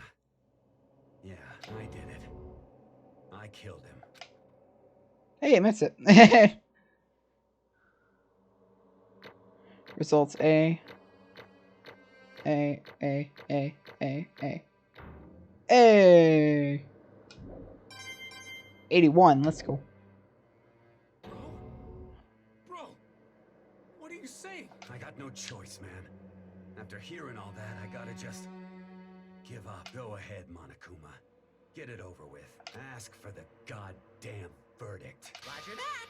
[SPEAKER 12] Yeah, I did it. I killed him.
[SPEAKER 1] Hey, admits it. Results A. 81, let's go.
[SPEAKER 8] Bro, what are you saying?
[SPEAKER 12] I got no choice, man. After hearing all that, I gotta just give up. Go ahead, Monokuma. Get it over with. Ask for the goddamn verdict.
[SPEAKER 11] Roger that.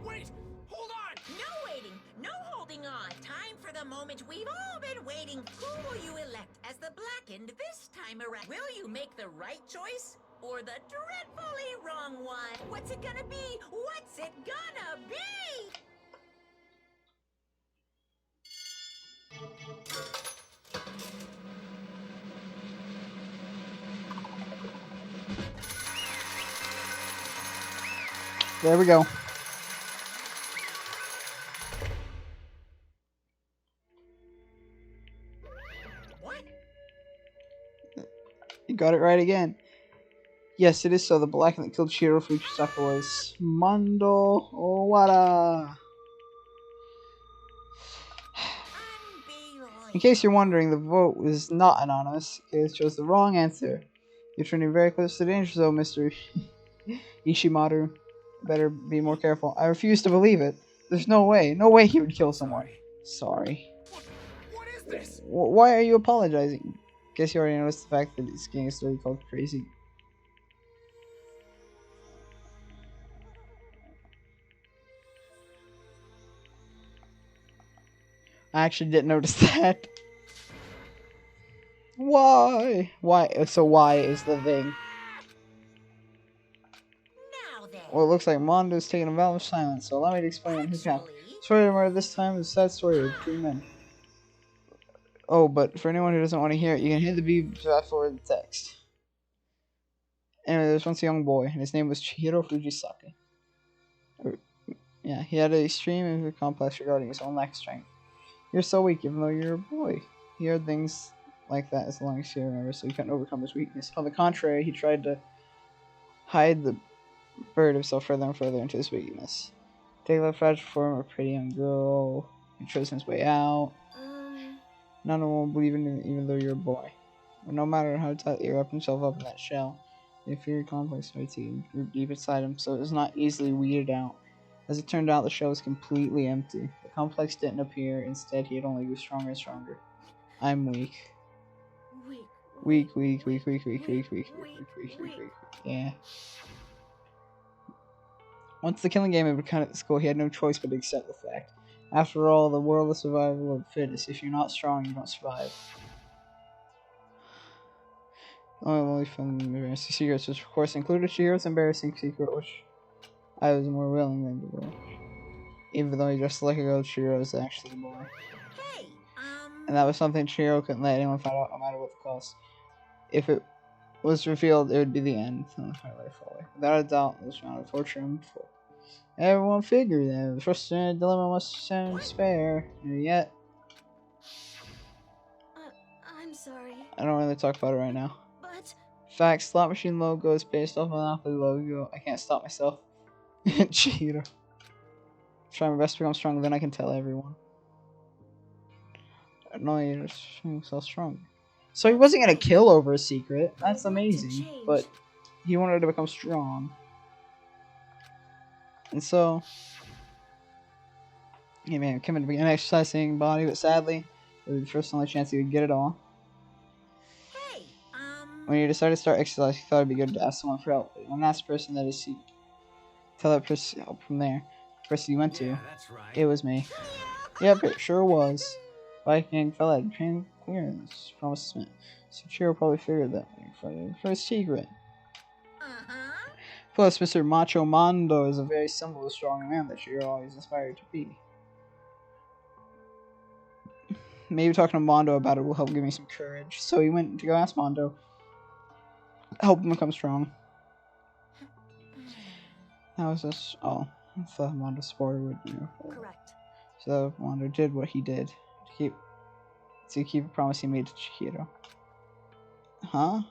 [SPEAKER 8] Wait, hold on.
[SPEAKER 11] No waiting, no holding on. Time for the moment we've all been waiting. Who will you elect as the Blackened this time around? Will you make the right choice or the dreadfully wrong one? What's it gonna be? What's it gonna be?
[SPEAKER 1] There we go.
[SPEAKER 11] What?
[SPEAKER 1] You got it right again. Yes, it is so. The black that killed Shiro Fujisaka was Mondo Owara. In case you're wondering, the vote was not anonymous. It chose the wrong answer. You're turning very close to the danger zone, Mr. Ishimaru. Better be more careful. I refuse to believe it. There's no way. No way he would kill someone. Sorry.
[SPEAKER 8] What is this?
[SPEAKER 1] Why are you apologizing? Guess you already noticed the fact that this game is still called Crazy. I actually didn't notice that. Why? Why? So why is the thing?
[SPEAKER 11] Now then.
[SPEAKER 1] Well, it looks like Mondo's taking a vow of silence, so allow me to explain on his behalf. Story of murder this time is a sad story of two men. Oh, but for anyone who doesn't want to hear it, you can hit the beep to fast forward the text. Anyway, there was once a young boy, and his name was Chihiro Fujisaka. Yeah, he had an extreme and complex regarding his own lack of strength. You're so weak, even though you're a boy. He heard things like that as long as he remembers, so he couldn't overcome his weakness. On the contrary, he tried to hide the bird himself further and further into his weakness. Take a fragile form of a pretty young girl. He chose his way out. None of them will believe in you, even though you're a boy. But no matter how tightly he wrapped himself up in that shell, the inferior complex started to grew deep inside him, so it was not easily weeded out. As it turned out, the shell was completely empty. The complex didn't appear. Instead, he had only grew stronger and stronger. I'm weak. Weak. Yeah. Once the killing game had begun at the school, he had no choice but to accept the fact. After all, the world is survival of the fittest. If you're not strong, you don't survive. Only from embarrassing secrets, which of course included Chihiro's embarrassing secret, which I was more willing than to believe. Even though he dressed like a girl, Chihiro was actually a boy.
[SPEAKER 11] Hey,
[SPEAKER 1] And that was something Chihiro couldn't let anyone find out, no matter what the cost. If it was revealed, it would be the end. Without a doubt, it was found a torture and before. Everyone figured that the first dilemma must sound despair, and yet
[SPEAKER 2] I'm sorry.
[SPEAKER 1] I don't really talk about it right now.
[SPEAKER 2] But
[SPEAKER 1] In fact, slot machine logo is based off Monopoly logo. I can't stop myself. Cheater. Try my best to become stronger, then I can tell everyone. No, you're just so strong. So he wasn't gonna kill over a secret. That's amazing. But he wanted to become strong. And so, he may have come in to begin exercising body, but sadly, it was the first and only chance he would get it all.
[SPEAKER 11] hey,
[SPEAKER 1] When he decided to start exercising, he thought it'd be good to ask someone for help. One last person that is tell that person help from there. The person he went to.
[SPEAKER 12] That's right.
[SPEAKER 1] It was me. Yep, it sure was. Viking fell out. Train clearance. Promise Smith. So Chihiro probably figured that for a secret. Plus, Mr. Macho Mondo is a very simple, strong man that Chihiro always aspired to be. Maybe talking to Mondo about it will help give me some courage. So he went to go ask Mondo. Help him become strong. That was just... Oh, I thought Mondo supported would, you know.
[SPEAKER 2] correct.
[SPEAKER 1] So Mondo did what he did to keep a promise he made to Chihiro. Huh?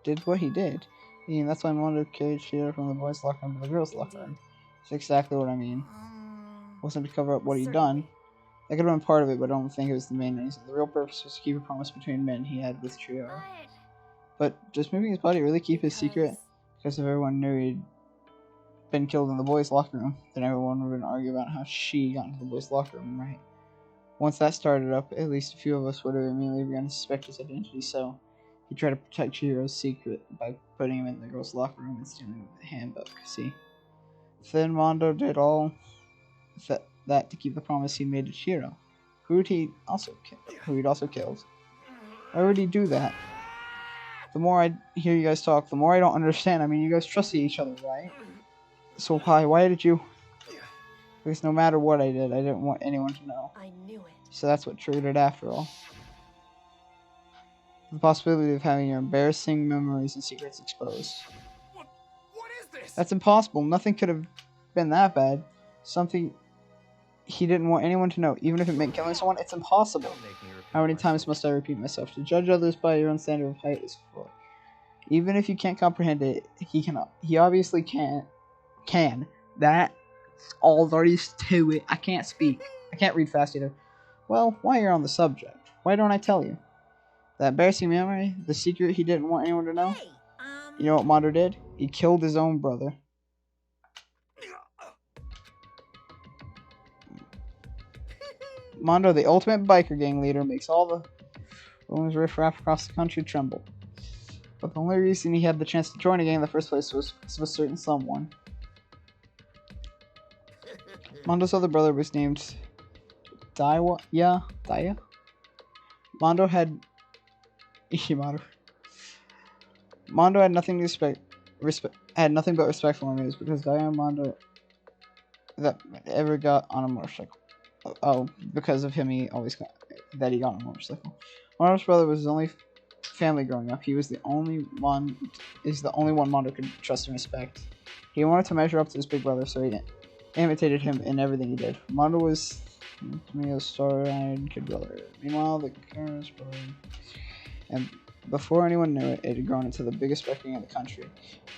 [SPEAKER 1] Did what he did? I mean, that's why Mondo carried Chihiro from the boys' locker room to the girls' locker room. That's exactly what I mean. Wasn't to cover up what he'd done. That could have been part of it, but I don't think it was the main reason. The real purpose was to keep a promise between men he had with Chihiro. But does moving his body really keep his secret? Because if everyone knew he'd been killed in the boys' locker room, then everyone would argue about how she got into the boys' locker room, right? Once that started up, at least a few of us would have immediately begun to suspect his identity, so he tried to protect Chihiro's secret by putting him in the girls' locker room and stealing the handbook, see? Then Mondo did all that to keep the promise he made to Chihiro, who he'd also killed. Why would he do that? The more I hear you guys talk, the more I don't understand. I mean, you guys trusted each other, right? So why did you? Because no matter what I did, I didn't want anyone to know.
[SPEAKER 2] I knew it.
[SPEAKER 1] So that's what triggered it after all. The possibility of having your embarrassing memories and secrets exposed.
[SPEAKER 8] What is this?
[SPEAKER 1] That's impossible. Nothing could have been that bad. Something he didn't want anyone to know, even if it meant killing someone. It's impossible. How many times must I repeat myself? To judge others by your own standard of height is full. Even if you can't comprehend it, he cannot. He obviously can. That's all there is to it. I can't speak. I can't read fast either. Well, while you're on the subject, why don't I tell you? That embarrassing memory, the secret he didn't want anyone to know?
[SPEAKER 11] hey,
[SPEAKER 1] You know what Mondo did? He killed his own brother. Mondo, the ultimate biker gang leader, makes all the women's riffraff across the country tremble. But the only reason he had the chance to join a gang in the first place was because of a certain someone. Mondo's other brother was named Daya? Mondo had nothing but respect for him. It was because Daya and Mondo that ever got on a motorcycle. Oh, because of him, he got on a motorcycle. Mondo's brother was his only family growing up. He was the only one Mondo could trust and respect. He wanted to measure up to his big brother, so he imitated him in everything he did. Mondo was a star-eyed kid brother. Meanwhile, the current brother, and before anyone knew it, it had grown into the biggest biker gang in the country.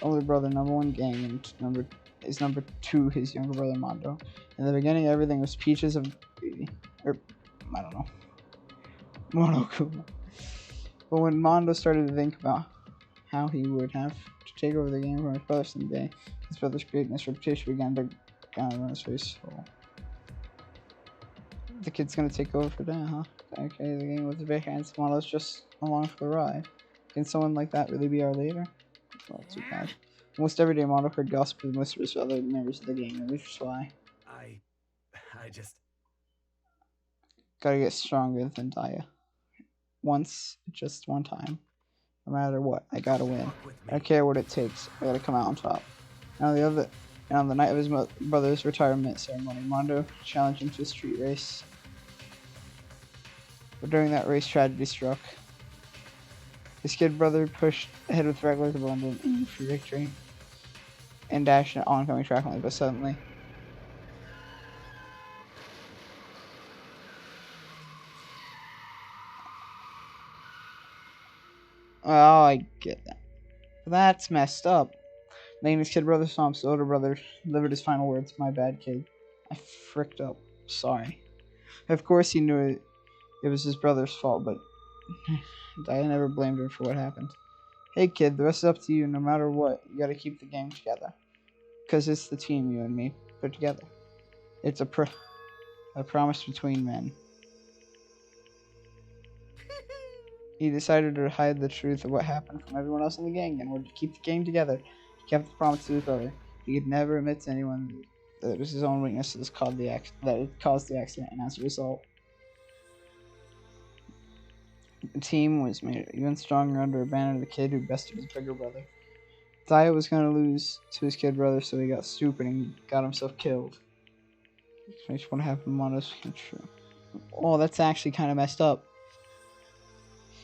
[SPEAKER 1] Older brother, #1 gang, and number 2, his younger brother Mondo. In the beginning, everything was peaches of baby, Monokuma. But when Mondo started to think about how he would have to take over the game from his brother someday, his brother's greatness reputation began to run his face. So the kid's gonna take over for that, huh? Okay, the game was a bit handsome. Mono's just along for the ride. Can someone like that really be our leader? Well, too bad. Almost every day, Mono heard gossip and whispers of other members of the gang, which is why.
[SPEAKER 12] I just...
[SPEAKER 1] Gotta get stronger than Daya. Once, just one time. No matter what, I gotta win. I don't care what it takes. I gotta come out on top. And on the night of his brother's retirement ceremony, Mondo challenged him to a street race. But during that race, tragedy struck. His kid brother pushed ahead with reckless abandon aiming for victory and dashed an oncoming track line, but suddenly oh, I get that. That's messed up. Then his kid brother saw him, so older brother delivered his final words, "My bad, kid. I fricked up. Sorry." Of course he knew it was his brother's fault, but I never blamed him for what happened. Hey kid, the rest is up to you. No matter what, you gotta keep the game together. Because it's the team you and me put together. It's a promise between men. He decided to hide the truth of what happened from everyone else in the gang in order to keep the game together. He kept the promise to his brother. He could never admit to anyone that it was his own weakness that caused the accident, and as a result, the team was made even stronger under a banner of the kid who bested his bigger brother. Daya was going to lose to his kid brother, so he got stupid and got himself killed. Makes what happened on us true. Oh, that's actually kind of messed up.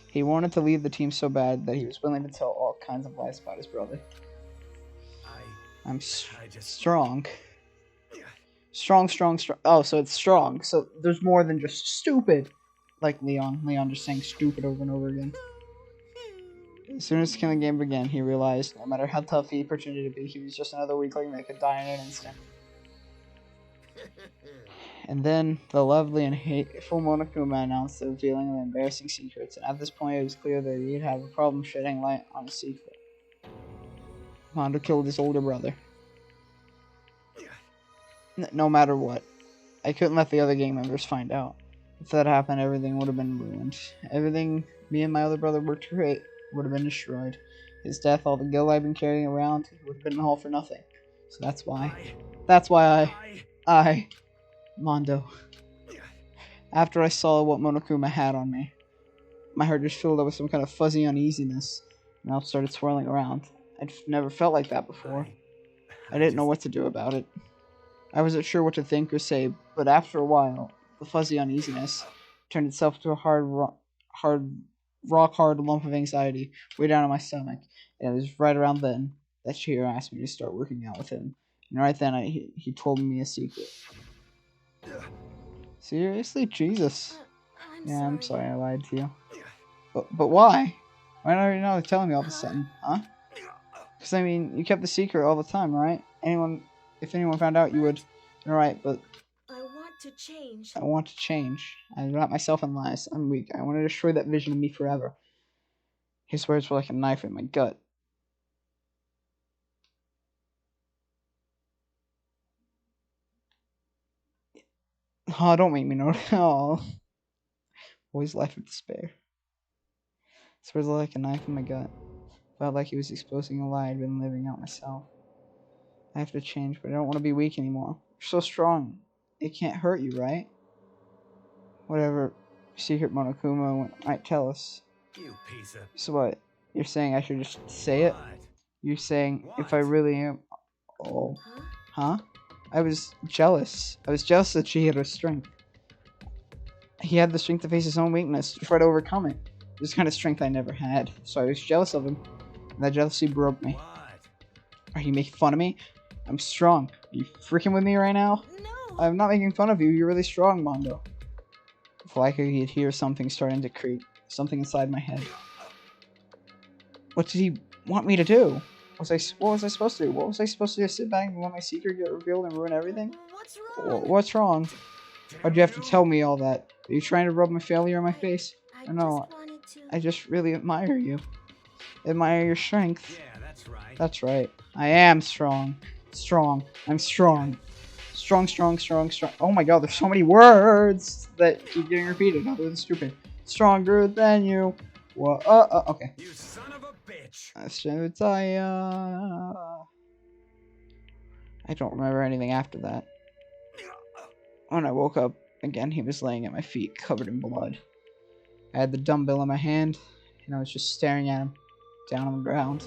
[SPEAKER 1] He wanted to leave the team so bad that he was willing to tell all kinds of lies about his brother. I'm strong. Strong. Oh, so it's strong. So there's more than just stupid. Like Leon. Leon just saying stupid over and over again. As soon as the killing game began, he realized no matter how tough he pretended to be, he was just another weakling that could die in an instant. And then the lovely and hateful Monokuma announced the revealing of embarrassing secrets, and at this point it was clear that he'd have a problem shedding light on a secret. Mondo killed his older brother. No matter what. I couldn't let the other gang members find out. If that happened, everything would have been ruined. Everything me and my other brother worked to create would have been destroyed. His death, all the guilt I've been carrying around, would have been all for nothing. So that's why I, Mondo. After I saw what Monokuma had on me, my heart just filled up with some kind of fuzzy uneasiness, and I started swirling around. I'd never felt like that before. I didn't know what to do about it. I wasn't sure what to think or say, but after a while, the fuzzy uneasiness turned itself into a rock-hard lump of anxiety way down in my stomach, and it was right around then that Chihiro asked me to start working out with him. And right then, he told me a secret. Seriously? Jesus. I'm sorry I lied to you. But why? Why are you not telling me all of a sudden, huh? Because, I mean, you kept the secret all the time, right? If anyone found out, you would... You're right, but...
[SPEAKER 2] I want to change.
[SPEAKER 1] I want to change. I wrap myself in lies. I'm weak. I want to destroy that vision of me forever. His words were like a knife in my gut. Oh, don't make me know. Oh. Always life of despair. His words were like a knife in my gut. Felt like he was exposing a lie I'd been living out myself. I have to change, but I don't want to be weak anymore. You're so strong. It can't hurt you, right? Whatever secret Monokuma might tell us.
[SPEAKER 12] You piece of...
[SPEAKER 1] So what? You're saying I should just say it? You're saying if I really am... Oh. Huh? I was jealous. I was jealous that Chihiro's strength. He had the strength to face his own weakness, to try to overcome it. This kind of strength I never had. So I was jealous of him. And that jealousy broke me. Are you making fun of me? I'm strong. Are you freaking with me right now?
[SPEAKER 2] No.
[SPEAKER 1] I'm not making fun of you. You're really strong, Mondo. Before I could hear something starting to creep. Something inside my head. What did he want me to do? What was I supposed to do? What was I supposed to do? Sit back and let my secret get revealed and ruin everything?
[SPEAKER 2] What's wrong?
[SPEAKER 1] What's wrong? Why'd you have to tell me all that? Are you trying to rub my failure in my face? No, I just really admire you. Admire your strength.
[SPEAKER 12] Yeah, that's right.
[SPEAKER 1] That's right. I am strong. Strong. I'm strong. Strong, strong, strong, strong. Oh my god, there's so many words that keep getting repeated other than stupid. Stronger than you. What? Okay.
[SPEAKER 12] You son of a bitch!
[SPEAKER 1] I don't remember anything after that. When I woke up again, he was laying at my feet, covered in blood. I had the dumbbell in my hand, and I was just staring at him, down on the ground.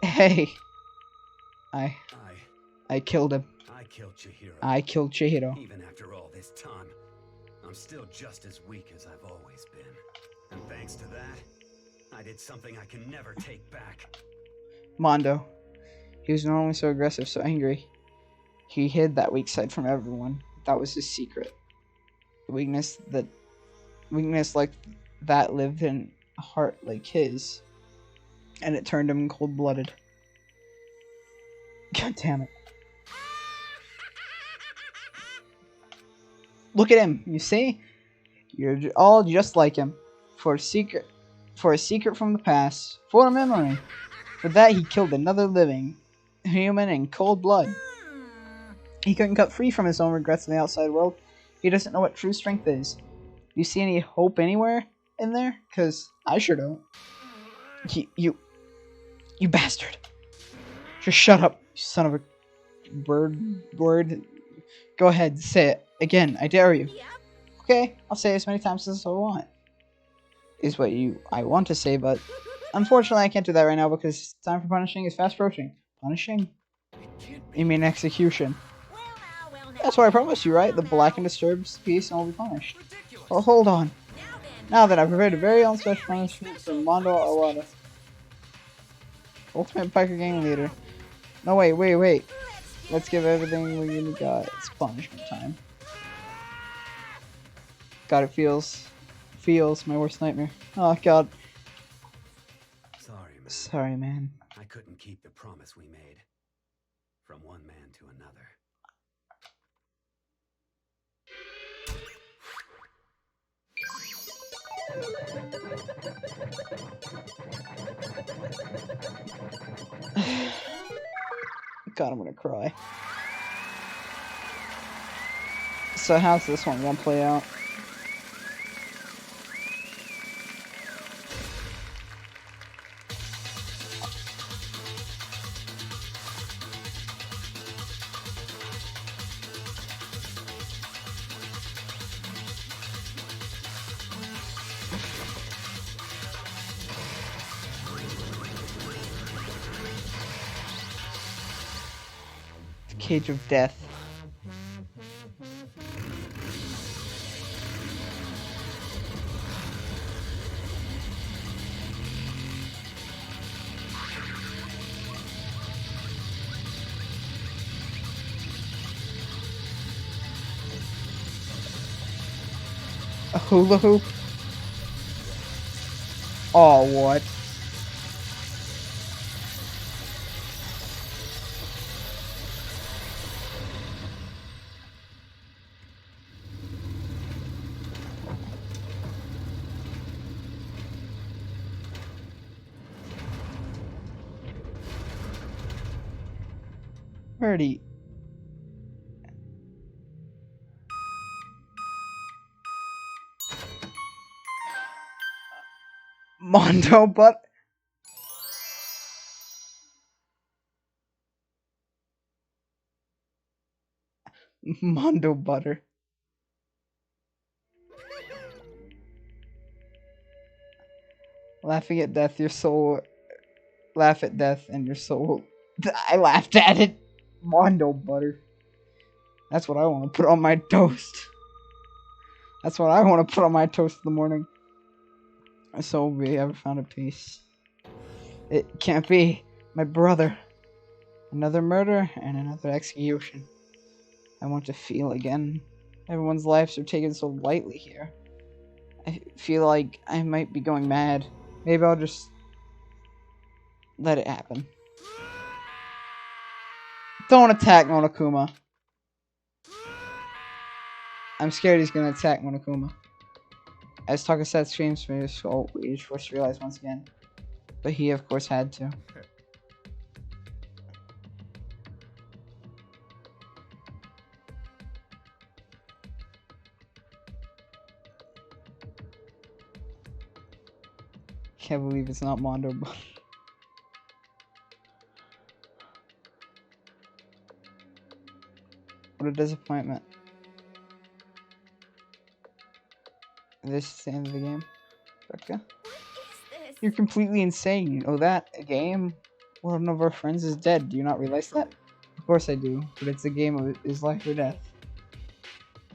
[SPEAKER 1] Hey! I killed him.
[SPEAKER 12] I killed Chihiro.
[SPEAKER 1] I killed Chihiro.
[SPEAKER 12] Even after all this time, I'm still just as weak as I've always been. And thanks to that, I did something I can never take back.
[SPEAKER 1] Mondo. He was normally so aggressive, so angry. He hid that weak side from everyone. That was his secret. The weakness like that lived in a heart like his. And it turned him cold-blooded. God damn it. Look at him, you see? You're all just like him. For a secret from the past. For a memory. For that he killed another living human in cold blood. He couldn't cut free from his own regrets in the outside world. He doesn't know what true strength is. Do you see any hope anywhere in there? Cause I sure don't. You bastard. Just shut up, you son of a word. Go ahead, say it. Again, I dare you. Okay, I'll say it as many times as I want. Is what I want to say, but unfortunately I can't do that right now because time for punishing is fast approaching. Punishing? You mean execution. That's what I promised you, right? The black and disturbed piece and will be punished. Well, hold on. Now then, I've prepared a very own special punishment for Mondo Awada. Ultimate Biker Gang Leader. No, wait. Let's give everything we really got. It's punishment time. God, it feels my worst nightmare. Oh, God. Sorry, man.
[SPEAKER 12] I couldn't keep the promise we made. From one man to another.
[SPEAKER 1] God, I'm gonna cry. So how's this one gonna play out? Cage of Death. A hula hoop? Oh, what? Already. Mondo, but Mondo butter. Laughing at death, your soul. Laugh at death and your soul. I laughed at it. Mondo butter. That's what I want to put on my toast. That's what I want to put on my toast in the morning. So we ever found a peace? It can't be. My brother. Another murder and another execution. I want to feel again. Everyone's lives are taken so lightly here. I feel like I might be going mad. Maybe I'll just let it happen. Don't attack Monokuma. I'm scared he's gonna attack Monokuma. As Takasat screams for his soul, we just realize once again. But he, of course, had to. Can't believe it's not Mondo. What a disappointment. This is the end of the game. Becca?
[SPEAKER 2] What is this?
[SPEAKER 1] You're completely insane. You know that? A game? One of our friends is dead. Do you not realize that? Of course I do, but it's a game of is life or death.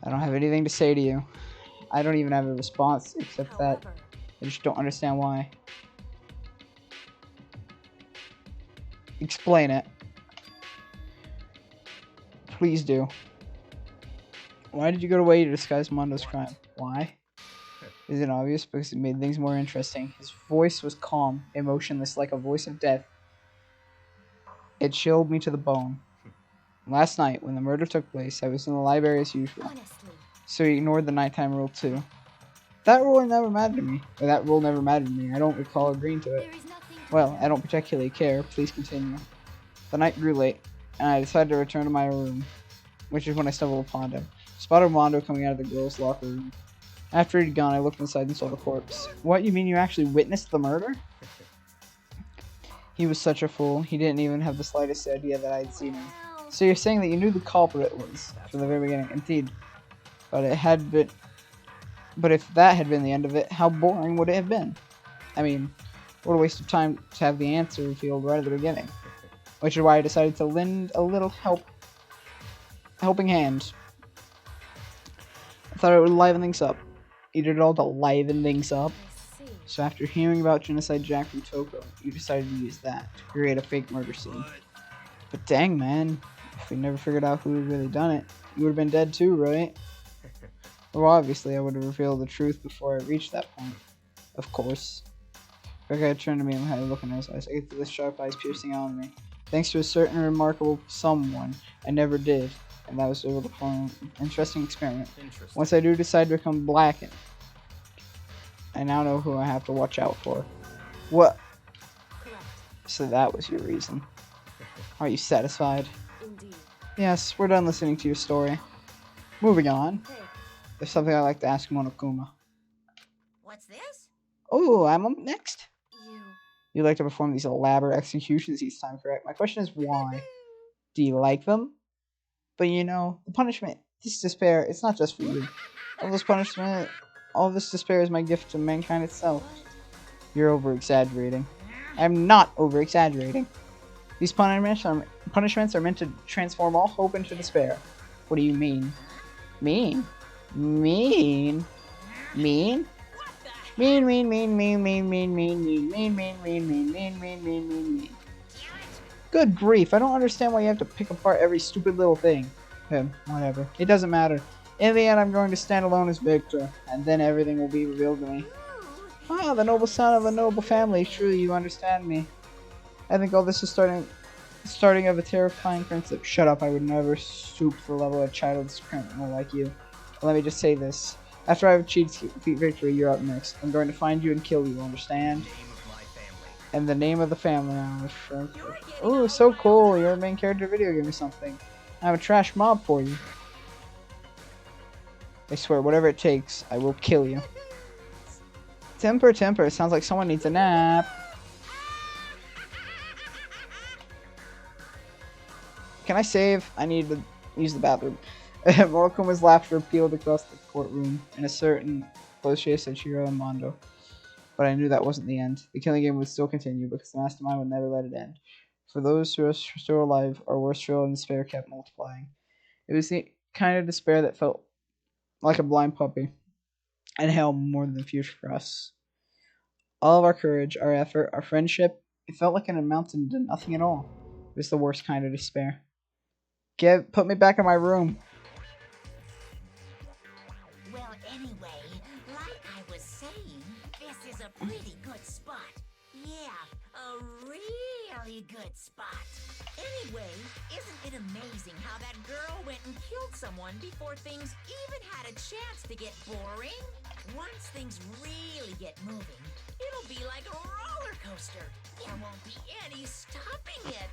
[SPEAKER 1] I don't have anything to say to you. I don't even have a response, except that
[SPEAKER 2] However,
[SPEAKER 1] I just don't understand why. Explain it. Please do. Why did you go away to disguise Mondo's crime? Why? Is it obvious? Because it made things more interesting. His voice was calm, emotionless, like a voice of death. It chilled me to the bone. Last night, when the murder took place, I was in the library as usual.
[SPEAKER 2] honestly,
[SPEAKER 1] So he ignored the nighttime rule too. That rule never mattered to me. Or that rule never mattered to me. I don't recall agreeing to it.
[SPEAKER 2] there is nothing to
[SPEAKER 1] Well,
[SPEAKER 2] do.
[SPEAKER 1] I don't particularly care. Please continue. The night grew late, and I decided to return to my room, which is when I stumbled upon him. Spotted Mondo coming out of the girls' locker room. After he'd gone, I looked inside and saw the corpse. What, you mean you actually witnessed the murder? He was such a fool. He didn't even have the slightest idea that I'd seen him.
[SPEAKER 2] Well,
[SPEAKER 1] So you're saying that you knew the culprit was from the very beginning? Indeed. But it had been. But if that had been the end of it, how boring would it have been? I mean, what a waste of time to have the answer revealed right at the beginning. Which is why I decided to lend a little helping hand. I thought it would liven things up. You did it all to liven things up.
[SPEAKER 2] I see.
[SPEAKER 1] So after hearing about Genocide Jack from Toko, you decided to use that to create a fake murder scene. But dang, man, if we never figured out who had really done it, you would have been dead too, right? Well, obviously, I would have revealed the truth before I reached that point. Of course. Becca turned to me and had a look in his eyes. I could feel the sharp eyes piercing on me. Thanks to a certain remarkable someone, I never did, and that was able to form an interesting experiment.
[SPEAKER 7] Interesting.
[SPEAKER 1] Once I do decide to become blackened, I now know who I have to watch out for. What?
[SPEAKER 2] Correct.
[SPEAKER 1] So that was your reason. Are you satisfied?
[SPEAKER 2] Indeed.
[SPEAKER 1] Yes, we're done listening to your story. Moving on.
[SPEAKER 2] Hey,
[SPEAKER 1] There's something I'd like to ask Monokuma.
[SPEAKER 11] What's this?
[SPEAKER 1] Oh, I'm up next.
[SPEAKER 2] you.
[SPEAKER 1] You like to perform these elaborate executions each time, correct? My question is why? Do you like them? But you know, the punishment, this despair, it's not just for you. All this punishment, all this despair is my gift to mankind itself. You're over-exaggerating. I'm not over-exaggerating. These punishments are meant to transform all hope into despair. What do you mean? Mean? Mean? Mean? Mean, mean, mean, mean, mean, mean, mean, mean, mean, mean, mean, mean, mean, mean, mean, mean, mean. Good grief, I don't understand why you have to pick apart every stupid little thing. Whatever. It doesn't matter. In the end, I'm going to stand alone as victor, and then everything will be revealed to me. Ah, the noble son of a noble family. Truly, you understand me. I think all this is starting of a terrifying friendship. Shut up, I would never stoop to the level of a childless criminal like you. But let me just say this. After I've achieved complete victory, you're up next. I'm going to find you and kill you, understand?
[SPEAKER 7] Name of my family.
[SPEAKER 1] And the name of the family. Oh, so cool. You're a main character video game or something. I have a trash mob for you. I swear, whatever it takes, I will kill you. Temper, temper. Sounds like someone needs a nap. Can I save? I need to use the bathroom. Morokuma's laughter pealed across the courtroom. In a certain close chase at Shiro and Mondo. But I knew that wasn't the end. The killing game would still continue because the mastermind would never let it end. For those who are still alive, our worst thrill and despair kept multiplying. It was the kind of despair that felt like a blind puppy, and hell more than the future for us. All of our courage, our effort, our friendship, it felt like it amounted to nothing at all. It was the worst kind of despair. Put me back in my room.
[SPEAKER 11] Well, anyway, like I was saying, this is a pretty good spot. Yeah, a really good spot. Anyway, isn't it amazing how that girl went and killed someone before things even had a chance to get boring? Once things really get moving, it'll be like a roller coaster. There won't be any stopping it.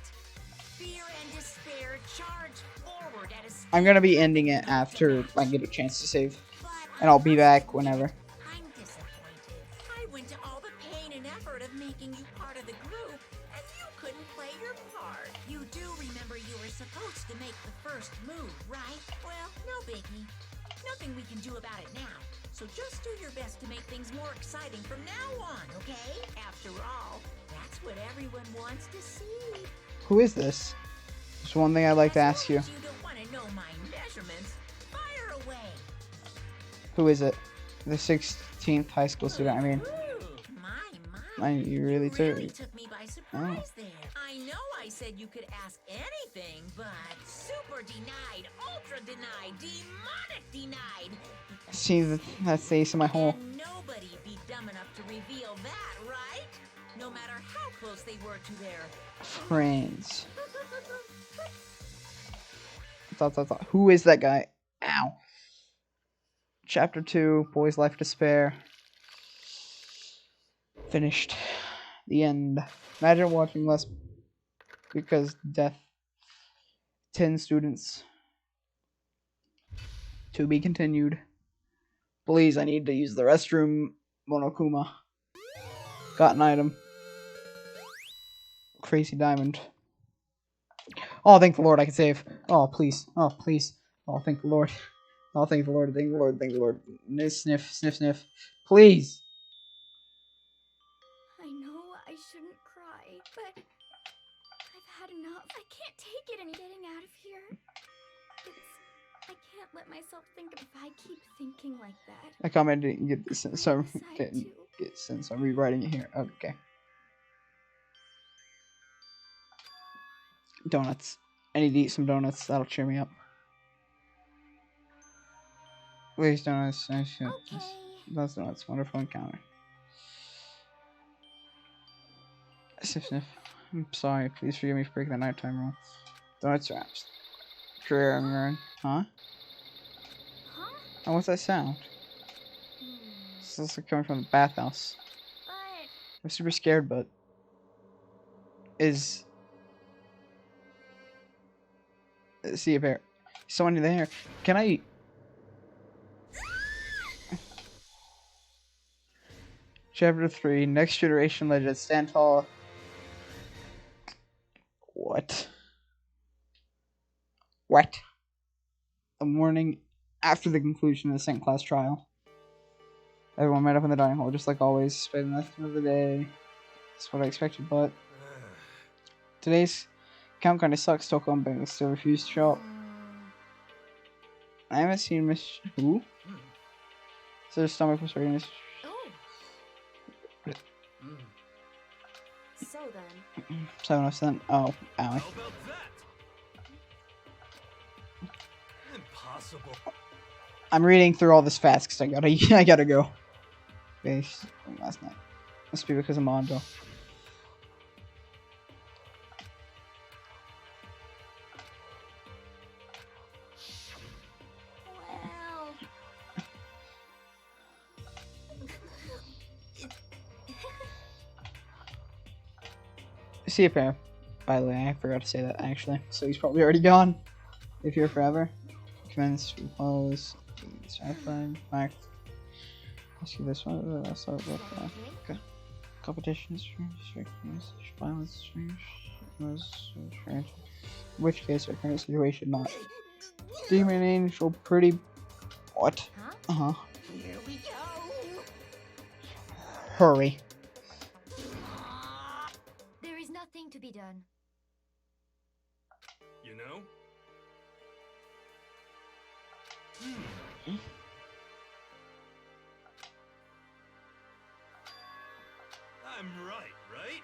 [SPEAKER 11] Fear and despair charge forward at a speed.
[SPEAKER 1] I'm gonna be ending it after I get a chance to save. And I'll be back whenever.
[SPEAKER 11] I'm disappointed. I went to all the pain and effort make the first move, right? Well, no biggie. Nothing we can do about it now. So just do your best to make things more exciting from now on, okay? After all, that's what everyone wants to see.
[SPEAKER 1] Who is this? There's one thing I'd like to ask you.
[SPEAKER 11] As long as you don't want to know my measurements, fire away.
[SPEAKER 1] Who is it? The 16th high school student, I mean.
[SPEAKER 11] My.
[SPEAKER 1] You really took
[SPEAKER 11] me by surprise there. I know I said you could ask anything, but super denied, ultra denied, demonic denied.
[SPEAKER 1] See, that's the ace in my hole.
[SPEAKER 11] And nobody be dumb enough to reveal that, right? No matter how close they were to their
[SPEAKER 1] friends. Thought. Who is that guy? Ow. Chapter 2, Boy's Life Despair. Finished. The end. Imagine watching less because death. 10 students. To be continued. Please, I need to use the restroom. Monokuma. Got an item. Crazy diamond. Oh, thank the Lord, I can save. Oh, please. Oh, please. Oh, thank the Lord. Oh, thank the Lord. Thank the Lord. Thank the Lord. Sniff, sniff, sniff. Please.
[SPEAKER 9] I know I shouldn't cry, but I've had enough. I can't take it any getting out of here. I can't let myself think if I keep thinking like that.
[SPEAKER 1] I commented and get this, so since I'm rewriting it here. Okay. Donuts. I need to eat some donuts. That'll cheer me up. Please, donuts. Okay. Those donuts. Wonderful encounter. Sniff, sniff. I'm sorry. Please forgive me for breaking the nighttime rule. Donuts wraps. Career I'm in. Huh? Oh, what's that sound? It's also coming from the bathhouse. I'm super scared, but is see if there someone in there? Can I? Chapter 3: Next Generation Legends. Stand tall. What? What? A morning after the conclusion of the second class trial. Everyone met up in the dining hall, just like always. Spend the rest of the day. That's what I expected, but today's count kind of sucks. Toko and Bang still refused to show up. I haven't seen Miss Who? Is her stomach was hurting?
[SPEAKER 2] So then.
[SPEAKER 1] 7%. Oh, owie.
[SPEAKER 3] Impossible.
[SPEAKER 1] I'm reading through all this fast because I gotta go. Base last night. Must be because of Mondo.
[SPEAKER 9] Well.
[SPEAKER 1] See you, pair. By the way, I forgot to say that actually. So he's probably already gone. If you're forever. Commence, repose, satisfied, fact. Let's see this one. That's all okay. Competitions, violence, in which case, our current situation not. Demon Angel, pretty. What?
[SPEAKER 11] Here we go.
[SPEAKER 1] Hurry.
[SPEAKER 9] There is nothing to be done.
[SPEAKER 3] You know? I'm right?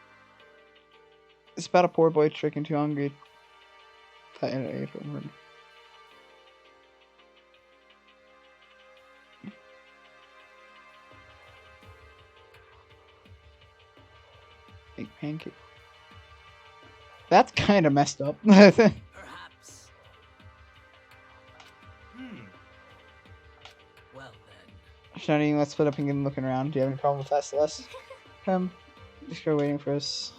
[SPEAKER 1] It's about a poor boy tricking too hungry. That age over. Big pancake. That's kind of messed up.
[SPEAKER 10] Perhaps. Well then.
[SPEAKER 1] Shiny, let's split up and get him looking around. Do you have any problem with that, Celeste? Just go waiting for us.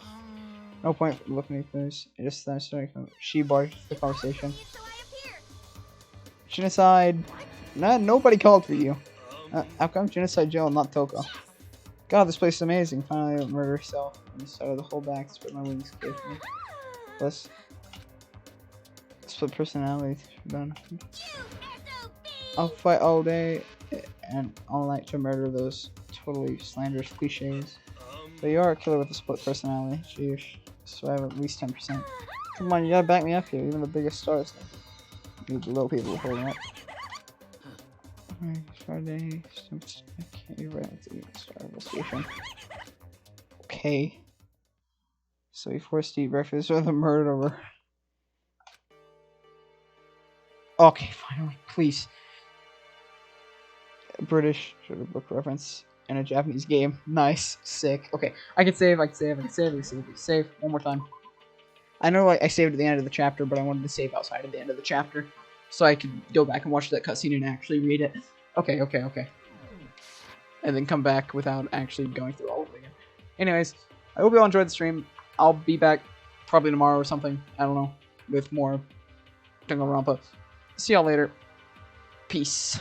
[SPEAKER 1] No point looking for us. Just starting. She barked the conversation. Genocide. Nobody called for you. How come Genocide Joe and not Toko? God, this place is amazing. Finally, I murder herself. And started the whole back. Spread my wings. Let's Split personality. Done. I'll fight all day and all night to murder those totally slanderous cliches. But you are a killer with a split personality. Sheesh. So I have at least 10%. Come on, you gotta back me up here. Even the biggest stars need the little people holding up. Alright, Friday. Okay, right. Let's eat Star Investigation. Okay. So he forced to eat breakfast with a murderer. Okay, finally, please. A British sort of book reference and a Japanese game. Nice, sick. Okay, I can save. Save one more time. I know I saved at the end of the chapter, but I wanted to save outside of the end of the chapter, so I could go back and watch that cutscene and actually read it. Okay. And then come back without actually going through all of it again. Anyways, I hope you all enjoyed the stream. I'll be back probably tomorrow or something. I don't know, with more Danganronpa. See y'all later. Peace.